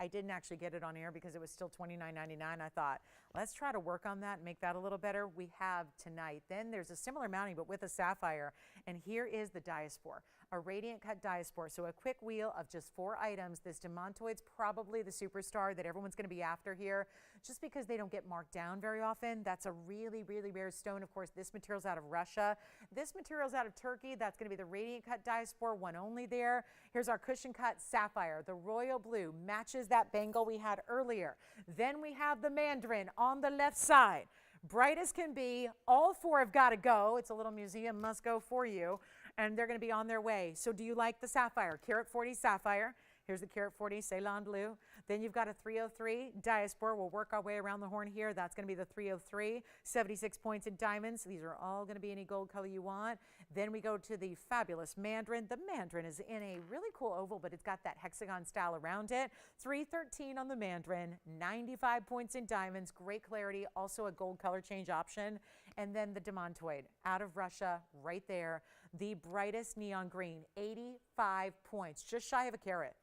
I didn't actually get it on air because it was still $29.99. I thought, let's try to work on that and make that a little better. We have tonight. Then there's a similar mounting, but with a sapphire. And here is the Diaspore, a radiant cut Diaspore. So a quick wheel of just 4 items. This Demontoid's probably the superstar that everyone's going to be after here, just because they don't get marked down very often. That's a really rare stone. Of course, this material's out of Russia. This material's out of Turkey. That's going to be the radiant cut Diaspore, one only there. Here's our cushion cut Sapphire. The royal blue matches that bangle we had earlier. Then we have the mandarin on the left side. Bright as can be. All 4 have got to go. It's a little museum must go for you, and they're going to be on their way. So do you like the sapphire? Carat 40 sapphire. Here's the Carat 40 Ceylon blue. Then you've got a 303 Diaspore. We'll work our way around the horn here. That's going to be the 303, 76 points in diamonds. These are all going to be any gold color you want. Then we go to the fabulous mandarin. The mandarin is in a really cool oval, but it's got that hexagon style around it. 313 on the mandarin, 95 points in diamonds. Great clarity. Also a gold color change option. And then the Demontoid out of Russia right there. The brightest neon green, 85 points, just shy of a carat.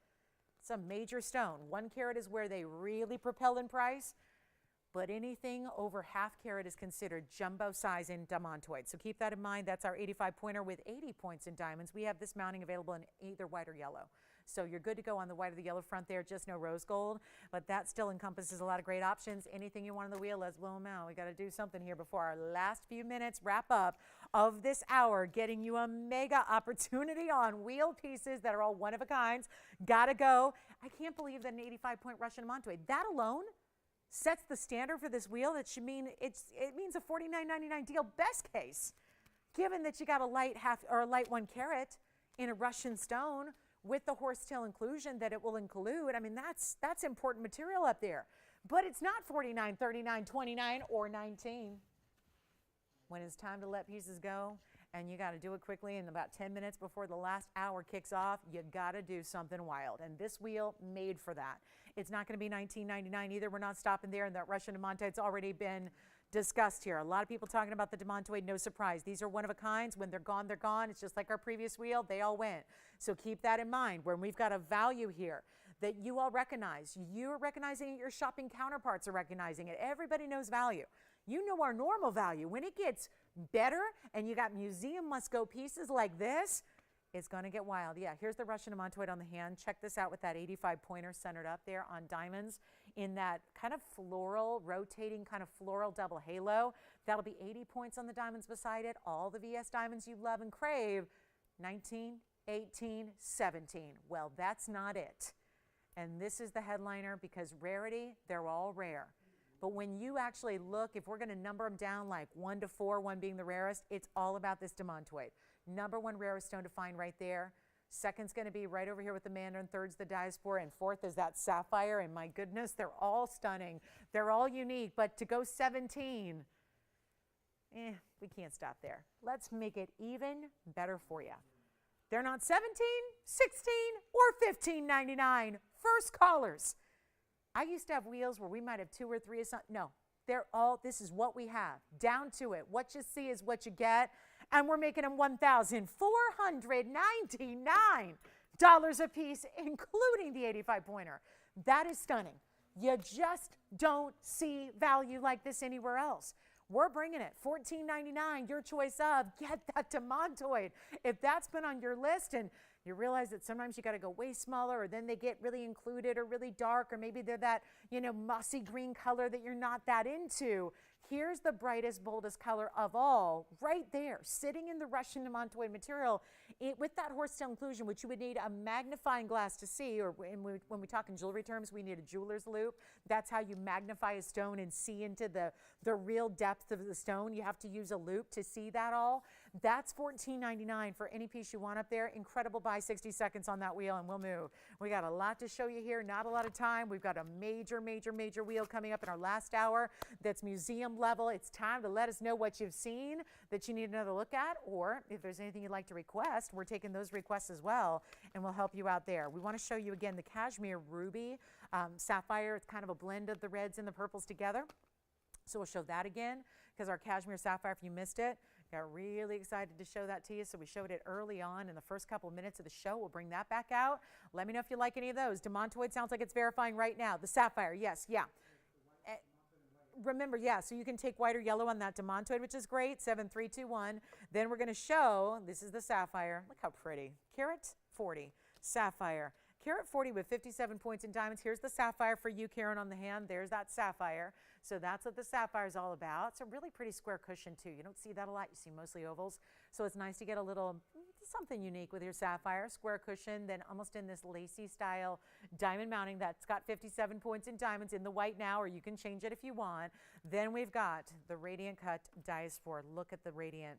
It's a major stone. 1 carat is where they really propel in price, but anything over half carat is considered jumbo size in Demontoid. So keep that in mind. That's our 85 pointer with 80 points in diamonds. We have this mounting available in either white or yellow. So you're good to go on the white or the yellow front there, just no rose gold, but that still encompasses a lot of great options. Anything you want on the wheel, let's blow them out. We got to do something here before our last few minutes wrap up of this hour, getting you a mega opportunity on wheel pieces that are all one of a kind. Gotta go. I can't believe that an 85-point Russian Demontoid, that alone sets the standard for this wheel. That should mean it means a $49.99 deal best case, given that you got a light 1 carat in a Russian stone with the horsetail inclusion that it will include. I mean, that's important material up there. But it's not $49, $39, $29, or $19. when it's time to let pieces go, and you got to do it quickly in about 10 minutes before the last hour kicks off, you got to do something wild. And this wheel made for that. It's not going to be $19.99 either. We're not stopping there, and that Russian demantoid's already been discussed here. A lot of people talking about the demantoid, no surprise. These are one of a kinds. When they're gone, they're gone. It's just like our previous wheel, they all went. So keep that in mind when we've got a value here that you all recognize. You're recognizing it, your shopping counterparts are recognizing it. Everybody knows value. You know our normal value. When it gets better and you got museum must-go pieces like this, it's going to get wild. Yeah, here's the Russian demantoid on the hand. Check this out with that 85 pointer centered up there on diamonds in that kind of floral, rotating kind of floral double halo. That'll be 80 points on the diamonds beside it. All the VS diamonds you love and crave. 19, 18, 17. Well, that's not it. And this is the headliner because rarity, they're all rare. But when you actually look, if we're going to number them down like 1 to 4, 1 being the rarest, it's all about this demantoid. Number 1 rarest stone to find right there. Second's going to be right over here with the Mandarin. Third's the Diaspore. And fourth is that Sapphire. And my goodness, they're all stunning. They're all unique. But to go 17, we can't stop there. Let's make it even better for you. They're not 17, 16, or $15.99. First callers. I used to have wheels where we might have 2 or 3 or something. No, they're all, this is what we have. Down to it. What you see is what you get. And we're making them $1,499 a piece, including the 85 pointer. That is stunning. You just don't see value like this anywhere else. We're bringing it, $14.99, your choice of, get that demantoid. If that's been on your list and you realize that sometimes you got to go way smaller, or then they get really included or really dark, or maybe they're that, mossy green color that you're not that into. Here's the brightest, boldest color of all, right there, sitting in the Russian demantoid material with that horsetail inclusion, which you would need a magnifying glass to see, or when we talk in jewelry terms, we need a jeweler's loupe. That's how you magnify a stone and see into the real depth of the stone. You have to use a loupe to see that all. That's $14.99 for any piece you want up there. Incredible buy, 60 seconds on that wheel, and we'll move. We got a lot to show you here, not a lot of time. We've got a major, major, major wheel coming up in our last hour that's museum level. It's time to let us know what you've seen that you need another look at, or if there's anything you'd like to request, we're taking those requests as well, and we'll help you out there. We want to show you again the Cashmere Ruby Sapphire. It's kind of a blend of the reds and the purples together. So we'll show that again because our Cashmere Sapphire, if you missed it, got really excited to show that to you. So we showed it early on in the first couple of minutes of the show. We'll bring that back out. Let me know if you like any of those. Demantoid sounds like it's verifying right now. The Sapphire, yes, yeah. Remember, yeah, so you can take white or yellow on that demantoid, which is great, 7321. Then we're going to show, this is the Sapphire. Look how pretty. Carat 40, Sapphire. Carat 40 with 57 points in diamonds. Here's the Sapphire for you, Karen, on the hand. There's that Sapphire. So that's what the Sapphire is all about. It's a really pretty square cushion, too. You don't see that a lot. You see mostly ovals. So it's nice to get a little something unique with your Sapphire. Square cushion, then almost in this lacy style diamond mounting that's got 57 points in diamonds in the white now, or you can change it if you want. Then we've got the Radiant Cut Diaspore. Look at the Radiant.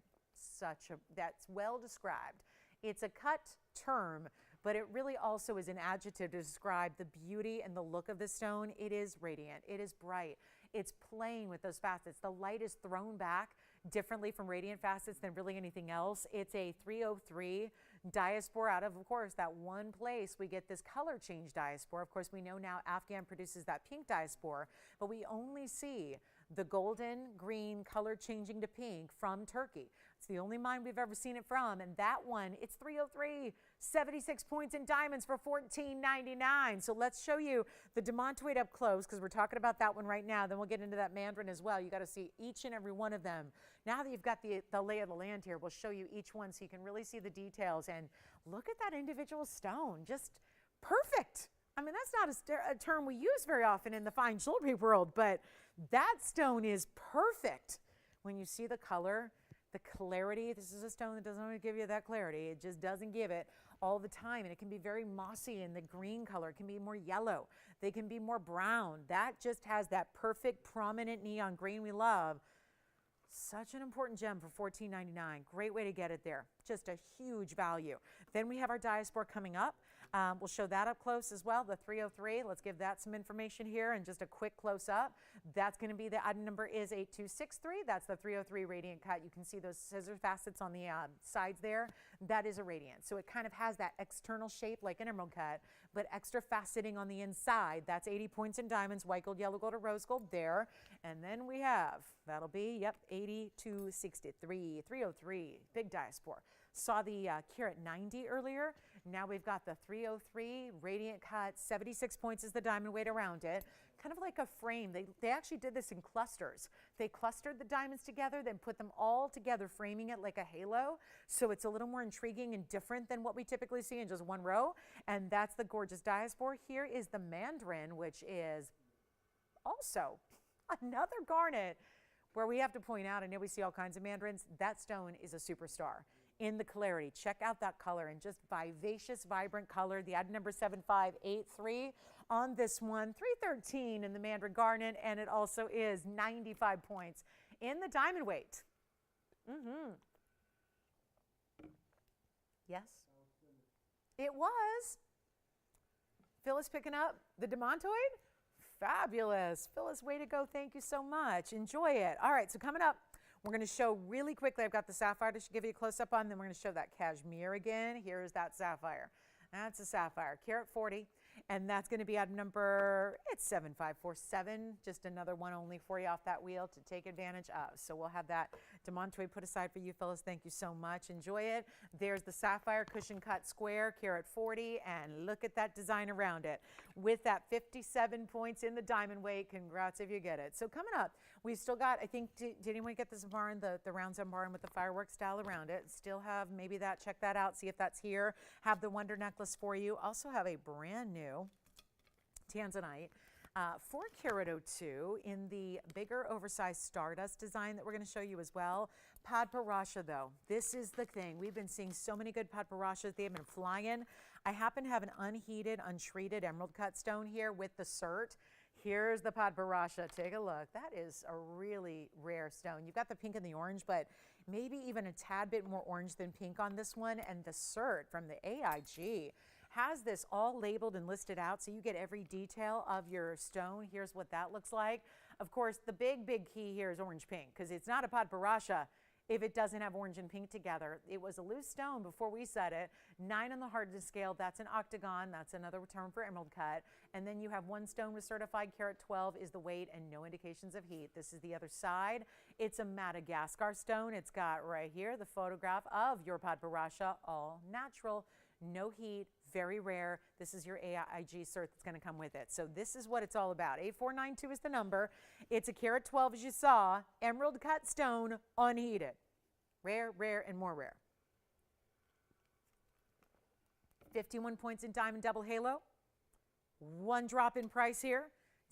That's well described. It's a cut term, but it really also is an adjective to describe the beauty and the look of the stone. It is radiant. It is bright. It's playing with those facets. The light is thrown back differently from radiant facets than really anything else. It's a 303 Diaspore out of course, that one place we get this color change Diaspore. Of course, we know now Afghan produces that pink Diaspore, but we only see the golden green color changing to pink from Turkey. It's the only mine we've ever seen it from, and that one, it's 303, 76 points in diamonds for $14.99. So let's show you the demantoid up close because we're talking about that one right now. Then we'll get into that Mandarin as well. You got to see each and every one of them. Now that you've got the lay of the land here, we'll show you each one so you can really see the details. And look at that individual stone, just perfect. I mean, that's not a term we use very often in the fine jewelry world, but that stone is perfect. When you see the color, the clarity, this is a stone that doesn't always give you that clarity. It just doesn't give it all the time. And it can be very mossy in the green color. It can be more yellow. They can be more brown. That just has that perfect prominent neon green we love. Such an important gem for $14.99. Great way to get it there. Just a huge value. Then we have our Diaspore coming up. We'll show that up close as well, the 303. Let's give that some information here and just a quick close-up. That's going to be, the item number is 8263. That's the 303 radiant cut. You can see those scissor facets on the sides there. That is a radiant. So it kind of has that external shape like an emerald cut, but extra faceting on the inside. That's 80 points in diamonds, white gold, yellow gold, or rose gold there. And then we have, that'll be, yep, 8263, 303, big Diaspore. Saw the carat 90 earlier. Now we've got the 303 radiant cut, 76 points is the diamond weight around it. Kind of like a frame. They actually did this in clusters. They clustered the diamonds together, then put them all together, framing it like a halo. So it's a little more intriguing and different than what we typically see in just one row. And that's the gorgeous Diaspore. Here is the Mandarin, which is also another garnet where we have to point out, I know we see all kinds of mandarins, that stone is a superstar in the clarity. Check out that color and just vivacious, vibrant color. The item number 7583 on this one, 313 in the mandarin garnet, and it also is 95 points in the diamond weight. Yes? It was. Phyllis picking up the demontoid? Fabulous. Phyllis, way to go. Thank you so much. Enjoy it. All right, so coming up, we're going to show really quickly, I've got the sapphire to give you a close-up on, then we're going to show that cashmere again. Here's that sapphire. That's a sapphire, carat 40, and that's going to be item number, it's 7547, just another one only for you off that wheel to take advantage of. So we'll have that demontoid put aside for you, Phyllis. Thank you so much. Enjoy it. There's the sapphire cushion cut square, carat 40, and look at that design around it. With that 57 points in the diamond weight, congrats if you get it. So coming up, we've still got, I think, did anyone get the Zambarin, the round Zambarin with the fireworks style around it? Still have maybe that, check that out, see if that's here. Have the Wonder Necklace for you. Also have a brand new Tanzanite 4 carat 02 in the bigger oversized Stardust design that we're going to show you as well. Padparadscha though, this is the thing. We've been seeing so many good Padparadschas. They have been flying. I happen to have an unheated, untreated emerald cut stone here with the cert. Here's the Padparadscha. Take a look. That is a really rare stone. You've got the pink and the orange, but maybe even a tad bit more orange than pink on this one. And the cert from the AIG has this all labeled and listed out, so you get every detail of your stone. Here's what that looks like. Of course, the big key here is orange pink, because it's not a Padparadscha if it doesn't have orange and pink together. It was a loose stone before we set it. 9 on the hardness scale, that's an octagon. That's another term for emerald cut. And then you have one stone with certified carat 12 is the weight and no indications of heat. This is the other side. It's a Madagascar stone. It's got right here the photograph of your Padparadscha, all natural, no heat, very rare. This is your AIG cert that's going to come with it. So this is what it's all about. 8492 is the number. It's a carat 12, as you saw, emerald cut stone, unheated. Rare, rare, and more rare. 51 points in diamond double halo. One drop in price here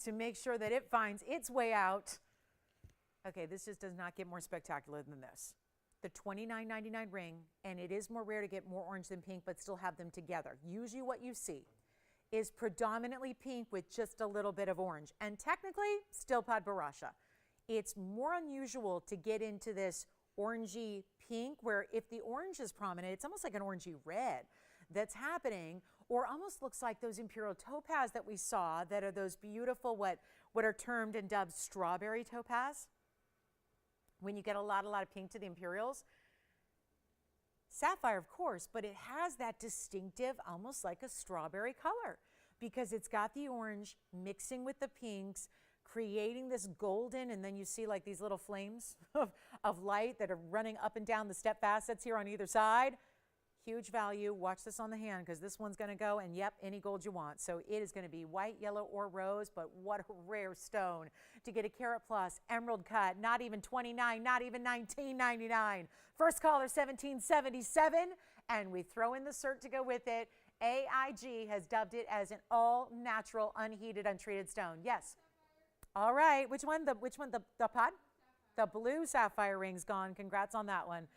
to make sure that it finds its way out. Okay, this just does not get more spectacular than this. The $29.99 ring, and it is more rare to get more orange than pink, but still have them together. Usually what you see is predominantly pink with just a little bit of orange, and technically still Padparadscha. It's more unusual to get into this orangey pink, where if the orange is prominent, it's almost like an orangey red that's happening, or almost looks like those imperial topaz that we saw that are those beautiful, what are termed and dubbed strawberry topaz. When you get a lot of pink to the imperials. Sapphire, of course, but it has that distinctive, almost like a strawberry color, because it's got the orange mixing with the pinks, creating this golden, and then you see like these little flames of light that are running up and down the step facets here on either side. Huge value. Watch this on the hand, because this one's going to go, and yep, any gold you want. So it is going to be white, yellow, or rose, but what a rare stone to get a carat plus emerald cut. Not even $29, not even $19.99. First caller 1777, and we throw in the cert to go with it. AIG has dubbed it as an all-natural, unheated, untreated stone. Yes. All right. Which one? The pod? The blue sapphire ring's gone. Congrats on that one.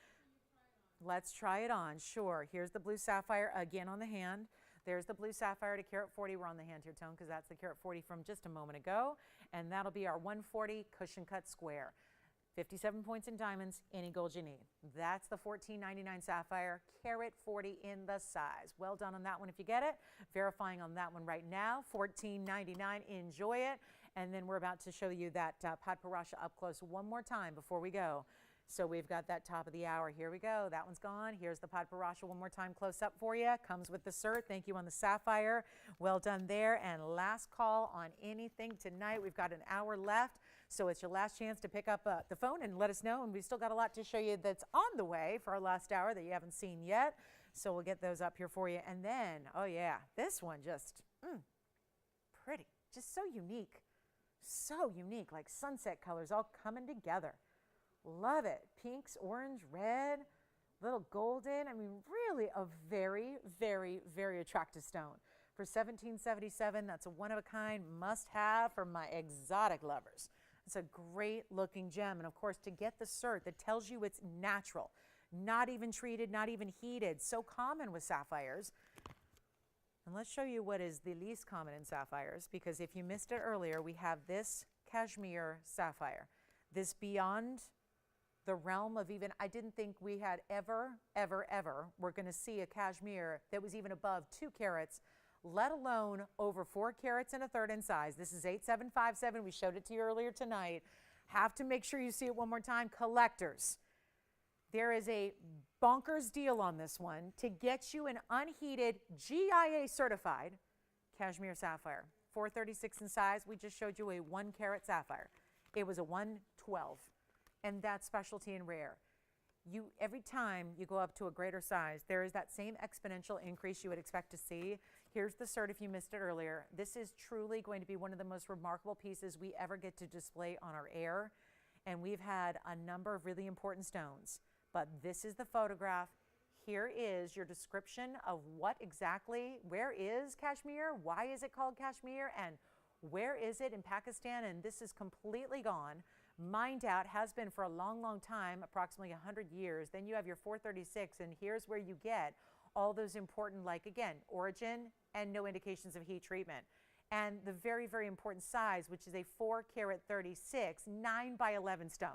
Let's try it on. Sure. Here's the blue sapphire again on the hand. There's the blue sapphire to carat 40. We're on the hand here, Tone, because that's the carat 40 from just a moment ago. And that'll be our 140 cushion cut square. 57 points in diamonds, any gold you need. That's the $14.99 sapphire, carat 40 in the size. Well done on that one if you get it. Verifying on that one right now, $14.99. Enjoy it. And then we're about to show you that Padparadscha up close one more time before we go. So we've got that top of the hour. Here we go. That one's gone. Here's the Padparadscha one more time close up for you. Comes with the cert. Thank you on the sapphire. Well done there. And last call on anything tonight. We've got an hour left. So it's your last chance to pick up the phone and let us know. And we've still got a lot to show you that's on the way for our last hour that you haven't seen yet. So we'll get those up here for you. And then, oh yeah, this one just pretty. Just so unique. So unique, like sunset colors all coming together. Love it. Pinks, orange, red, little golden. I mean, really a very, very, very attractive stone. For $17.77, that's a one-of-a-kind must-have for my exotic lovers. It's a great-looking gem. And, of course, to get the cert that tells you it's natural, not even treated, not even heated, so common with sapphires. And let's show you what is the least common in sapphires, because if you missed it earlier, we have this Cashmere sapphire. This beyond the realm of even, I didn't think we had ever, we're going to see a Cashmere that was even above 2 carats, let alone over 4 carats and a third in size. This is 8757. We showed it to you earlier tonight. Have to make sure you see it one more time. Collectors, there is a bonkers deal on this one to get you an unheated, GIA certified Cashmere sapphire. 436 in size. We just showed you a 1 carat sapphire. It was a 112. And that's specialty and rare. Every time you go up to a greater size, there is that same exponential increase you would expect to see. Here's the cert if you missed it earlier. This is truly going to be one of the most remarkable pieces we ever get to display on our air. And we've had a number of really important stones. But this is the photograph. Here is your description of what exactly, where is Cashmere? Why is it called Cashmere? And where is it in Pakistan? And this is completely gone. Mined out, has been for a long, long time, approximately 100 years. Then you have your 436, and here's where you get all those important, like, again, origin and no indications of heat treatment. And the very, very important size, which is a 4 carat 36, 9 by 11 stone.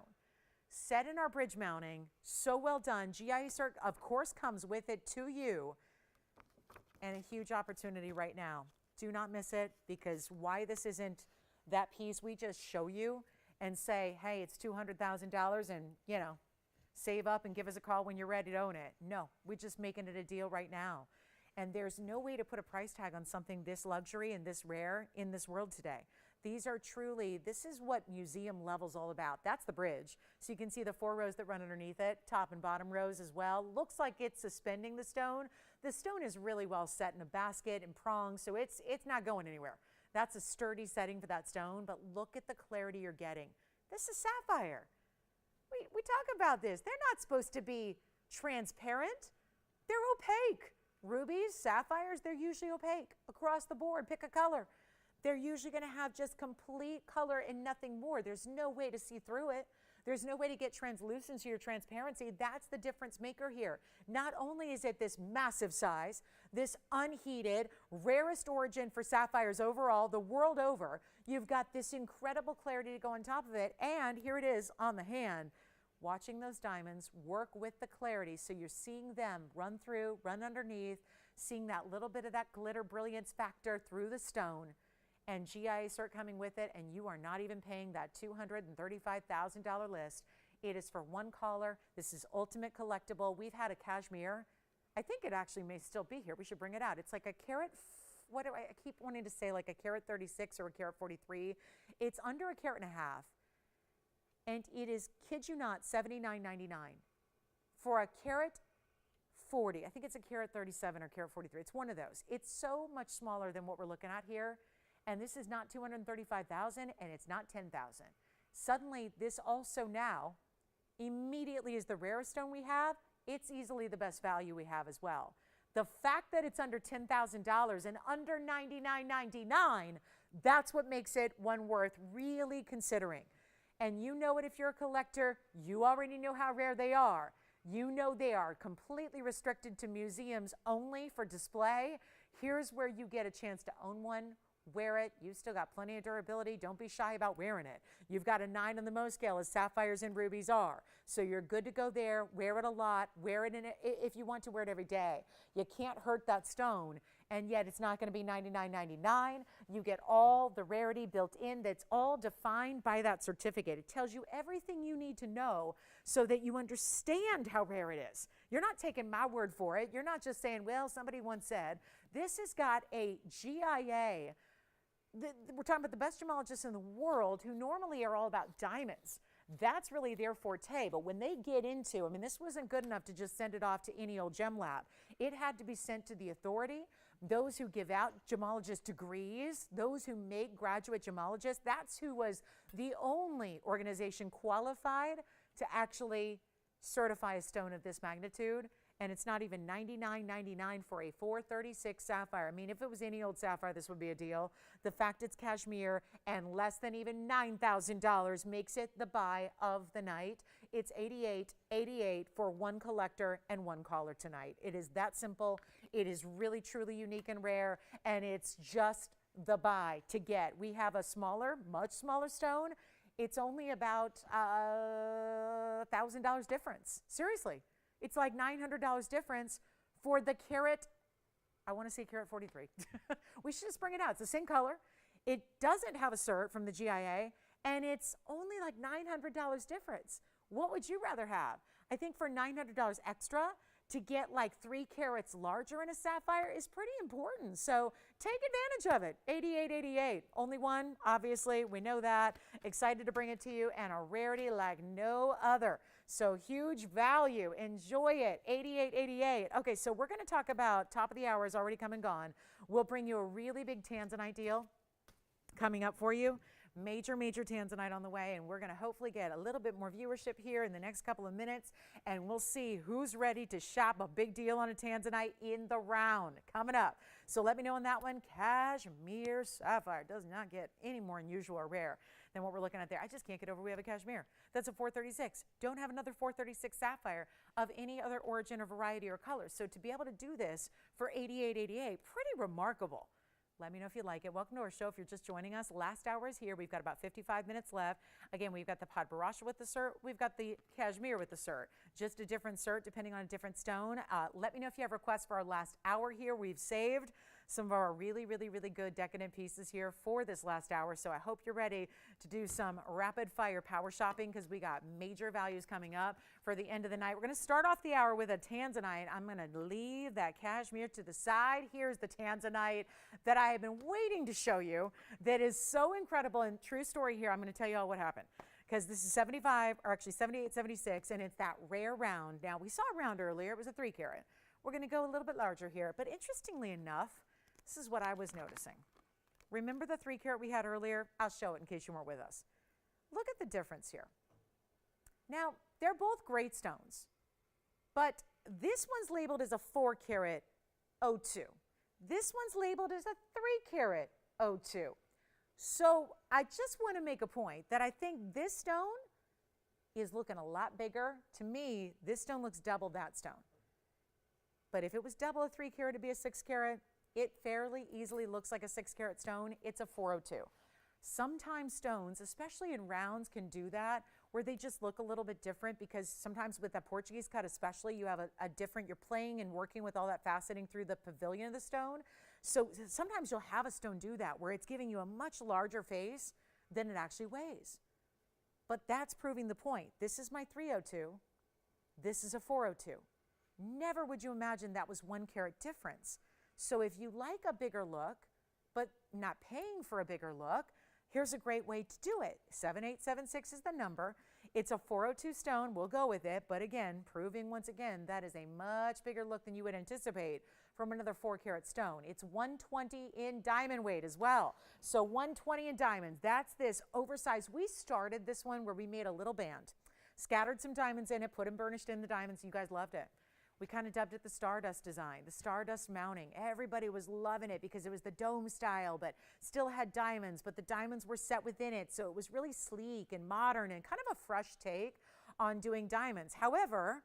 Set in our bridge mounting, so well done. GIA cert, of course, comes with it to you. And a huge opportunity right now. Do not miss it, because why this isn't that piece we just show you and say, hey, it's $200,000 and, you know, save up and give us a call when you're ready to own it. No, we're just making it a deal right now. And there's no way to put a price tag on something this luxury and this rare in this world today. These are truly, this is what museum level's all about. That's the bridge. So you can see the 4 rows that run underneath it, top and bottom rows as well. Looks like it's suspending the stone. The stone is really well set in a basket and prongs, so it's not going anywhere. That's a sturdy setting for that stone, but look at the clarity you're getting. This is sapphire. We talk about this. They're not supposed to be transparent. They're opaque. Rubies, sapphires, they're usually opaque across the board. Pick a color. They're usually going to have just complete color and nothing more. There's no way to see through it. There's no way to get translucency or transparency. That's the difference maker here. Not only is it this massive size, this unheated, rarest origin for sapphires overall, the world over, you've got this incredible clarity to go on top of it, and here it is on the hand. Watching those diamonds work with the clarity, so you're seeing them run through, run underneath, seeing that little bit of that glitter brilliance factor through the stone, and GIA cert coming with it, and you are not even paying that $235,000 list. It is for one caller. This is ultimate collectible. We've had a Cashmere. I think it actually may still be here. We should bring it out. It's like a carat, I keep wanting to say like a carat 36 or a carat 43. It's under a carat and a half. And it is, kid you not, $79.99 for a carat 40. I think it's a carat 37 or carat 43. It's one of those. It's so much smaller than what we're looking at here. And this is not $235,000 and it's not $10,000. Suddenly, this also now immediately is the rarest stone we have. It's easily the best value we have as well. The fact that it's under $10,000 and under $99.99, that's what makes it one worth really considering. And you know it if you're a collector. You already know how rare they are. You know they are completely restricted to museums only for display. Here's where you get a chance to own one wear it. You've still got plenty of durability. Don't be shy about wearing it. You've got a 9 on the Mohs scale, as sapphires and rubies are. So you're good to go there. Wear it a lot. Wear it if you want to wear it every day. You can't hurt that stone, and yet it's not going to be $99.99. You get all the rarity built in. That's all defined by that certificate. It tells you everything you need to know so that you understand how rare it is. You're not taking my word for it. You're not just saying, well, somebody once said. This has got a GIA. We're talking about the best gemologists in the world who normally are all about diamonds. That's really their forte. But when they get into, I mean, this wasn't good enough to just send it off to any old gem lab. It had to be sent to the authority, those who give out gemologist degrees, those who make graduate gemologists. That's who was the only organization qualified to actually certify a stone of this magnitude. And it's not even $99.99 for a 436 sapphire. I mean, if it was any old sapphire, this would be a deal. The fact it's cashmere and less than even $9,000 makes it the buy of the night. It's $88.88 for one collector and one caller tonight. It is that simple. It is really, truly unique and rare, and it's just the buy to get. We have a smaller, much smaller stone. It's only about $1,000 difference. Seriously. It's like $900 difference for the carat, I want to say carat 43. We should just bring it out. It's the same color. It doesn't have a cert from the GIA, and it's only like $900 difference. What would you rather have? I think for $900 extra to get like 3 carats larger in a sapphire is pretty important. So take advantage of it. $88.88. Only one, obviously. We know that. Excited to bring it to you, and a rarity like no other. So huge value. Enjoy it. $88.88. Okay, so we're going to talk about top of the hour is already come and gone. We'll bring you a really big Tanzanite deal coming up for you. Major Tanzanite on the way, and we're going to hopefully get a little bit more viewership here in the next couple of minutes, and we'll see who's ready to shop a big deal on a Tanzanite in the round coming up. So let me know on that one. Cashmere sapphire does not get any more unusual or rare than what we're looking at there. I just can't get over we have a cashmere. That's a 436. Don't have another 436 sapphire of any other origin or variety or color. So to be able to do this for $88.88, pretty remarkable. Let me know if you like it. Welcome to our show if you're just joining us. Last hour is here. We've got about 55 minutes left. Again, we've got the Padparadscha with the cert. We've got the Cashmere with the cert. Just a different cert depending on a different stone. Let me know if you have requests for our last hour here. We've saved some of our really good decadent pieces here for this last hour. So I hope you're ready to do some rapid fire power shopping because we got major values coming up for the end of the night. We're going to start off the hour with a Tanzanite. I'm going to leave that cashmere to the side. Here's the Tanzanite that I have been waiting to show you that is so incredible. And true story here, I'm going to tell you all what happened. Because this is 75, or actually 78, 76, and it's that rare round. Now, we saw a round earlier. It was a 3 carat. We're going to go a little bit larger here. But interestingly enough, this is what I was noticing. Remember the 3 carat we had earlier? I'll show it in case you weren't with us. Look at the difference here. Now, they're both great stones, but this one's labeled as a 4 carat 02. This one's labeled as a 3 carat 02. So I just want to make a point that I think this stone is looking a lot bigger. To me, this stone looks double that stone. But if it was double a 3 carat to be a 6 carat, it fairly easily looks like a 6 carat stone. It's a 402. Sometimes stones, especially in rounds, can do that where they just look a little bit different because sometimes with that Portuguese cut especially, you have a different, you're playing and working with all that faceting through the pavilion of the stone. So sometimes you'll have a stone do that where it's giving you a much larger face than it actually weighs. But that's proving the point. This is my 302. This is a 402. Never would you imagine that was 1 carat difference. So if you like a bigger look, but not paying for a bigger look, here's a great way to do it. 7876 is the number. It's a 402 stone. We'll go with it. But again, proving once again, that is a much bigger look than you would anticipate from another 4 carat stone. It's 120 in diamond weight as well. So 120 in diamonds. That's this oversized. We started this one where we made a little band, scattered some diamonds in it, put them burnished in the diamonds. You guys loved it. We kind of dubbed it the Stardust design, the Stardust mounting. Everybody was loving it because it was the dome style, but still had diamonds, but the diamonds were set within it. So it was really sleek and modern and kind of a fresh take on doing diamonds. However,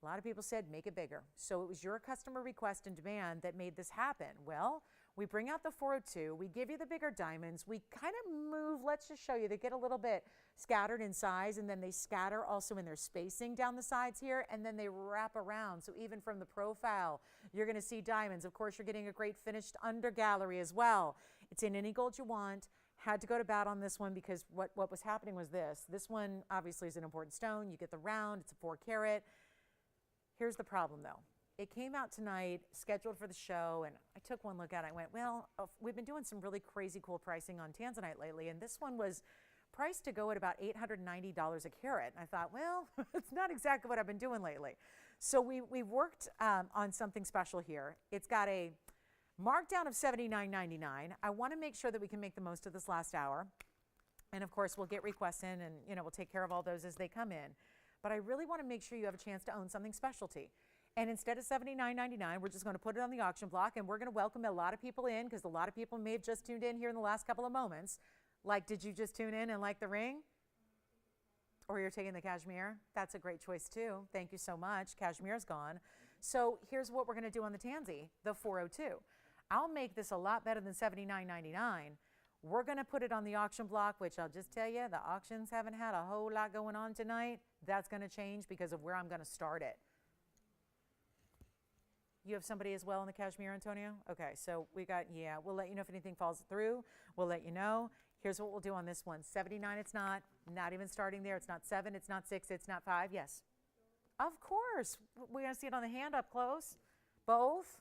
a lot of people said, make it bigger. So it was your customer request and demand that made this happen. Well, We bring out the 402, we give you the bigger diamonds, we kind of move, let's just show you, they get a little bit scattered in size, and then they scatter also in their spacing down the sides here, and then they wrap around. So even from the profile, you're gonna see diamonds. Of course, you're getting a great finished under gallery as well. It's in any gold you want. Had to go to bat on this one because what was happening was this. This one obviously is an important stone. You get the round, it's a 4 carat. Here's the problem though. It came out tonight, scheduled for the show, and I took one look at it. I went, well, we've been doing some really crazy cool pricing on Tanzanite lately, and this one was priced to go at about $890 a carat. And I thought, well, it's not exactly what I've been doing lately. So we've worked on something special here. It's got a markdown of $79.99. I want to make sure that we can make the most of this last hour. And of course, we'll get requests in, and we'll take care of all those as they come in. But I really want to make sure you have a chance to own something specialty. And instead of $79.99, we're just going to put it on the auction block, and we're going to welcome a lot of people in, because a lot of people may have just tuned in here in the last couple of moments. Like, did you just tune in and like the ring? Or you're taking the cashmere? That's a great choice too. Thank you so much. Cashmere's gone. So here's what we're going to do on the Tansy, the 402. I'll make this a lot better than $79.99. We're going to put it on the auction block, which I'll just tell you, the auctions haven't had a whole lot going on tonight. That's going to change because of where I'm going to start it. You have somebody as well in the cashmere, Antonio? Okay, so we got, yeah, we'll let you know if anything falls through. We'll let you know. Here's what we'll do on this one. 79, it's not even starting there. It's not 7, it's not 6, it's not 5. Yes. Of course. We're going to see it on the hand up close. Both.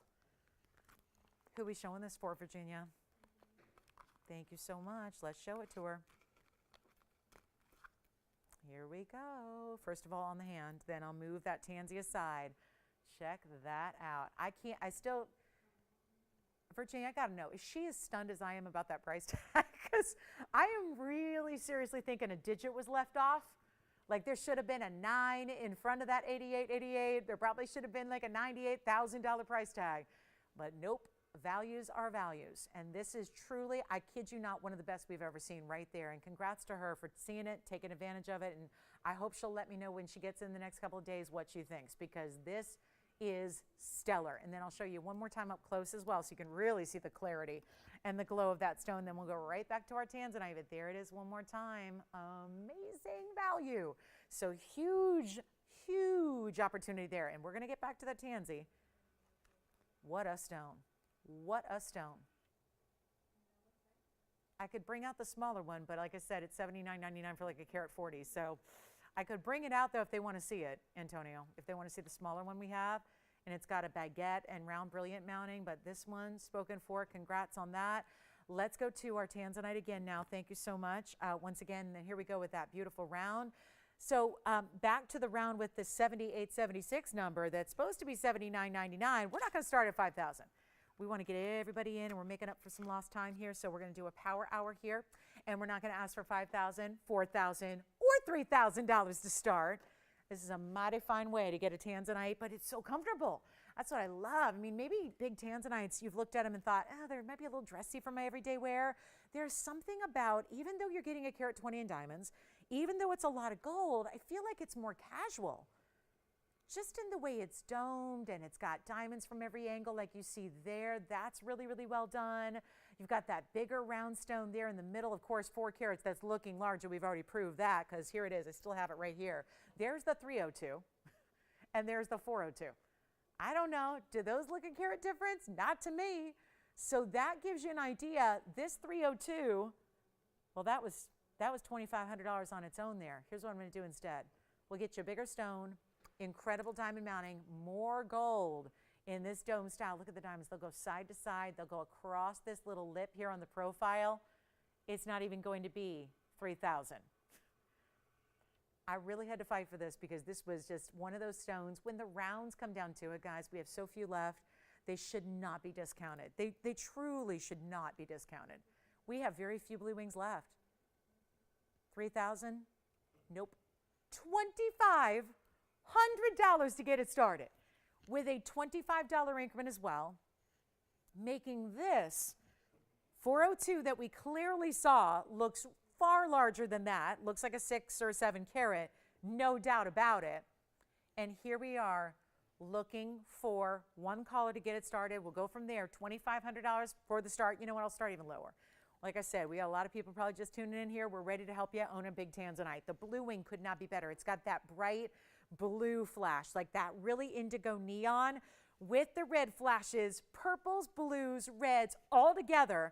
Who are we showing this for, Virginia? Thank you so much. Let's show it to her. Here we go. First of all on the hand, then I'll move that tansy aside. Check that out. Virginia, I gotta know, is she as stunned as I am about that price tag? Because I am really seriously thinking a digit was left off. Like there should have been a 9 in front of that 8888. There probably should have been like a $98,000 price tag. But nope, values are values. And this is truly, I kid you not, one of the best we've ever seen right there. And congrats to her for seeing it, taking advantage of it. And I hope she'll let me know when she gets in the next couple of days what she thinks, because this is stellar. And then I'll show you one more time up close as well so you can really see the clarity and the glow of that stone. Then we'll go right back to our Tanzanite. But there it is one more time. Amazing value. So huge, huge opportunity there. And we're going to get back to that tansy. What a stone. What a stone. I could bring out the smaller one, but like I said, it's $79.99 for like a carat 40. So I could bring it out though if they want to see it, Antonio, if they want to see the smaller one we have. And it's got a baguette and round brilliant mounting, but this one spoken for. Congrats on that. Let's go to our Tanzanite again now. Thank you so much. Once again, then here we go with that beautiful round. So back to the round with the 7876 number that's supposed to be $79.99. We're not going to start at 5,000. We want to get everybody in, and we're making up for some lost time here. So we're going to do a power hour here, and we're not going to ask for $5,000, $4,000, or $3,000 to start. This is a mighty fine way to get a Tanzanite, but it's so comfortable. That's what I love. I mean, maybe big Tanzanites, you've looked at them and thought, oh, they might be a little dressy for my everyday wear. There's something about, even though you're getting a carat 20 in diamonds, even though it's a lot of gold, I feel like it's more casual. Just in the way it's domed, and it's got diamonds from every angle like you see there. That's really, really well done. You've got that bigger round stone there in the middle. Of course, 4 carats, that's looking larger. We've already proved that because here it is. I still have it right here. There's the 302, and there's the 402. I don't know. Do those look a carat difference? Not to me. So that gives you an idea. This 302, well, that was $2,500 on its own there. Here's what I'm going to do instead. We'll get you a bigger stone, incredible diamond mounting, more gold in this dome style. Look at the diamonds. They'll go side to side. They'll go across this little lip here on the profile. It's not even going to be $3,000. I really had to fight for this because this was just one of those stones. When the rounds come down to it, guys, we have so few left. They should not be discounted. They truly should not be discounted. We have very few blue wings left. 3,000? Nope. $2,500 to get it started with a $25 increment as well, making this 402 that we clearly saw looks far larger than that. Looks like a 6 or 7 carat, no doubt about it. And here we are looking for one caller to get it started. We'll go from there. $2,500 for the start. You know what? I'll start even lower. Like I said, we got a lot of people probably just tuning in here. We're ready to help you own a big Tanzanite. The blue wing could not be better. It's got that bright blue flash, like that really indigo neon with the red flashes, purples, blues, reds, all together.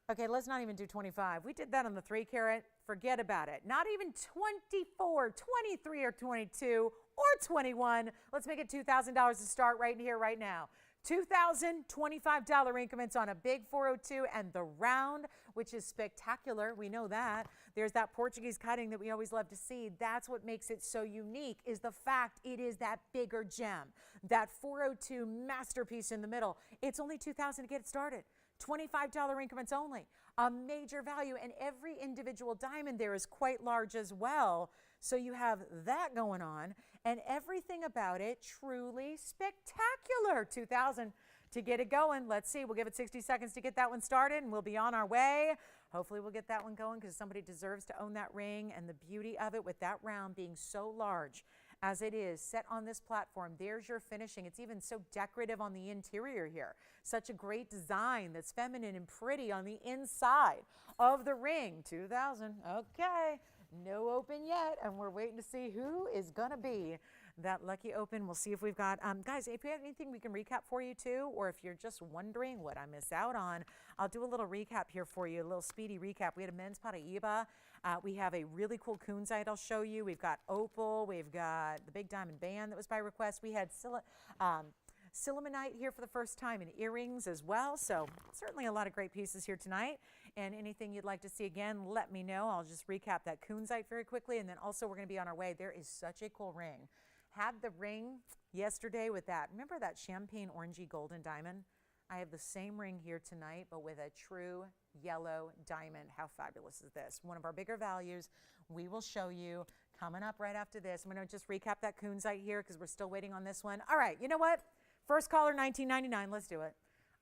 Okay, let's not even do 25. We did that on the 3 carat. Forget about it. Not even 24, 23, or 22, or 21. Let's make it $2,000 to start right here, right now. $2,025 increments on a big 402 and the round, which is spectacular. We know that. There's that Portuguese cutting that we always love to see. That's what makes it so unique, is the fact it is that bigger gem, that 402 masterpiece in the middle. It's only $2,000 to get it started. $25 increments only. A major value, and every individual diamond there is quite large as well. So you have that going on, and everything about it truly spectacular. $2,000 to get it going. Let's see. We'll give it 60 seconds to get that one started, and we'll be on our way. Hopefully we'll get that one going, because somebody deserves to own that ring, and the beauty of it with that round being so large as it is set on this platform. There's your finishing. It's even so decorative on the interior here. Such a great design that's feminine and pretty on the inside of the ring. $2,000. Okay. No open yet, and we're waiting to see who is going to be that lucky open. We'll see if we've got, guys, if we have anything we can recap for you too, or if you're just wondering what I missed out on, I'll do a little recap here for you, a little speedy recap. We had a men's Paraiba. We have a really cool Kunzite I'll show you. We've got opal. We've got the big diamond band that was by request. We had Sillimanite here for the first time, and earrings as well. So certainly a lot of great pieces here tonight. And anything you'd like to see again, let me know. I'll just recap that Kunzite very quickly. And then also we're going to be on our way. There is such a cool ring. Had the ring yesterday with that. Remember that champagne orangey golden diamond? I have the same ring here tonight, but with a true yellow diamond. How fabulous is this? One of our bigger values. We will show you coming up right after this. I'm going to just recap that Kunzite here, because we're still waiting on this one. All right, you know what? First caller, $19.99. Let's do it.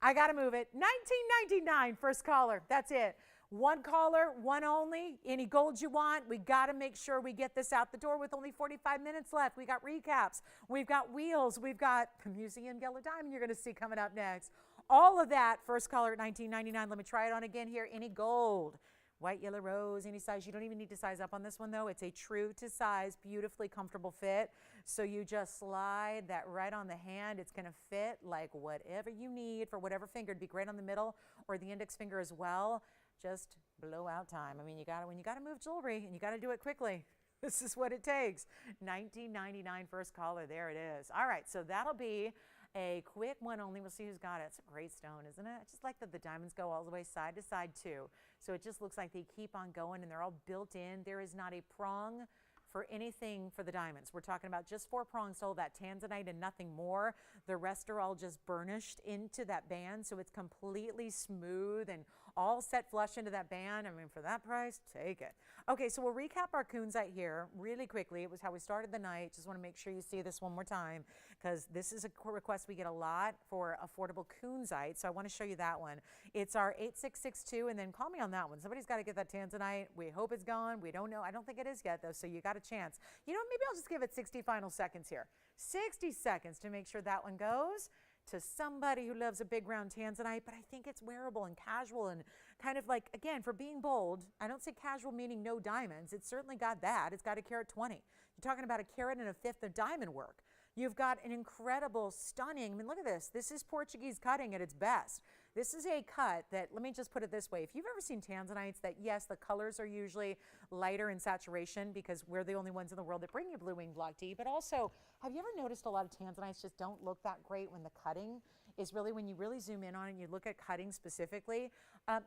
I got to move it. $19.99, first caller. That's it. One caller, one only. Any gold you want. We got to make sure we get this out the door with only 45 minutes left. We got recaps. We've got wheels. We've got the museum yellow diamond you're going to see coming up next. All of that, first caller at $19.99. Let me try it on again here. Any gold. White, yellow, rose, any size. You don't even need to size up on this one, though. It's a true to size, beautifully comfortable fit. So you just slide that right on the hand. It's going to fit like whatever you need for whatever finger. It'd be great on the middle or the index finger as well. Just blowout time. I mean, when you got to move jewelry, and you got to do it quickly. This is what it takes. $19.99 first caller. There it is. All right, so that'll be a quick one only. We'll see who's got it. It's a great stone, isn't it? I just like that the diamonds go all the way side to side too. So it just looks like they keep on going, and they're all built in. There is not a prong for anything for the diamonds. We're talking about just 4 prongs, so that Tanzanite and nothing more. The rest are all just burnished into that band, so it's completely smooth and all set flush into that band. I mean, for that price, take it. Okay, so we'll recap our Kunzite here really quickly. It was how we started the night. Just want to make sure you see this one more time, because this is a request we get a lot for affordable Kunzite. So I want to show you that one. It's our 8662, and then call me on that one. Somebody's got to get that Tanzanite. We hope it's gone. We don't know. I don't think it is yet, though, so you got a chance. You know, maybe I'll just give it 60 final seconds here. 60 seconds to make sure that one goes to somebody who loves a big round Tanzanite, but I think it's wearable and casual and kind of like, again, for being bold. I don't say casual meaning no diamonds. It's certainly got that. It's got a carat 20. You're talking about a carat and a fifth of diamond work. You've got an incredible, stunning, I mean, look at this. This is Portuguese cutting at its best. This is a cut that, let me just put it this way. If you've ever seen Tanzanites that, yes, the colors are usually lighter in saturation because we're the only ones in the world that bring you blue wing block D, but also, have you ever noticed a lot of Tanzanites just don't look that great when the cutting is really, when you really zoom in on it and you look at cutting specifically?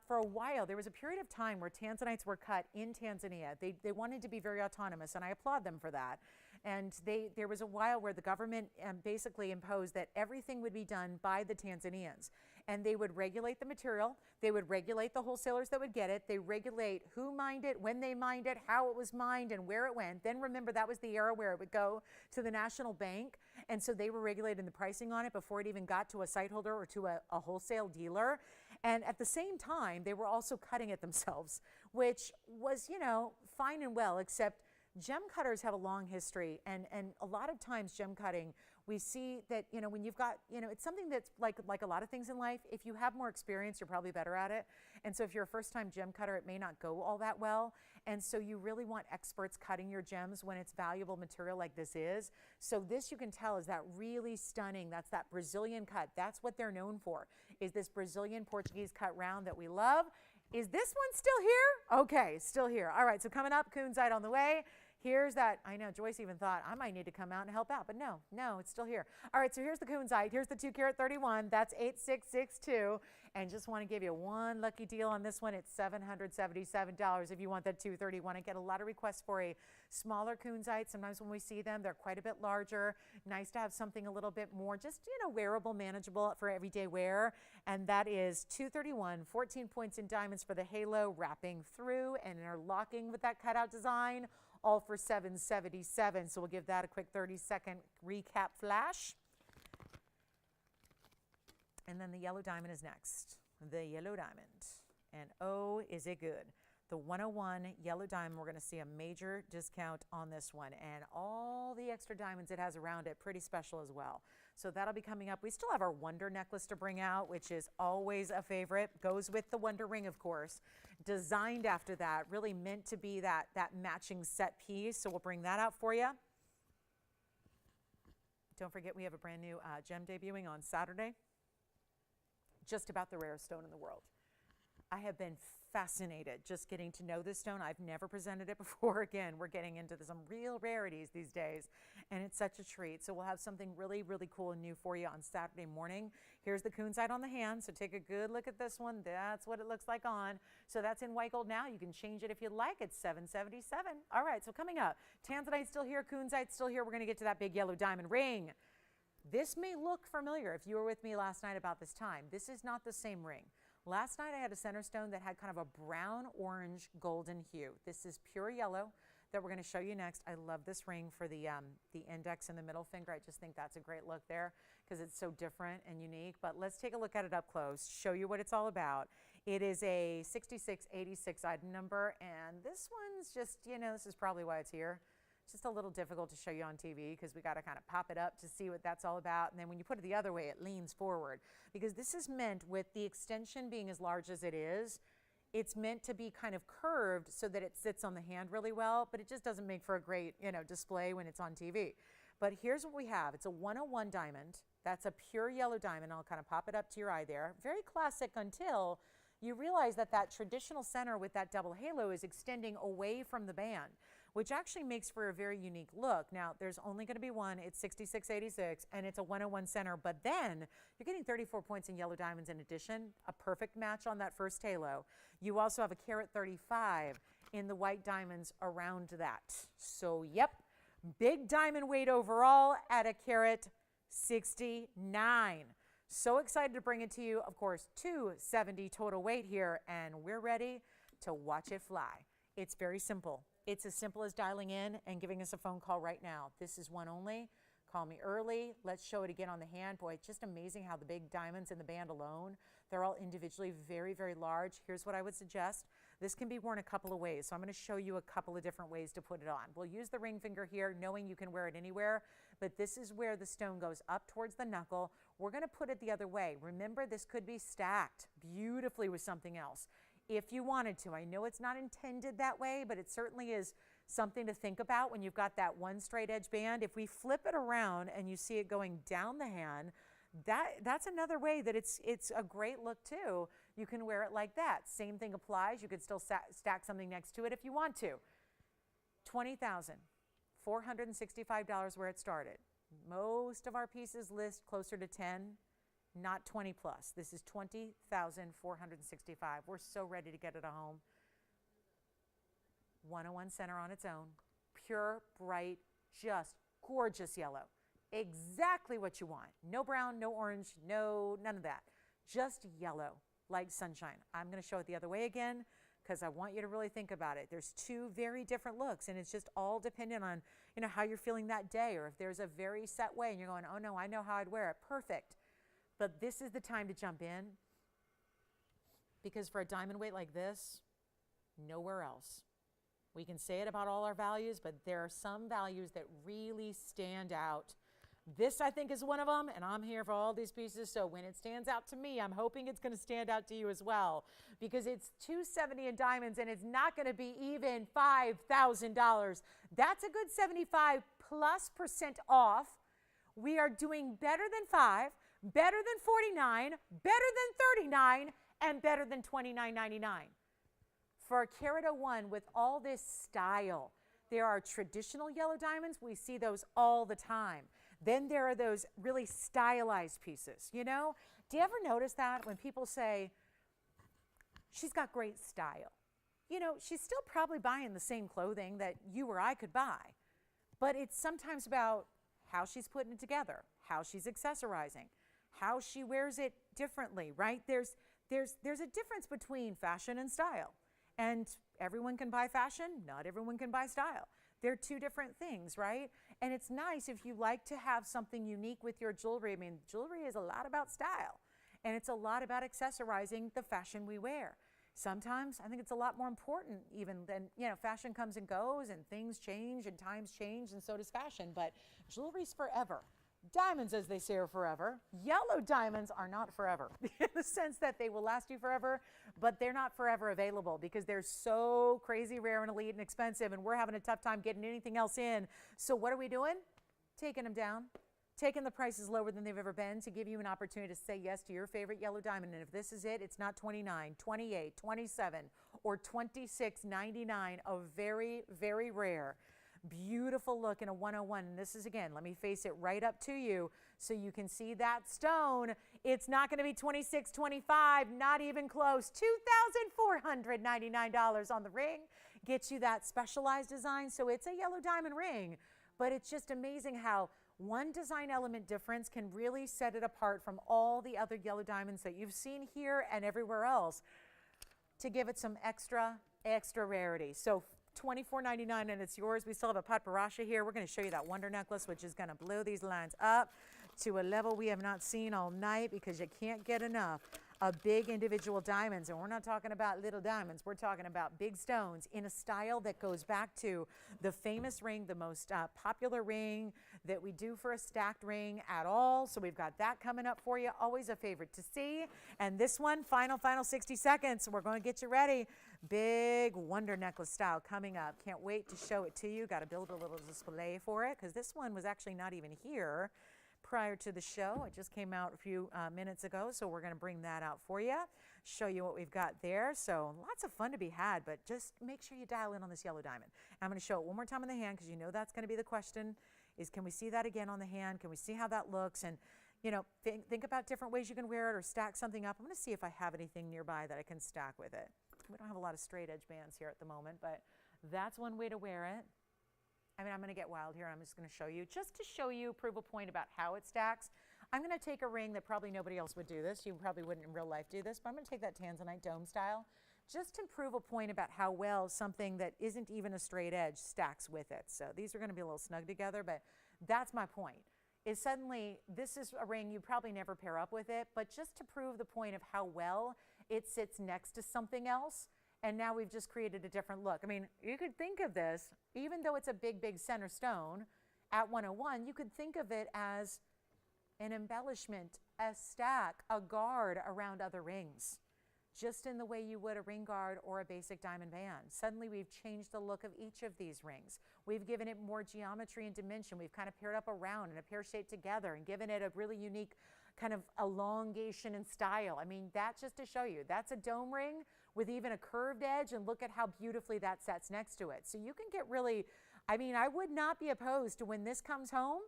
For a while, there was a period of time where Tanzanites were cut in Tanzania. They wanted to be very autonomous, and I applaud them for that. And there was a while where the government basically imposed that everything would be done by the Tanzanians. And they would regulate the material. They would regulate the wholesalers that would get it. They regulate who mined it, when they mined it, how it was mined, and where it went. Then remember, that was the era where it would go to the national bank. And so they were regulating the pricing on it before it even got to a site holder or to a wholesale dealer. And at the same time, they were also cutting it themselves, which was, you know, fine and well, except Gem cutters have a long history, and a lot of times gem cutting, we see that, you know, when you've got, you know, it's something that's like a lot of things in life, if you have more experience, you're probably better at it. And so if you're a first-time gem cutter, it may not go all that well. And so you really want experts cutting your gems when it's valuable material like this is. So this, you can tell, is that really stunning. That's that Brazilian cut. That's what they're known for, is this Brazilian Portuguese cut round that we love. Is this one still here? Okay, still here. All right, so coming up, Kunzite on the way. Here's that, I know Joyce even thought I might need to come out and help out, but no, it's still here. All right, so here's the Kunzite. Here's the 2 carat 31. That's 8662. And just want to give you one lucky deal on this one. It's $777 if you want that 231. I get a lot of requests for a smaller Kunzite. Sometimes when we see them, they're quite a bit larger. Nice to have something a little bit more just, you know, wearable, manageable for everyday wear. And that is 231, 14 points in diamonds for the halo, wrapping through and interlocking with that cutout design, all for $777. So we'll give that a quick 30-second recap flash. And then the yellow diamond is next. The yellow diamond. And oh, is it good. The 101 yellow diamond, we're going to see a major discount on this one. And all the extra diamonds it has around it, pretty special as well. So that'll be coming up. We still have our Wonder necklace to bring out, which is always a favorite. Goes with the Wonder ring, of course. Designed after that, really meant to be that matching set piece. So we'll bring that out for you. Don't forget, we have a brand new gem debuting on Saturday. Just about the rarest stone in the world. I have been fascinated just getting to know this stone. I've never presented it before. Again, we're getting into some real rarities these days, and it's such a treat. So we'll have something really, really cool and new for you on Saturday morning. Here's the Kunzite on the hand, so take a good look at this one. That's what it looks like on. So that's in white gold now. You can change it if you'd like. It's $777. All right, so coming up, Tanzanite still here, Kunzite still here. We're going to get to that big yellow diamond ring. This may look familiar if you were with me last night about this time. This is not the same ring. Last night I had a center stone that had kind of a brown, orange, golden hue. This is pure yellow that we're going to show you next. I love this ring for the index and the middle finger. I just think that's a great look there because it's so different and unique. But let's take a look at it up close, show you what it's all about. It is a 6686 item number, and this one's just, you know, this is probably why it's here. Just a little difficult to show you on TV because we got to kind of pop it up to see what that's all about. And then when you put it the other way, it leans forward because this is meant, with the extension being as large as it is, it's meant to be kind of curved so that it sits on the hand really well, but it just doesn't make for a great, you know, display when it's on TV. But here's what we have. It's a 101 diamond. That's a pure yellow diamond. I'll kind of pop it up to your eye there. Very classic until you realize that that traditional center with that double halo is extending away from the band, which actually makes for a very unique look. Now, there's only going to be one. It's 6686, and it's a 101 center, but then you're getting 34 points in yellow diamonds in addition, a perfect match on that first halo. You also have a carat 35 in the white diamonds around that. So, yep, big diamond weight overall at a carat 69. So excited to bring it to you. Of course, 270 total weight here, and we're ready to watch it fly. It's very simple. It's as simple as dialing in and giving us a phone call right now. This is one only. Call me early. Let's show it again on the hand. Boy, it's just amazing how the big diamonds in the band alone, they're all individually very, very large. Here's what I would suggest. This can be worn a couple of ways. So I'm going to show you a couple of different ways to put it on. We'll use the ring finger here, knowing you can wear it anywhere, but this is where the stone goes up towards the knuckle. We're going to put it the other way. Remember, this could be stacked beautifully with something else if you wanted to. I know it's not intended that way, but it certainly is something to think about when you've got that one straight edge band. If we flip it around and you see it going down the hand, that's another way that it's a great look too. You can wear it like that. Same thing applies. You could still stack something next to it if you want to. $20,465 where it started. Most of our pieces list closer to 10, not 20 plus. This is $20,465. We're so ready to get it home. 101 center on its own. Pure, bright, just gorgeous yellow. Exactly what you want. No brown, no orange, none of that. Just yellow, like sunshine. I'm going to show it the other way again because I want you to really think about it. There's two very different looks, and it's just all dependent on, you know, how you're feeling that day, or if there's a very set way and you're going, oh no, I know how I'd wear it. Perfect. But this is the time to jump in, because for a diamond weight like this, nowhere else We can say it about all our values, but there are some values that really stand out. This, I think, is one of them, and I'm here for all these pieces, so when it stands out to me, I'm hoping it's going to stand out to you as well, because it's $270 in diamonds, and it's not going to be even $5,000. That's a good 75+% off. We are doing better than 5, better than 49, better than 39, and better than $29.99. For a carat 01 with all this style, there are traditional yellow diamonds. We see those all the time. Then there are those really stylized pieces, you know? Do you ever notice that when people say, she's got great style? You know, she's still probably buying the same clothing that you or I could buy, but it's sometimes about how she's putting it together, how she's accessorizing, how she wears it differently, right? There's a difference between fashion and style. And everyone can buy fashion, not everyone can buy style. They're two different things, right? And it's nice if you like to have something unique with your jewelry. I mean, jewelry is a lot about style, and it's a lot about accessorizing the fashion we wear. Sometimes I think it's a lot more important even than, you know, fashion comes and goes and things change and times change, and so does fashion, but jewelry's forever. Diamonds, as they say, are forever. Yellow diamonds are not forever in the sense that they will last you forever, but they're not forever available because they're so crazy rare and elite and expensive, and we're having a tough time getting anything else in. So what are we doing? Taking them down, taking the prices lower than they've ever been to give you an opportunity to say yes to your favorite yellow diamond. And if this is it, it's not 29, 28, 27, or 26.99, a very, very rare, beautiful look in a 101. And this is, again, let me face it right up to you so you can see that stone. It's not going to be $26.25, not even close. $2,499 on the ring gets you that specialized design. So it's a yellow diamond ring, but it's just amazing how one design element difference can really set it apart from all the other yellow diamonds that you've seen here and everywhere else to give it some extra rarity. So $24.99 and it's yours. We still have a Padparadscha here. We're going to show you that wonder necklace, which is going to blow these lines up to a level we have not seen all night because you can't get enough of big individual diamonds. And we're not talking about little diamonds. We're talking about big stones in a style that goes back to the famous ring, the most popular ring that we do for a stacked ring at all. So we've got that coming up for you. Always a favorite to see. And this one, final 60 seconds. We're going to get you ready. Big wonder necklace style coming up. Can't wait to show it to you. Got to build a little display for it because this one was actually not even here prior to the show. It just came out a few minutes ago, so we're going to bring that out for you, show you what we've got there. So lots of fun to be had, but just make sure you dial in on this yellow diamond. I'm going to show it one more time on the hand because you know that's going to be the question is, can we see that again on the hand? Can we see how that looks? And you know, think about different ways you can wear it or stack something up. I'm going to see if I have anything nearby that I can stack with it. We don't have a lot of straight edge bands here at the moment, but that's one way to wear it. I mean, I'm going to get wild here. I'm just going to show you, just to show you, prove a point about how it stacks. I'm going to take a ring that probably nobody else would do this. You probably wouldn't in real life do this, but I'm going to take that Tanzanite dome style just to prove a point about how well something that isn't even a straight edge stacks with it. So these are going to be a little snug together, but that's my point. Is suddenly, this is a ring you probably never pair up with it, but just to prove the point of how well it sits next to something else. And now we've just created a different look. I mean, you could think of this, even though it's a big, big center stone at 101, you could think of it as an embellishment, a stack, a guard around other rings, just in the way you would a ring guard or a basic diamond band. Suddenly we've changed the look of each of these rings. We've given it more geometry and dimension. We've kind of paired up a round and a pear shape together and given it a really unique kind of elongation and style. I mean, that's just to show you. That's a dome ring with even a curved edge, and look at how beautifully that sets next to it. So you can get really, I mean, I would not be opposed to when this comes home,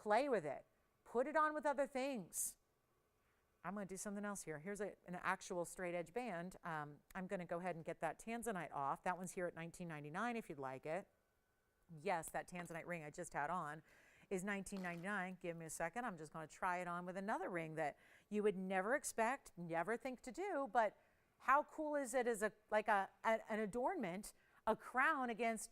play with it. Put it on with other things. I'm going to do something else here. Here's an actual straight edge band. I'm going to go ahead and get that Tanzanite off. That one's here at $19.99 if you'd like it. Yes, that Tanzanite ring I just had on is $19.99. Give me a second. I'm just going to try it on with another ring that you would never expect, never think to do, but how cool is it as an adornment, a crown against,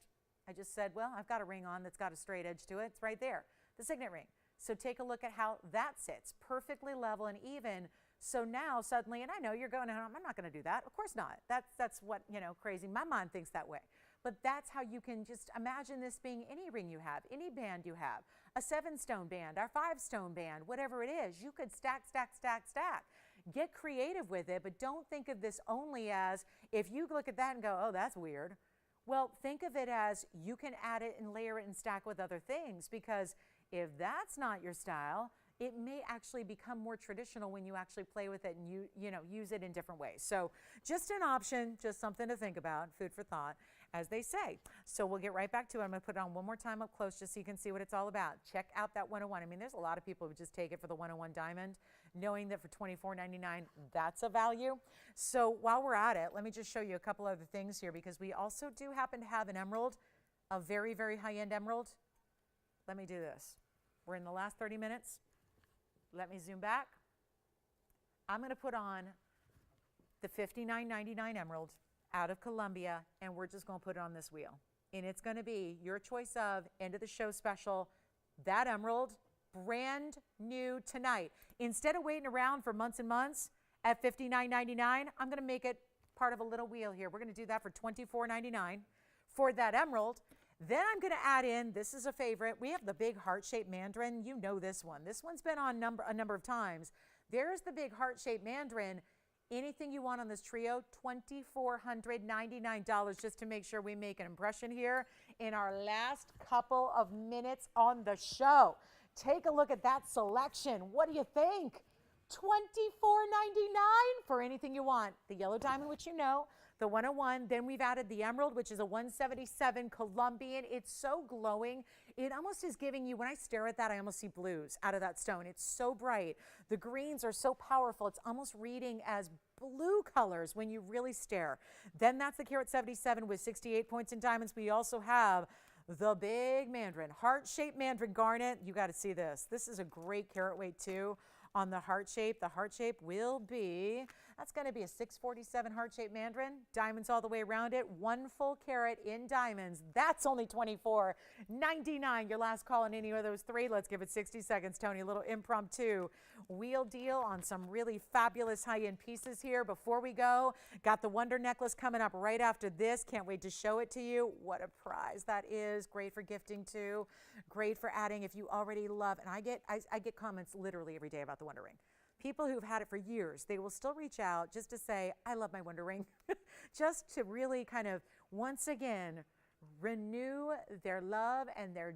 I just said, well, I've got a ring on that's got a straight edge to it. It's right there, the signet ring. So take a look at how that sits, perfectly level and even. So now suddenly, and I know you're going, I'm not going to do that. Of course not. That's what, you know, crazy. My mind thinks that way. but that's how you can just imagine this being any ring you have, any band you have, a 7-stone band, our 5-stone band, whatever it is. You could stack, stack, stack, stack. Get creative with it, but don't think of this only as, if you look at that and go, oh, that's weird. Well, think of it as you can add it and layer it and stack with other things, because if that's not your style, it may actually become more traditional when you actually play with it and you know, use it in different ways. So just an option, just something to think about, food for thought, as they say. So we'll get right back to it. I'm going to put it on one more time up close just so you can see what it's all about. Check out that 101. I mean, there's a lot of people who just take it for the 101 diamond, knowing that for $24.99, that's a value. So while we're at it, let me just show you a couple other things here, because we also do happen to have an emerald, a very, very high-end emerald. Let me do this. We're in the last 30 minutes. Let me zoom back. I'm going to put on the $59.99 emerald out of Colombia, and we're just going to put it on this wheel. And it's going to be your choice of end of the show special, that emerald, brand new tonight. Instead of waiting around for months and months at $59.99, I'm going to make it part of a little wheel here. We're going to do that for $24.99 for that emerald. Then I'm going to add in, this is a favorite, we have the big heart-shaped mandarin. You know this one. This one's been on a number of times. There's the big heart-shaped mandarin. Anything you want on this trio, $2,499, just to make sure we make an impression here in our last couple of minutes on the show. Take a look at that selection. What do you think? $24.99 for anything you want. The yellow diamond, which you know, the 101. Then we've added the emerald, which is a 177 Colombian. It's so glowing. It almost is giving you, when I stare at that, I almost see blues out of that stone. It's so bright. The greens are so powerful. It's almost reading as blue colors when you really stare. Then that's the carat 77 with 68 points in diamonds. We also have the big mandarin, heart-shaped mandarin garnet. You got to see this. This is a great carat weight too. On the heart shape, will be, that's going to be a 647 heart-shaped mandarin, diamonds all the way around it, 1 full carat in diamonds. That's only $24.99. Your last call on any of those 3. Let's give it 60 seconds, Tony. A little impromptu wheel deal on some really fabulous high-end pieces here. Before we go, got the Wonder Necklace coming up right after this. Can't wait to show it to you. What a prize that is. Great for gifting too. Great for adding if you already love. And I get comments literally every day about the Wonder Ring. People who've had it for years, they will still reach out just to say, I love my Wonder Ring. Just to really kind of, once again, renew their love and their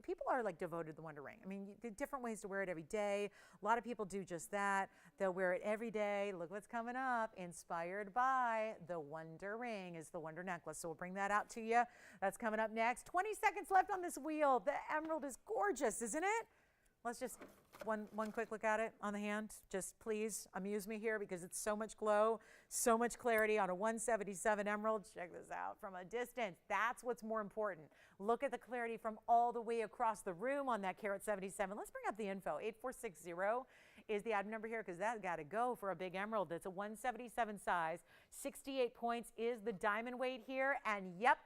people are like devoted to the Wonder Ring. I mean, different ways to wear it every day. A lot of people do just that. They'll wear it every day. Look what's coming up. Inspired by the Wonder Ring is the Wonder Necklace. So we'll bring that out to you. That's coming up next. 20 seconds left on this wheel. The emerald is gorgeous, isn't it? Let's just one quick look at it on the hand. Just please amuse me here, because it's so much glow, so much clarity on a 177 emerald. Check this out from a distance. That's what's more important. Look at the clarity from all the way across the room on that carat 77. Let's bring up the info. 8460 is the item number here, because that got to go for a big emerald. It's a 177 size. 68 points is the diamond weight here. And yep,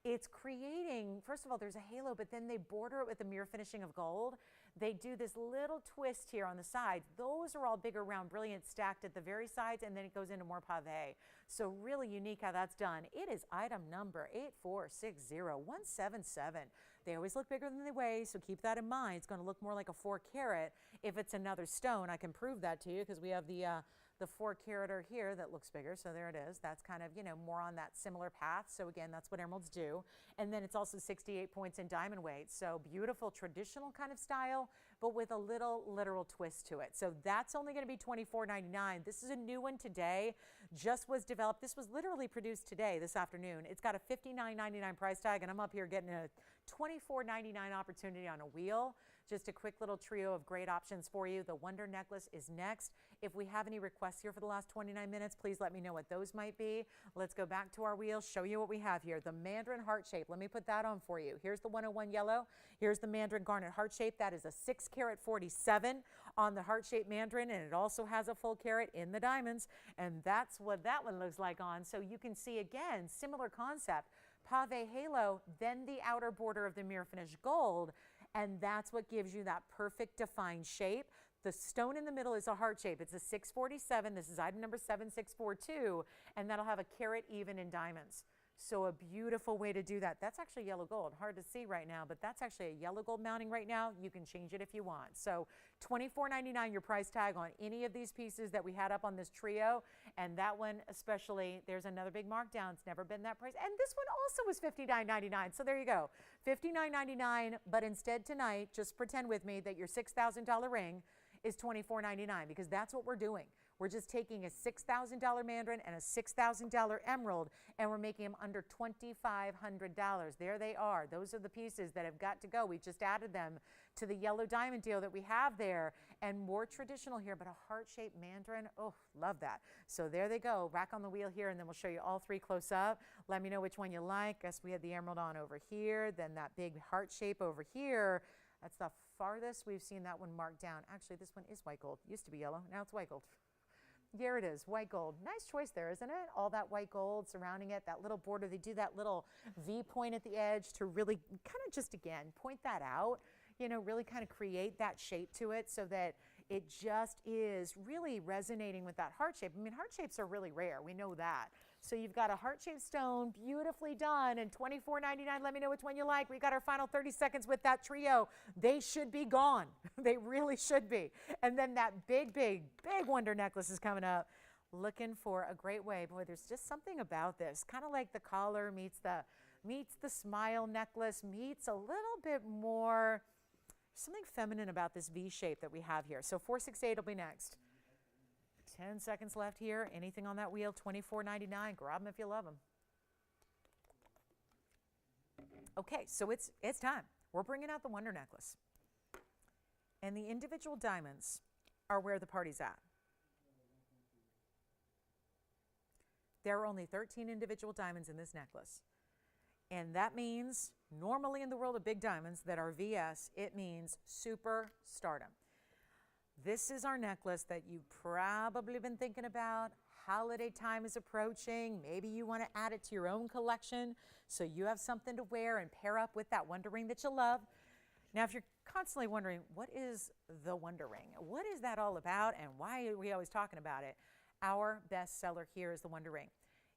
it's creating, first of all, there's a halo, but then they border it with a mirror finishing of gold. They do this little twist here on the sides. Those are all bigger, round, brilliant, stacked at the very sides, and then it goes into more pave. So really unique how that's done. It is item number 8460177. They always look bigger than they weigh, so keep that in mind. It's going to look more like a 4 carat if it's another stone. I can prove that to you, because we have the 4 carater here that looks bigger. So there it is. That's kind of, you know, more on that similar path. So again, that's what emeralds do. And then it's also 68 points in diamond weight. So beautiful traditional kind of style, but with a little literal twist to it. So that's only going to be $24.99. This is a new one today. Just was developed. This was literally produced today, this afternoon. It's got a $59.99 price tag, and I'm up here getting a $24.99 opportunity on a wheel. Just a quick little trio of great options for you. The Wonder Necklace is next. If we have any requests here for the last 29 minutes, please let me know what those might be. Let's go back to our wheel, show you what we have here. The Mandarin heart shape. Let me put that on for you. Here's the 101 yellow. Here's the Mandarin garnet heart shape. That is a 6 carat 47 on the heart shaped Mandarin, and it also has a full carat in the diamonds. And that's what that one looks like on. So you can see, again, similar concept. Pave halo, then the outer border of the mirror finish gold. And that's what gives you that perfect defined shape. The stone in the middle is a heart shape. It's a 647. This is item number 7642, and that'll have a carat even in diamonds. So a beautiful way to do that. That's actually yellow gold. Hard to see right now, but that's actually a yellow gold mounting right now. You can change it if you want. So $24.99 your price tag on any of these pieces that we had up on this trio. And that one especially, there's another big markdown. It's never been that price. And this one also was $59.99. So there you go. $59.99, but instead tonight, just pretend with me that your $6,000 ring is $24.99 because that's what we're doing. We're just taking a $6,000 mandarin and a $6,000 emerald, and we're making them under $2,500. There they are. Those are the pieces that have got to go. We just added them to the yellow diamond deal that we have there, and more traditional here, but a heart-shaped mandarin. Oh, love that. So there they go. Rack on the wheel here, and then we'll show you all three close up. Let me know which one you like. Guess we had the emerald on over here, then that big heart shape over here. That's the farthest we've seen that one marked down. Actually, this one is white gold. Used to be yellow. Now it's white gold. Here it is, white gold. Nice choice there, isn't it? All that white gold surrounding it, that little border. They do that little V point at the edge to really kind of just, again, point that out, you know, really kind of create that shape to it so that it just is really resonating with that heart shape. I mean, heart shapes are really rare. We know that. So you've got a heart-shaped stone, beautifully done, and $24.99. Let me know which one you like. We got our final 30 seconds with that trio. They should be gone. They really should be. And then that big, big, big wonder necklace is coming up. Looking for a great way. Boy, there's just something about this. Kind of like the collar meets the smile necklace, meets a little bit more, something feminine about this V shape that we have here. So 468 will be next. 10 seconds left here. Anything on that wheel, $24.99. Grab them if you love them. Okay, so it's time. We're bringing out the wonder necklace. And the individual diamonds are where the party's at. There are only 13 individual diamonds in this necklace. And that means, normally in the world of big diamonds that are VS, it means super stardom. This is our necklace that you've probably been thinking about. Holiday time is approaching. Maybe you want to add it to your own collection so you have something to wear and pair up with that wonder ring that you love. Now, if you're constantly wondering, what is the wonder ring? What is that all about and why are we always talking about it? Our best seller here is the wonder ring.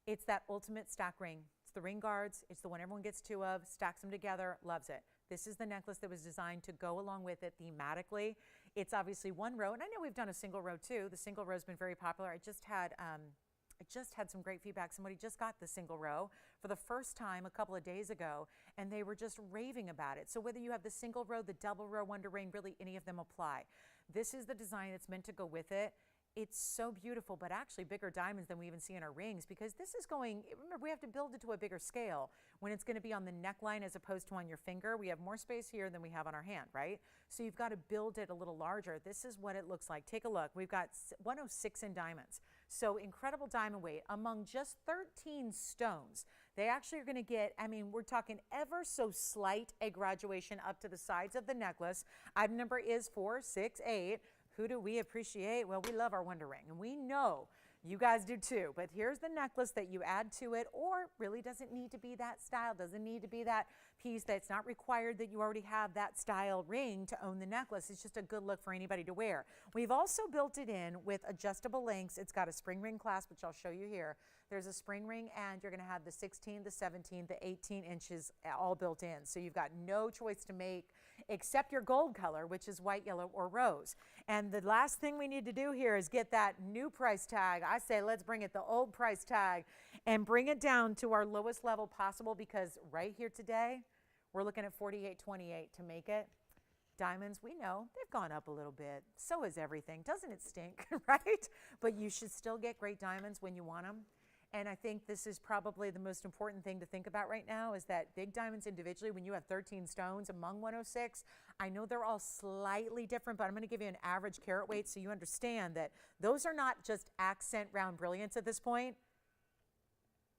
It's that ultimate stack ring. It's the ring guards. It's the one everyone gets two of, stacks them together, loves it. This is the necklace that was designed to go along with it thematically. It's obviously one row, and I know we've done a single row too. The single row has been very popular. I just had some great feedback. Somebody just got the single row for the first time a couple of days ago, and they were just raving about it. So whether you have the single row, the double row wonder ring, really any of them apply. This is the design that's meant to go with it. It's so beautiful, but actually bigger diamonds than we even see in our rings because this is going, remember, we have to build it to a bigger scale when it's going to be on the neckline as opposed to on your finger. We have more space here than we have on our hand, right? So you've got to build it a little larger. This is what it looks like. Take a look. We've got 106 in diamonds. So incredible diamond weight among just 13 stones. They actually are going to get, I mean, we're talking ever so slight a graduation up to the sides of the necklace. Item number is 468. Who do we appreciate? Well, we love our wonder ring, and we know you guys do too. But here's the necklace that you add to it, or really doesn't need to be that style, doesn't need to be that piece. That's not required that you already have that style ring to own the necklace. It's just a good look for anybody to wear. We've also built it in with adjustable links. It's got a spring ring clasp, which I'll show you here. There's a spring ring, and you're going to have the 16, the 17, the 18 inches all built in. So you've got no choice to make except your gold color, which is white, yellow, or rose. And the last thing we need to do here is get that new price tag. I say let's bring it the old price tag and bring it down to our lowest level possible because right here today, we're looking at $48.28 to make it. Diamonds, we know, they've gone up a little bit. So is everything. Doesn't it stink, right? But you should still get great diamonds when you want them. And I think this is probably the most important thing to think about right now is that big diamonds individually, when you have 13 stones among 106, I know they're all slightly different, but I'm going to give you an average carat weight so you understand that those are not just accent round brilliance at this point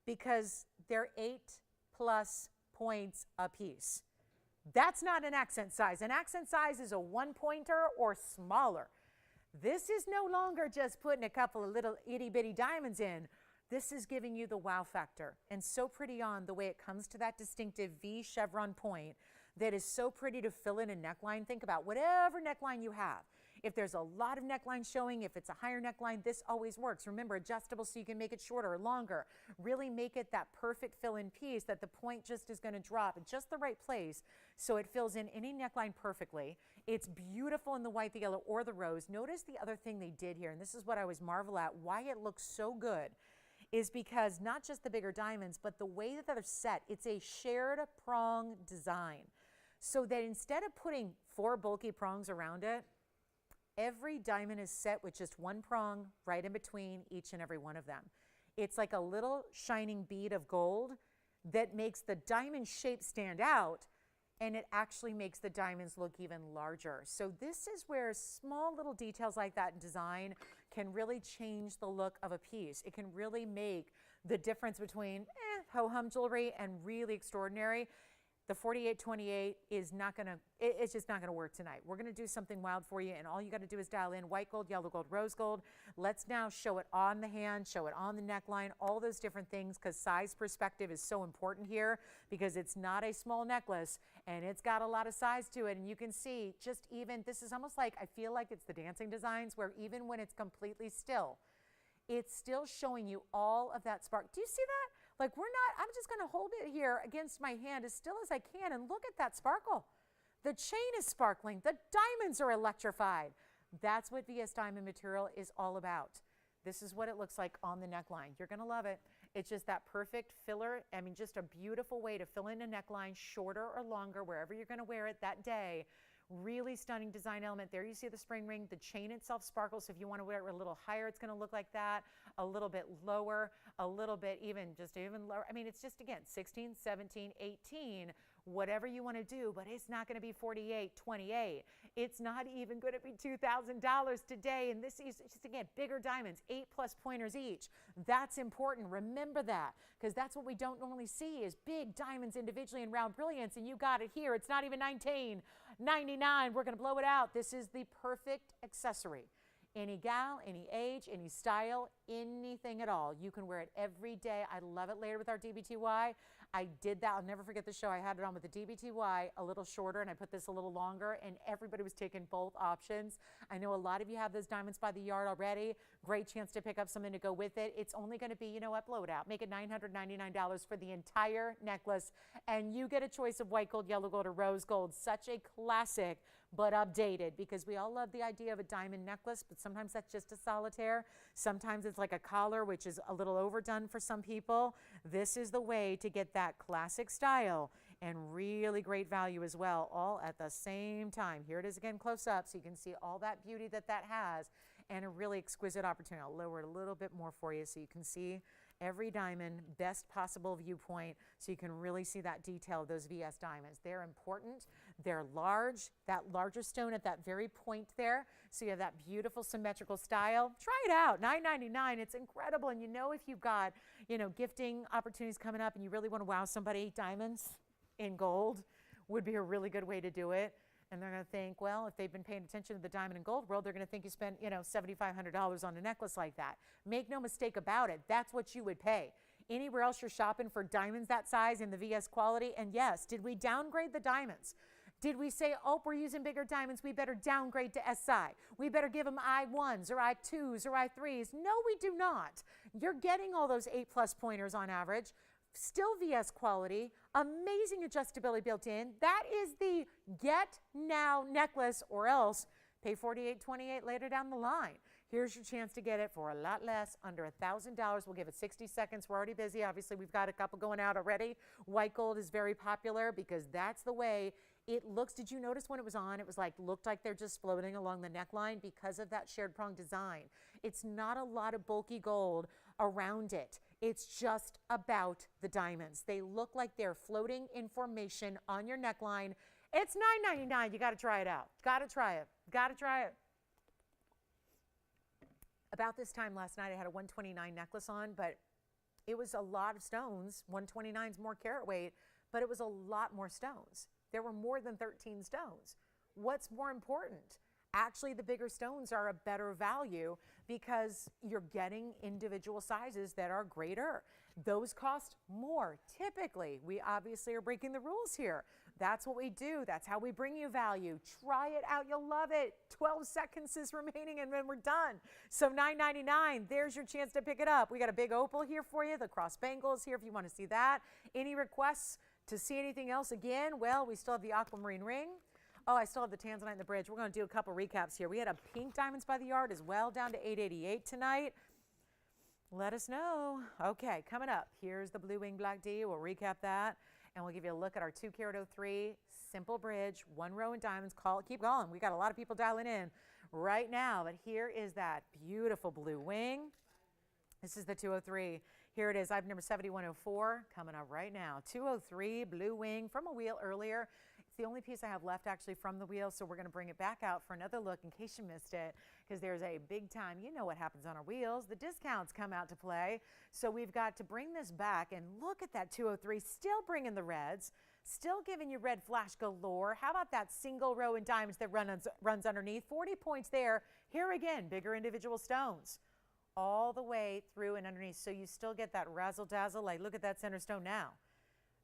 because they're 8+ points a piece. That's not an accent size. An accent size is a 1-pointer or smaller. This is no longer just putting a couple of little itty-bitty diamonds in. This is giving you the wow factor and so pretty on the way it comes to that distinctive V chevron point that is so pretty to fill in a neckline. Think about whatever neckline you have. If there's a lot of neckline showing, if it's a higher neckline, this always works. Remember, adjustable so you can make it shorter or longer. Really make it that perfect fill-in piece that the point just is going to drop at just the right place so it fills in any neckline perfectly. It's beautiful in the white, the yellow, or the rose. Notice the other thing they did here, and this is what I always marvel at, why it looks so good, is because not just the bigger diamonds, but the way that they're set, it's a shared prong design. So that instead of putting 4 bulky prongs around it, every diamond is set with just 1 prong right in between each and every one of them. It's like a little shining bead of gold that makes the diamond shape stand out, and it actually makes the diamonds look even larger. So this is where small little details like that in design can really change the look of a piece. It can really make the difference between ho-hum jewelry and really extraordinary. The 4828 is not going to, it's just not going to work tonight. We're going to do something wild for you, and all you got to do is dial in white gold, yellow gold, rose gold. Let's now show it on the hand, show it on the neckline, all those different things, because size perspective is so important here, because it's not a small necklace and it's got a lot of size to it. And you can see just even, this is almost like, I feel like it's the dancing designs where even when it's completely still, it's still showing you all of that spark. Do you see that? Like I'm just going to hold it here against my hand as still as I can, and look at that sparkle. The chain is sparkling. The diamonds are electrified. That's what VS Diamond material is all about. This is what it looks like on the neckline. You're going to love it. It's just that perfect filler. I mean, just a beautiful way to fill in a neckline, shorter or longer, wherever you're going to wear it that day. Really stunning design element. There you see the spring ring. The chain itself sparkles. So if you want to wear it a little higher, it's going to look like that. A little bit lower, a little bit even lower. I mean, it's just, again, 16, 17, 18, whatever you want to do, but it's not going to be 48, 28. It's not even going to be $2,000 today. And this is just, again, bigger diamonds, 8+ pointers each. That's important. Remember that, because that's what we don't normally see is big diamonds individually in round brilliance. And you got it here. It's not even $19.99. We're going to blow it out. This is the perfect accessory. Any gal, any age, any style, anything at all. You can wear it every day. I love it layered with our DBTY. I did that. I'll never forget the show. I had it on with the DBTY a little shorter, and I put this a little longer, and everybody was taking both options. I know a lot of you have those diamonds by the yard already. Great chance to pick up something to go with it. It's only going to be, you know what, blow it out. Make it $999 for the entire necklace, and you get a choice of white gold, yellow gold, or rose gold. Such a classic, but updated, because we all love the idea of a diamond necklace, but sometimes that's just a solitaire. Sometimes it's like a collar, which is a little overdone for some people. This is the way to get that classic style and really great value as well, all at the same time. Here it is again close up, so you can see all that beauty that that has, and a really exquisite opportunity. I'll lower it a little bit more for you so you can see every diamond, best possible viewpoint, so you can really see that detail of those VS diamonds. They're important, they're large, that larger stone at that very point there, so you have that beautiful symmetrical style. Try it out, $9.99, it's incredible. And you know, if you've got, you know, gifting opportunities coming up and you really want to wow somebody, diamonds in gold would be a really good way to do it. And they're going to think, well, if they've been paying attention to the diamond and gold world, they're going to think you spent, you know, $7,500 on a necklace like that. Make no mistake about it. That's what you would pay. Anywhere else you're shopping for diamonds that size in the VS quality. And yes, did we downgrade the diamonds? Did we say, oh, we're using bigger diamonds, we better downgrade to SI? We better give them I1s or I2s or I3s? No, we do not. You're getting all those 8+ pointers on average. Still VS quality, amazing adjustability built in. That is the get now necklace, or else pay $48.28 later down the line. Here's your chance to get it for a lot less, under $1,000. We'll give it 60 seconds. We're already busy. Obviously, we've got a couple going out already. White gold is very popular because that's the way it looks. Did you notice when it was on, it was like, looked like they're just floating along the neckline because of that shared prong design. It's not a lot of bulky gold around it. It's just about the diamonds. They look like they're floating in formation on your neckline. It's $9.99. You got to try it out. Got to try it. Got to try it. About this time last night, I had a 129 necklace on, but it was a lot of stones. 129 is more carat weight, but it was a lot more stones. There were more than 13 stones. What's more important? Actually, the bigger stones are a better value because you're getting individual sizes that are greater. Those cost more. Typically, we obviously are breaking the rules here. That's what we do. That's how we bring you value. Try it out. You'll love it. 12 seconds is remaining and then we're done. So $9.99, there's your chance to pick it up. We got a big opal here for you. The cross bangle is here if you want to see that. Any requests to see anything else again? Well, we still have the aquamarine ring. Oh, I still have the Tanzanite and the bridge. We're going to do a couple recaps here. We had a pink diamonds by the yard as well, down to $8.88 tonight. Let us know. Okay, coming up, here's the blue wing black D. We'll recap that. And we'll give you a look at our 2 carat 03 simple bridge, 1 row in diamonds. Keep calling. We got a lot of people dialing in right now. But here is that beautiful blue wing. This is the 203. Here it is. Item number 7104 coming up right now. 203 blue wing from a wheel earlier. It's the only piece I have left actually from the wheel, so we're going to bring it back out for another look in case you missed it, because there's a big time, you know what happens on our wheels, the discounts come out to play. So we've got to bring this back and look at that 203, still bringing the reds, still giving you red flash galore. How about that single row in diamonds that runs underneath? 40 points there. Here again, bigger individual stones all the way through and underneath, so you still get that razzle dazzle. Like, look at that center stone now.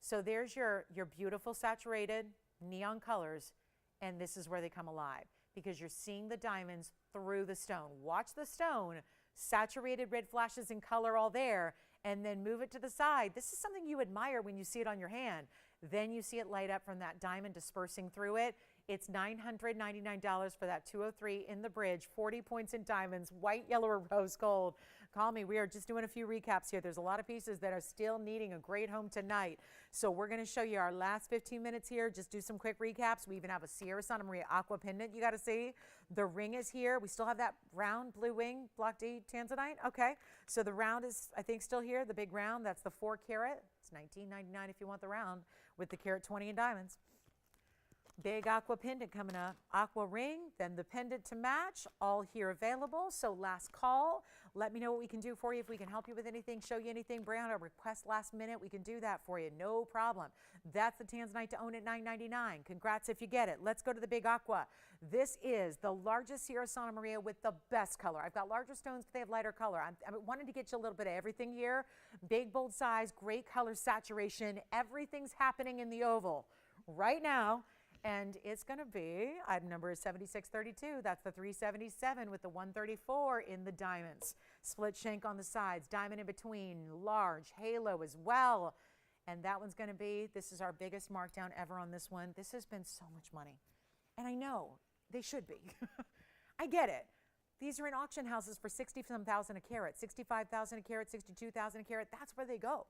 So there's your beautiful saturated neon colors, and this is where they come alive, because you're seeing the diamonds through the stone. Watch the stone, saturated red flashes in color all there, and then move it to the side. This is something you admire when you see it on your hand. Then you see it light up from that diamond dispersing through it. It's $999 for that 203 in the bridge, 40 points in diamonds, white, yellow, or rose gold. Call me. We are just doing a few recaps here. There's a lot of pieces that are still needing a great home tonight. So we're going to show you our last 15 minutes here. Just do some quick recaps. We even have a Sierra Santa Maria Aqua pendant you got to see. The ring is here. We still have that round blue wing block D Tanzanite. Okay. So the round is, I think, still here. The big round, that's the 4 carat. It's $19.99 if you want the round with the carat 20 in diamonds. Big aqua pendant coming up, aqua ring, then the pendant to match, all here available. So last call, let me know what we can do for you. If we can help you with anything, show you anything, bring out a request last minute, we can do that for you, no problem. That's the Tanzanite to own at $9.99. Congrats if you get it. Let's go to the big aqua. This is the largest Sierra Santa Maria with the best color. I've got larger stones, but they have lighter color. I wanted to get you a little bit of everything here. Big, bold size, great color saturation. Everything's happening in the oval right now. And it's going to be, item number is 7632. That's the 377 with the 134 in the diamonds. Split shank on the sides, diamond in between, large halo as well. And that one's going to be, this is our biggest markdown ever on this one. This has been so much money. And I know they should be. I get it. These are in auction houses for 60-some-thousand a carat, 65,000 a carat, 62,000 a carat. That's where they go.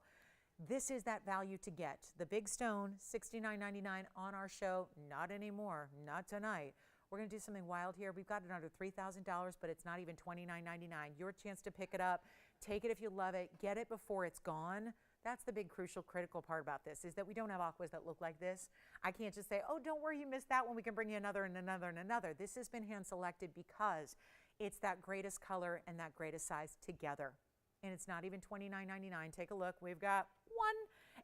This is that value to get. The big stone, $69.99 on our show. Not anymore. Not tonight. We're going to do something wild here. We've got it under $3,000, but it's not even $29.99. Your chance to pick it up. Take it if you love it. Get it before it's gone. That's the big crucial critical part about this, is that we don't have aquas that look like this. I can't just say, oh, don't worry, you missed that one. We can bring you another and another and another. This has been hand selected because it's that greatest color and that greatest size together. And it's not even $29.99. Take a look. We've got one,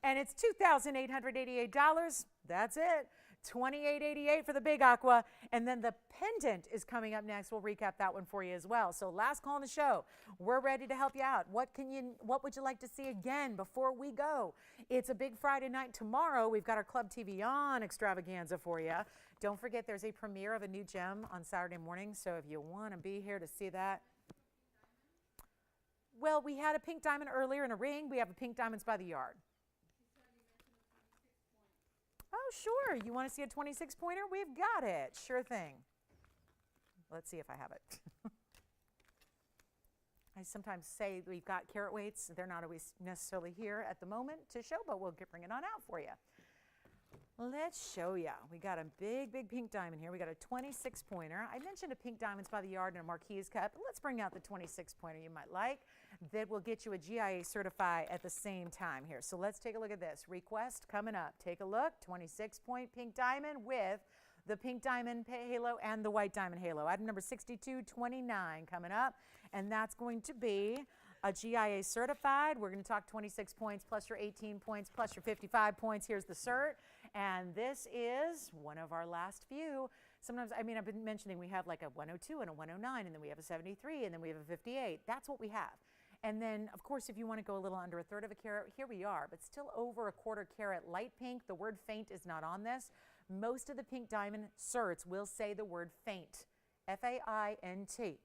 and it's $2,888. That's it. $28.88 for the big aqua. And then the pendant is coming up next. We'll recap that one for you as well. So last call on the show. We're ready to help you out. What would you like to see again before we go? It's a big Friday night. Tomorrow, we've got our Club TVON extravaganza for you. Don't forget, there's a premiere of a new gem on Saturday morning. So if you want to be here to see that. Well, we had a pink diamond earlier in a ring. We have a pink diamonds by the yard. Oh, sure. You want to see a 26-pointer? We've got it. Sure thing. Let's see if I have it. I sometimes say we've got carat weights. They're not always necessarily here at the moment to show, but we'll bring it on out for you. Let's show you. We got a big, big pink diamond here. We got a 26-pointer. I mentioned a pink diamonds by the yard and a Marquise cup. Let's bring out the 26-pointer you might like. That will get you a GIA certify at the same time here. So let's take a look at this. Request coming up. Take a look. 26-point pink diamond with the pink diamond halo and the white diamond halo. Item number 6229 coming up. And that's going to be a GIA certified. We're going to talk 26 points plus your 18 points plus your 55 points. Here's the cert. And this is one of our last few. Sometimes, I mean, I've been mentioning we have like a 102 and a 109, and then we have a 73, and then we have a 58. That's what we have. And then, of course, if you want to go a little under 1/3 of a carat, here we are, but still over 1/4 carat light pink. The word faint is not on this. Most of the pink diamond certs will say the word faint, F-A-I-N-T.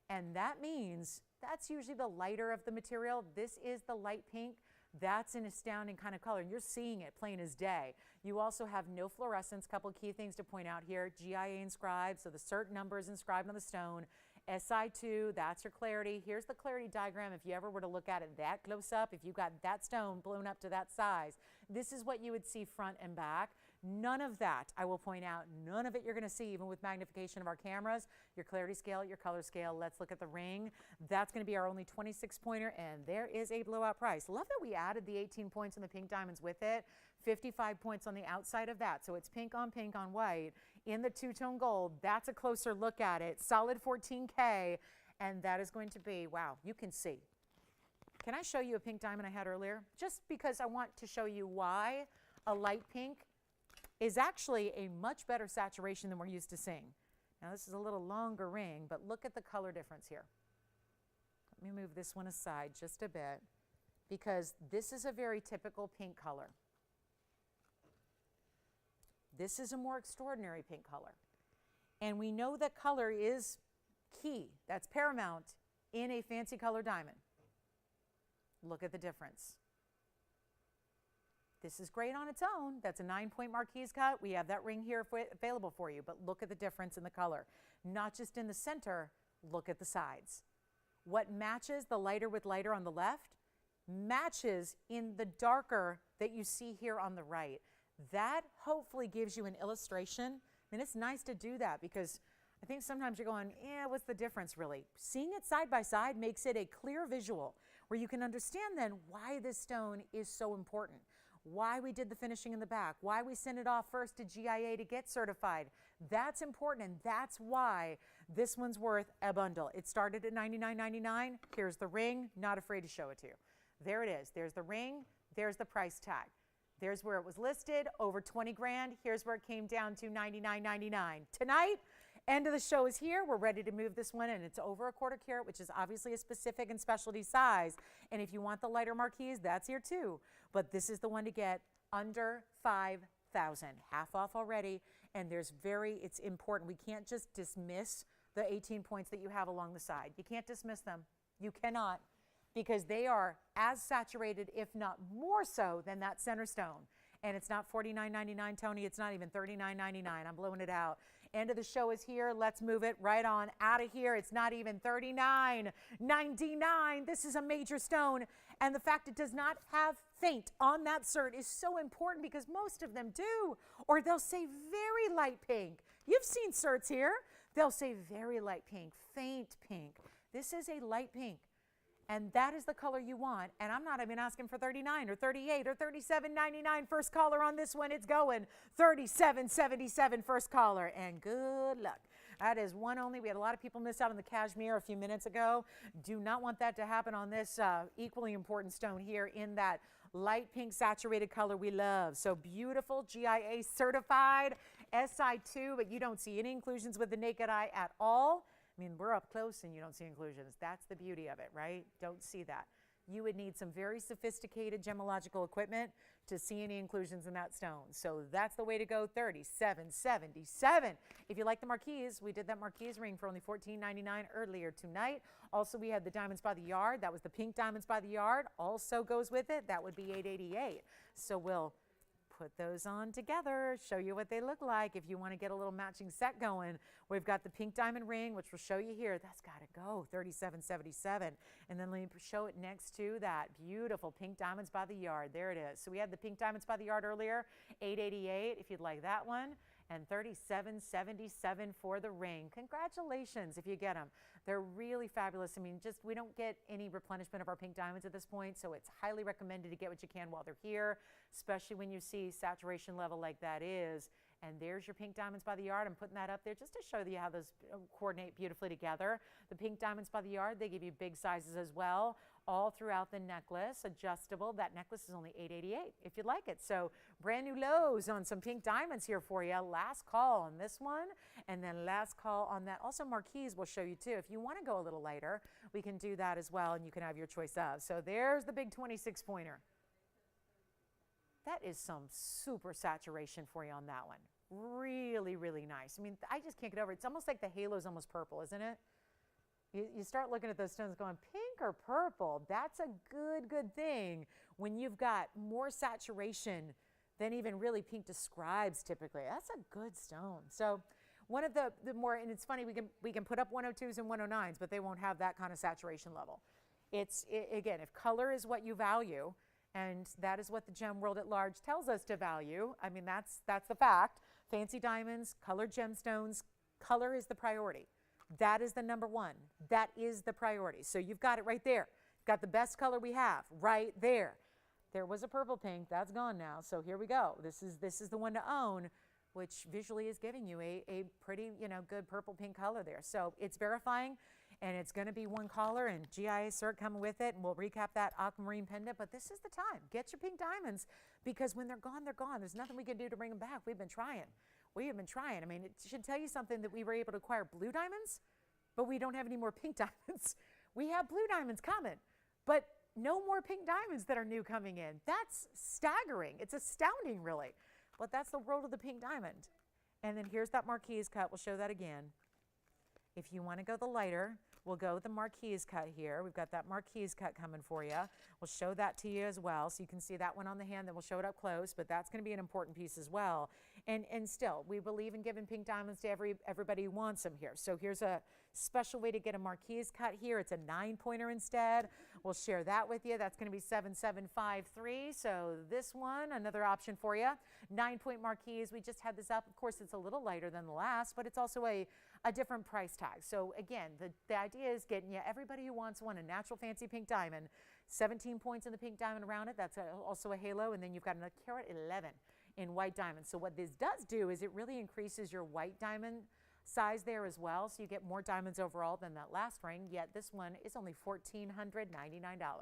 And that means that's usually the lighter of the material. This is the light pink. That's an astounding kind of color, and you're seeing it plain as day. You also have no fluorescence. Couple of key things to point out here. GIA inscribed, so the cert number is inscribed on the stone. SI2, that's your clarity. Here's the clarity diagram. If you ever were to look at it that close up, if you got that stone blown up to that size, this is what you would see front and back. None of that, I will point out, none of it you're going to see even with magnification of our cameras. Your clarity scale, your color scale. Let's look at the ring. That's going to be our only 26 pointer, and there is a blowout price. Love that we added the 18 points and the pink diamonds with it. 55 points on the outside of that. So it's pink on white in the two-tone gold. That's a closer look at it. Solid 14K, and that is going to be, wow, you can see. Can I show you a pink diamond I had earlier? Just because I want to show you why a light pink is actually a much better saturation than we're used to seeing. Now this is a little longer ring, but look at the color difference here. Let me move this one aside just a bit, because this is a very typical pink color. This is a more extraordinary pink color. And we know that color is key. That's paramount in a fancy color diamond. Look at the difference. This is great on its own. That's a 9-point marquise cut. We have that ring here available for you, but look at the difference in the color. Not just in the center, look at the sides. What matches the lighter with lighter on the left matches in the darker that you see here on the right. That hopefully gives you an illustration. I mean, it's nice to do that because I think sometimes you're going, yeah, what's the difference really? Seeing it side by side makes it a clear visual where you can understand then why this stone is so important, why we did the finishing in the back, why we sent it off first to GIA to get certified. That's important, and that's why this one's worth a bundle. It started at $99.99. Here's the ring. Not afraid to show it to you. There it is. There's the ring. There's the price tag. There's where it was listed, over 20 grand. Here's where it came down to $99.99. Tonight, end of the show is here. We're ready to move this one, and it's over 1/4 carat, which is obviously a specific and specialty size. And if you want the lighter marquise, that's here too. But this is the one to get under $5,000, half off already. And it's important. We can't just dismiss the 18 points that you have along the side. You can't dismiss them. You cannot, because they are as saturated, if not more so, than that center stone. And it's not $49.99, Tony. It's not even $39.99. I'm blowing it out. End of the show is here. Let's move it right on out of here. It's not even $39.99. This is a major stone. And the fact it does not have faint on that cert is so important because most of them do. Or they'll say very light pink. You've seen certs here. They'll say very light pink, faint pink. This is a light pink. And that is the color you want. And I'm not even asking for 39 or 38 or 37.99 first caller on this one. It's going 37.77 first caller. And good luck. That is one only. We had a lot of people miss out on the Cashmere a few minutes ago. Do not want that to happen on this equally important stone here in that light pink saturated color we love. So beautiful, GIA certified, SI2, but you don't see any inclusions with the naked eye at all. I mean, we're up close and you don't see inclusions. That's the beauty of it, right? Don't see that. You would need some very sophisticated gemological equipment to see any inclusions in that stone. So that's the way to go, $37.77. If you like the marquise, we did that marquise ring for only $14.99 earlier tonight. Also, we had the diamonds by the yard. That was the pink diamonds by the yard. Also goes with it. That would be $888. So we'll put those on together, show you what they look like. If you want to get a little matching set going, we've got the pink diamond ring, which we'll show you here. That's got to go, $37.77. And then let me show it next to that beautiful pink diamonds by the yard. There it is. So we had the pink diamonds by the yard earlier, $888 if you'd like that one, and $37.77 for the ring. Congratulations if you get them. They're really fabulous. I mean, we don't get any replenishment of our pink diamonds at this point, so it's highly recommended to get what you can while they're here, especially when you see saturation level like that is. And there's your pink diamonds by the yard. I'm putting that up there just to show you how those coordinate beautifully together. The pink diamonds by the yard, they give you big sizes as well, all throughout the necklace, adjustable. That necklace is only $888 if you'd like it. So brand new lows on some pink diamonds here for you. Last call on this one, and then last call on that. Also marquise we'll show you too. If you want to go a little lighter, we can do that as well, and you can have your choice of. So there's the big 26 pointer. That is some super saturation for you on that one. Really, really nice. I mean, I just can't get over it. It's almost like the halo's almost purple, isn't it? You start looking at those stones going, pink or purple? That's a good thing when you've got more saturation than even really pink describes typically. That's a good stone. So one of the more, and it's funny, we can put up 102s and 109s, but they won't have that kind of saturation level. Again, if color is what you value, and that is what the gem world at large tells us to value, I mean, that's the fact. Fancy diamonds, colored gemstones, color is the priority. That is the number one. That is the priority. So you've got it right there. Got the best color we have right there. There was a purple pink. That's gone now. So here we go. This is the one to own, which visually is giving you a pretty, good purple pink color there. So it's verifying, and it's going to be one caller and GIA cert coming with it, and we'll recap that aquamarine pendant. But this is the time. Get your pink diamonds, because when they're gone, they're gone. There's nothing we can do to bring them back. We've been trying. We have been trying. I mean, it should tell you something that we were able to acquire blue diamonds, but we don't have any more pink diamonds. We have blue diamonds coming, but no more pink diamonds that are new coming in. That's staggering. It's astounding, really. But that's the world of the pink diamond. And then here's that marquise cut. We'll show that again. If you want to go the lighter, we'll go with the marquise cut here. We've got that marquise cut coming for you. We'll show that to you as well, so you can see that one on the hand. Then we'll show it up close, but that's going to be an important piece as well. And still, we believe in giving pink diamonds to everybody who wants them here. So here's a special way to get a marquise cut here. It's a 9-pointer instead. We'll share that with you. That's going to be 7753. So this one, another option for you. 9-point marquise. We just had this up. Of course, it's a little lighter than the last, but it's also a different price tag. So again, the idea is getting you everybody who wants one, a natural fancy pink diamond. 17 points in the pink diamond around it. That's also a halo. And then you've got a carat 11 in white diamond. So what this does do is it really increases your white diamond size there as well. So you get more diamonds overall than that last ring, yet this one is only $1,499.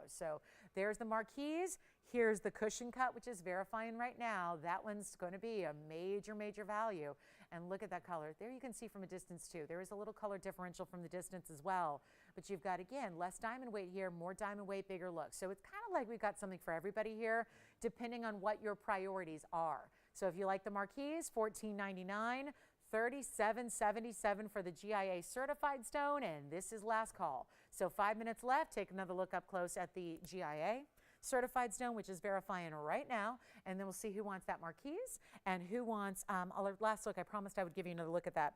So there's the marquise. Here's the cushion cut, which is verifying right now. That one's going to be a major value. And look at that color. There you can see from a distance too. There is a little color differential from the distance as well. But you've got, again, less diamond weight here, more diamond weight, bigger look. So it's kind of like we've got something for everybody here, depending on what your priorities are. So if you like the marquise, $1,499. $37.77 for the GIA certified stone, and this is last call. So 5 minutes left. Take another look up close at the GIA certified stone, which is verifying right now, and then we'll see who wants that marquise and who wants our last look. I promised I would give you another look at that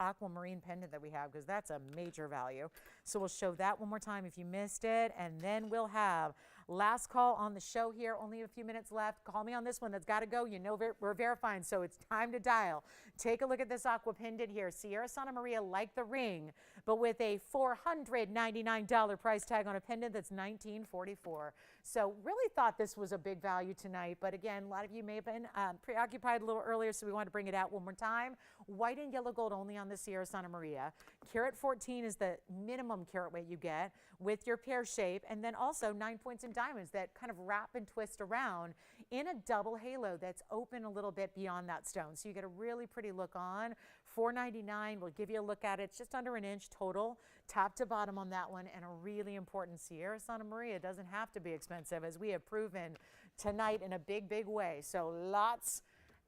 aquamarine pendant that we have, because that's a major value. So we'll show that one more time if you missed it, and then we'll have last call on the show here. Only a few minutes left. Call me on this one. That's got to go. You know we're verifying, so it's time to dial. Take a look at this aqua pendant here. Sierra Santa Maria, like the ring, but with a $499 price tag on a pendant that's $1,944. So really thought this was a big value tonight, but again, a lot of you may have been preoccupied a little earlier, so we wanted to bring it out one more time. White and yellow gold only on the Sierra Santa Maria. Carat 14 is the minimum carat weight you get with your pear shape, and then also 9 points in diamonds that kind of wrap and twist around in a double halo that's open a little bit beyond that stone. So you get a really pretty look on. $499, we'll give you a look at it. It's just under an inch total, top to bottom on that one, and a really important Sierra Santa Maria doesn't have to be expensive, as we have proven tonight in a big way. So lots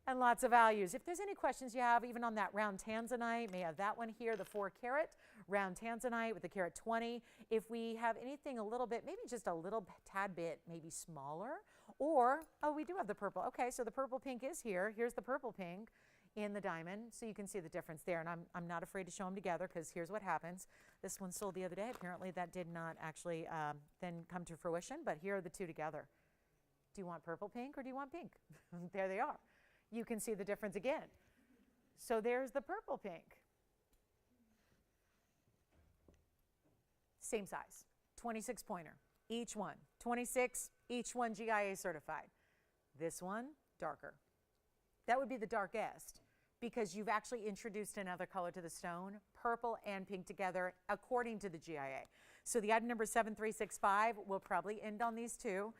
and lots of values. If there's any questions you have, even on that round Tanzanite, may have that one here, the 4 carat round Tanzanite with the carat 20. If we have anything a little bit, maybe just a little tad bit, maybe smaller, or, oh, we do have the purple. Okay, so the purple pink is here. Here's the purple pink in the diamond, so you can see the difference there. And I'm not afraid to show them together, because here's what happens. This one sold the other day. Apparently that did not actually then come to fruition, but here are the two together. Do you want purple pink or do you want pink? There they are. You can see the difference again. So there's the purple pink. Same size, 26 pointer, each one. 26, each one GIA certified. This one, darker. That would be the darkest, because you've actually introduced another color to the stone, purple and pink together, according to the GIA. So the item number 7365 will probably end on these two.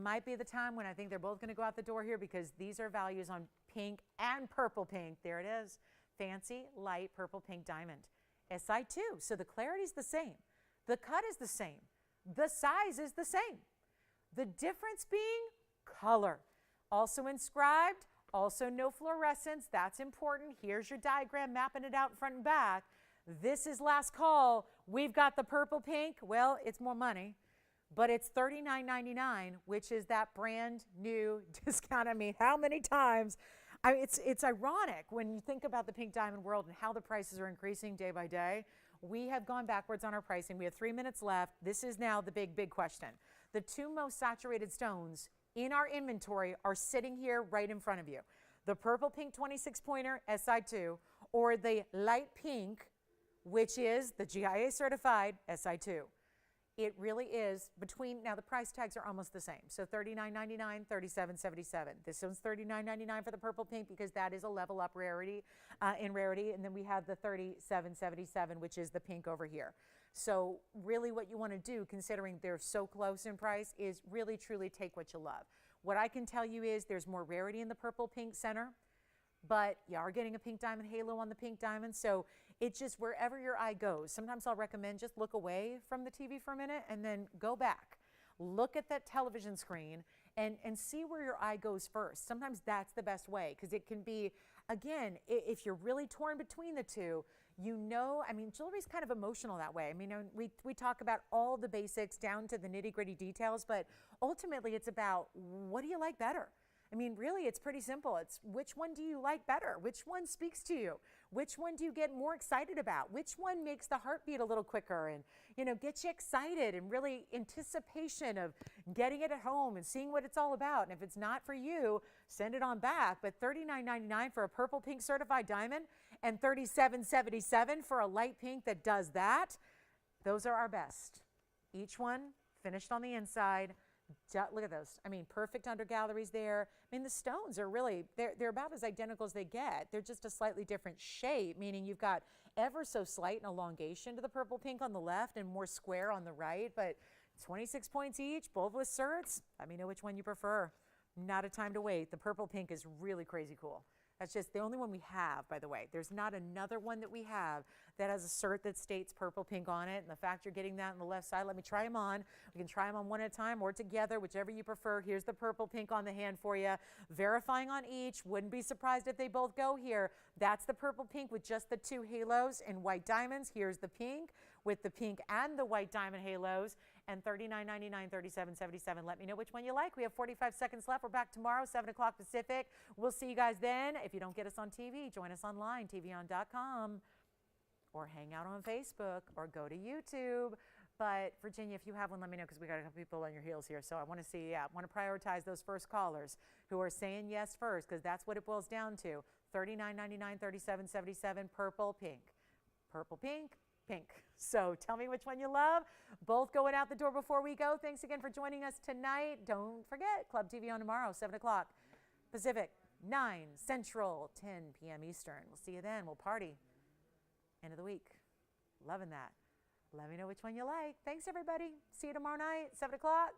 Might be the time when I think they're both going to go out the door here, because these are values on pink and purple pink. There it is. Fancy, light purple pink diamond. SI2. So the clarity is the same. The cut is the same. The size is the same. The difference being color. Also inscribed, also no fluorescence. That's important. Here's your diagram mapping it out front and back. This is last call. We've got the purple pink. Well, it's more money, but it's $39.99, which is that brand new discount. I mean, how many times? It's ironic when you think about the pink diamond world and how the prices are increasing day by day. We have gone backwards on our pricing. We have 3 minutes left. This is now the big question. The two most saturated stones in our inventory are sitting here right in front of you. The purple pink 26 pointer SI2, or the light pink, which is the GIA certified SI2. It really is between, now the price tags are almost the same. So $39.99, $37.77. This one's $39.99 for the purple pink, because that is a level up rarity in rarity. And then we have the $37.77, which is the pink over here. So really what you want to do, considering they're so close in price, is really truly take what you love. What I can tell you is there's more rarity in the purple pink center, but you are getting a pink diamond halo on the pink diamond. So it's just wherever your eye goes. Sometimes I'll recommend just look away from the TV for a minute and then go back. Look at that television screen and see where your eye goes first. Sometimes that's the best way, because it can be, again, if you're really torn between the two, you know, I mean, jewelry's kind of emotional that way. I mean, we talk about all the basics down to the nitty-gritty details, but ultimately it's about, what do you like better? I mean, really, it's pretty simple. It's which one do you like better? Which one speaks to you? Which one do you get more excited about? Which one makes the heart beat a little quicker and, you know, get you excited and really anticipation of getting it at home and seeing what it's all about? And if it's not for you, send it on back. But $39.99 for a purple pink certified diamond and $37.77 for a light pink that does that, those are our best. Each one finished on the inside. Look at those. I mean, perfect under galleries there. I mean, the stones are really, they're about as identical as they get. They're just a slightly different shape, meaning you've got ever so slight an elongation to the purple pink on the left and more square on the right, but 26 points each, both with certs. Let me know which one you prefer. Not a time to wait. The purple pink is really crazy cool. That's just the only one we have, by the way. There's not another one that we have that has a cert that states purple pink on it. And the fact you're getting that on the left side, let me try them on. We can try them on one at a time or together, whichever you prefer. Here's the purple pink on the hand for you. Verifying on each. Wouldn't be surprised if they both go here. That's the purple pink with just the two halos and white diamonds. Here's the pink with the pink and the white diamond halos. And $39.99, $37.77. Let me know which one you like. We have 45 seconds left. We're back tomorrow, 7 o'clock Pacific. We'll see you guys then. If you don't get us on TV, join us online, TVON.com, or hang out on Facebook, or go to YouTube. But Virginia, if you have one, let me know, because we got a couple people on your heels here. So I want to see, yeah, I want to prioritize those first callers who are saying yes first, because that's what it boils down to. $39.99, $37.77, purple, pink. Purple, pink, pink. So tell me which one you love. Both going out the door before we go. Thanks again for joining us tonight. Don't forget, Club TV on tomorrow, 7 o'clock Pacific, 9 Central, 10 p.m. Eastern. We'll see you then. We'll party. End of the week. Loving that. Let me know which one you like. Thanks, everybody. See you tomorrow night, 7 o'clock.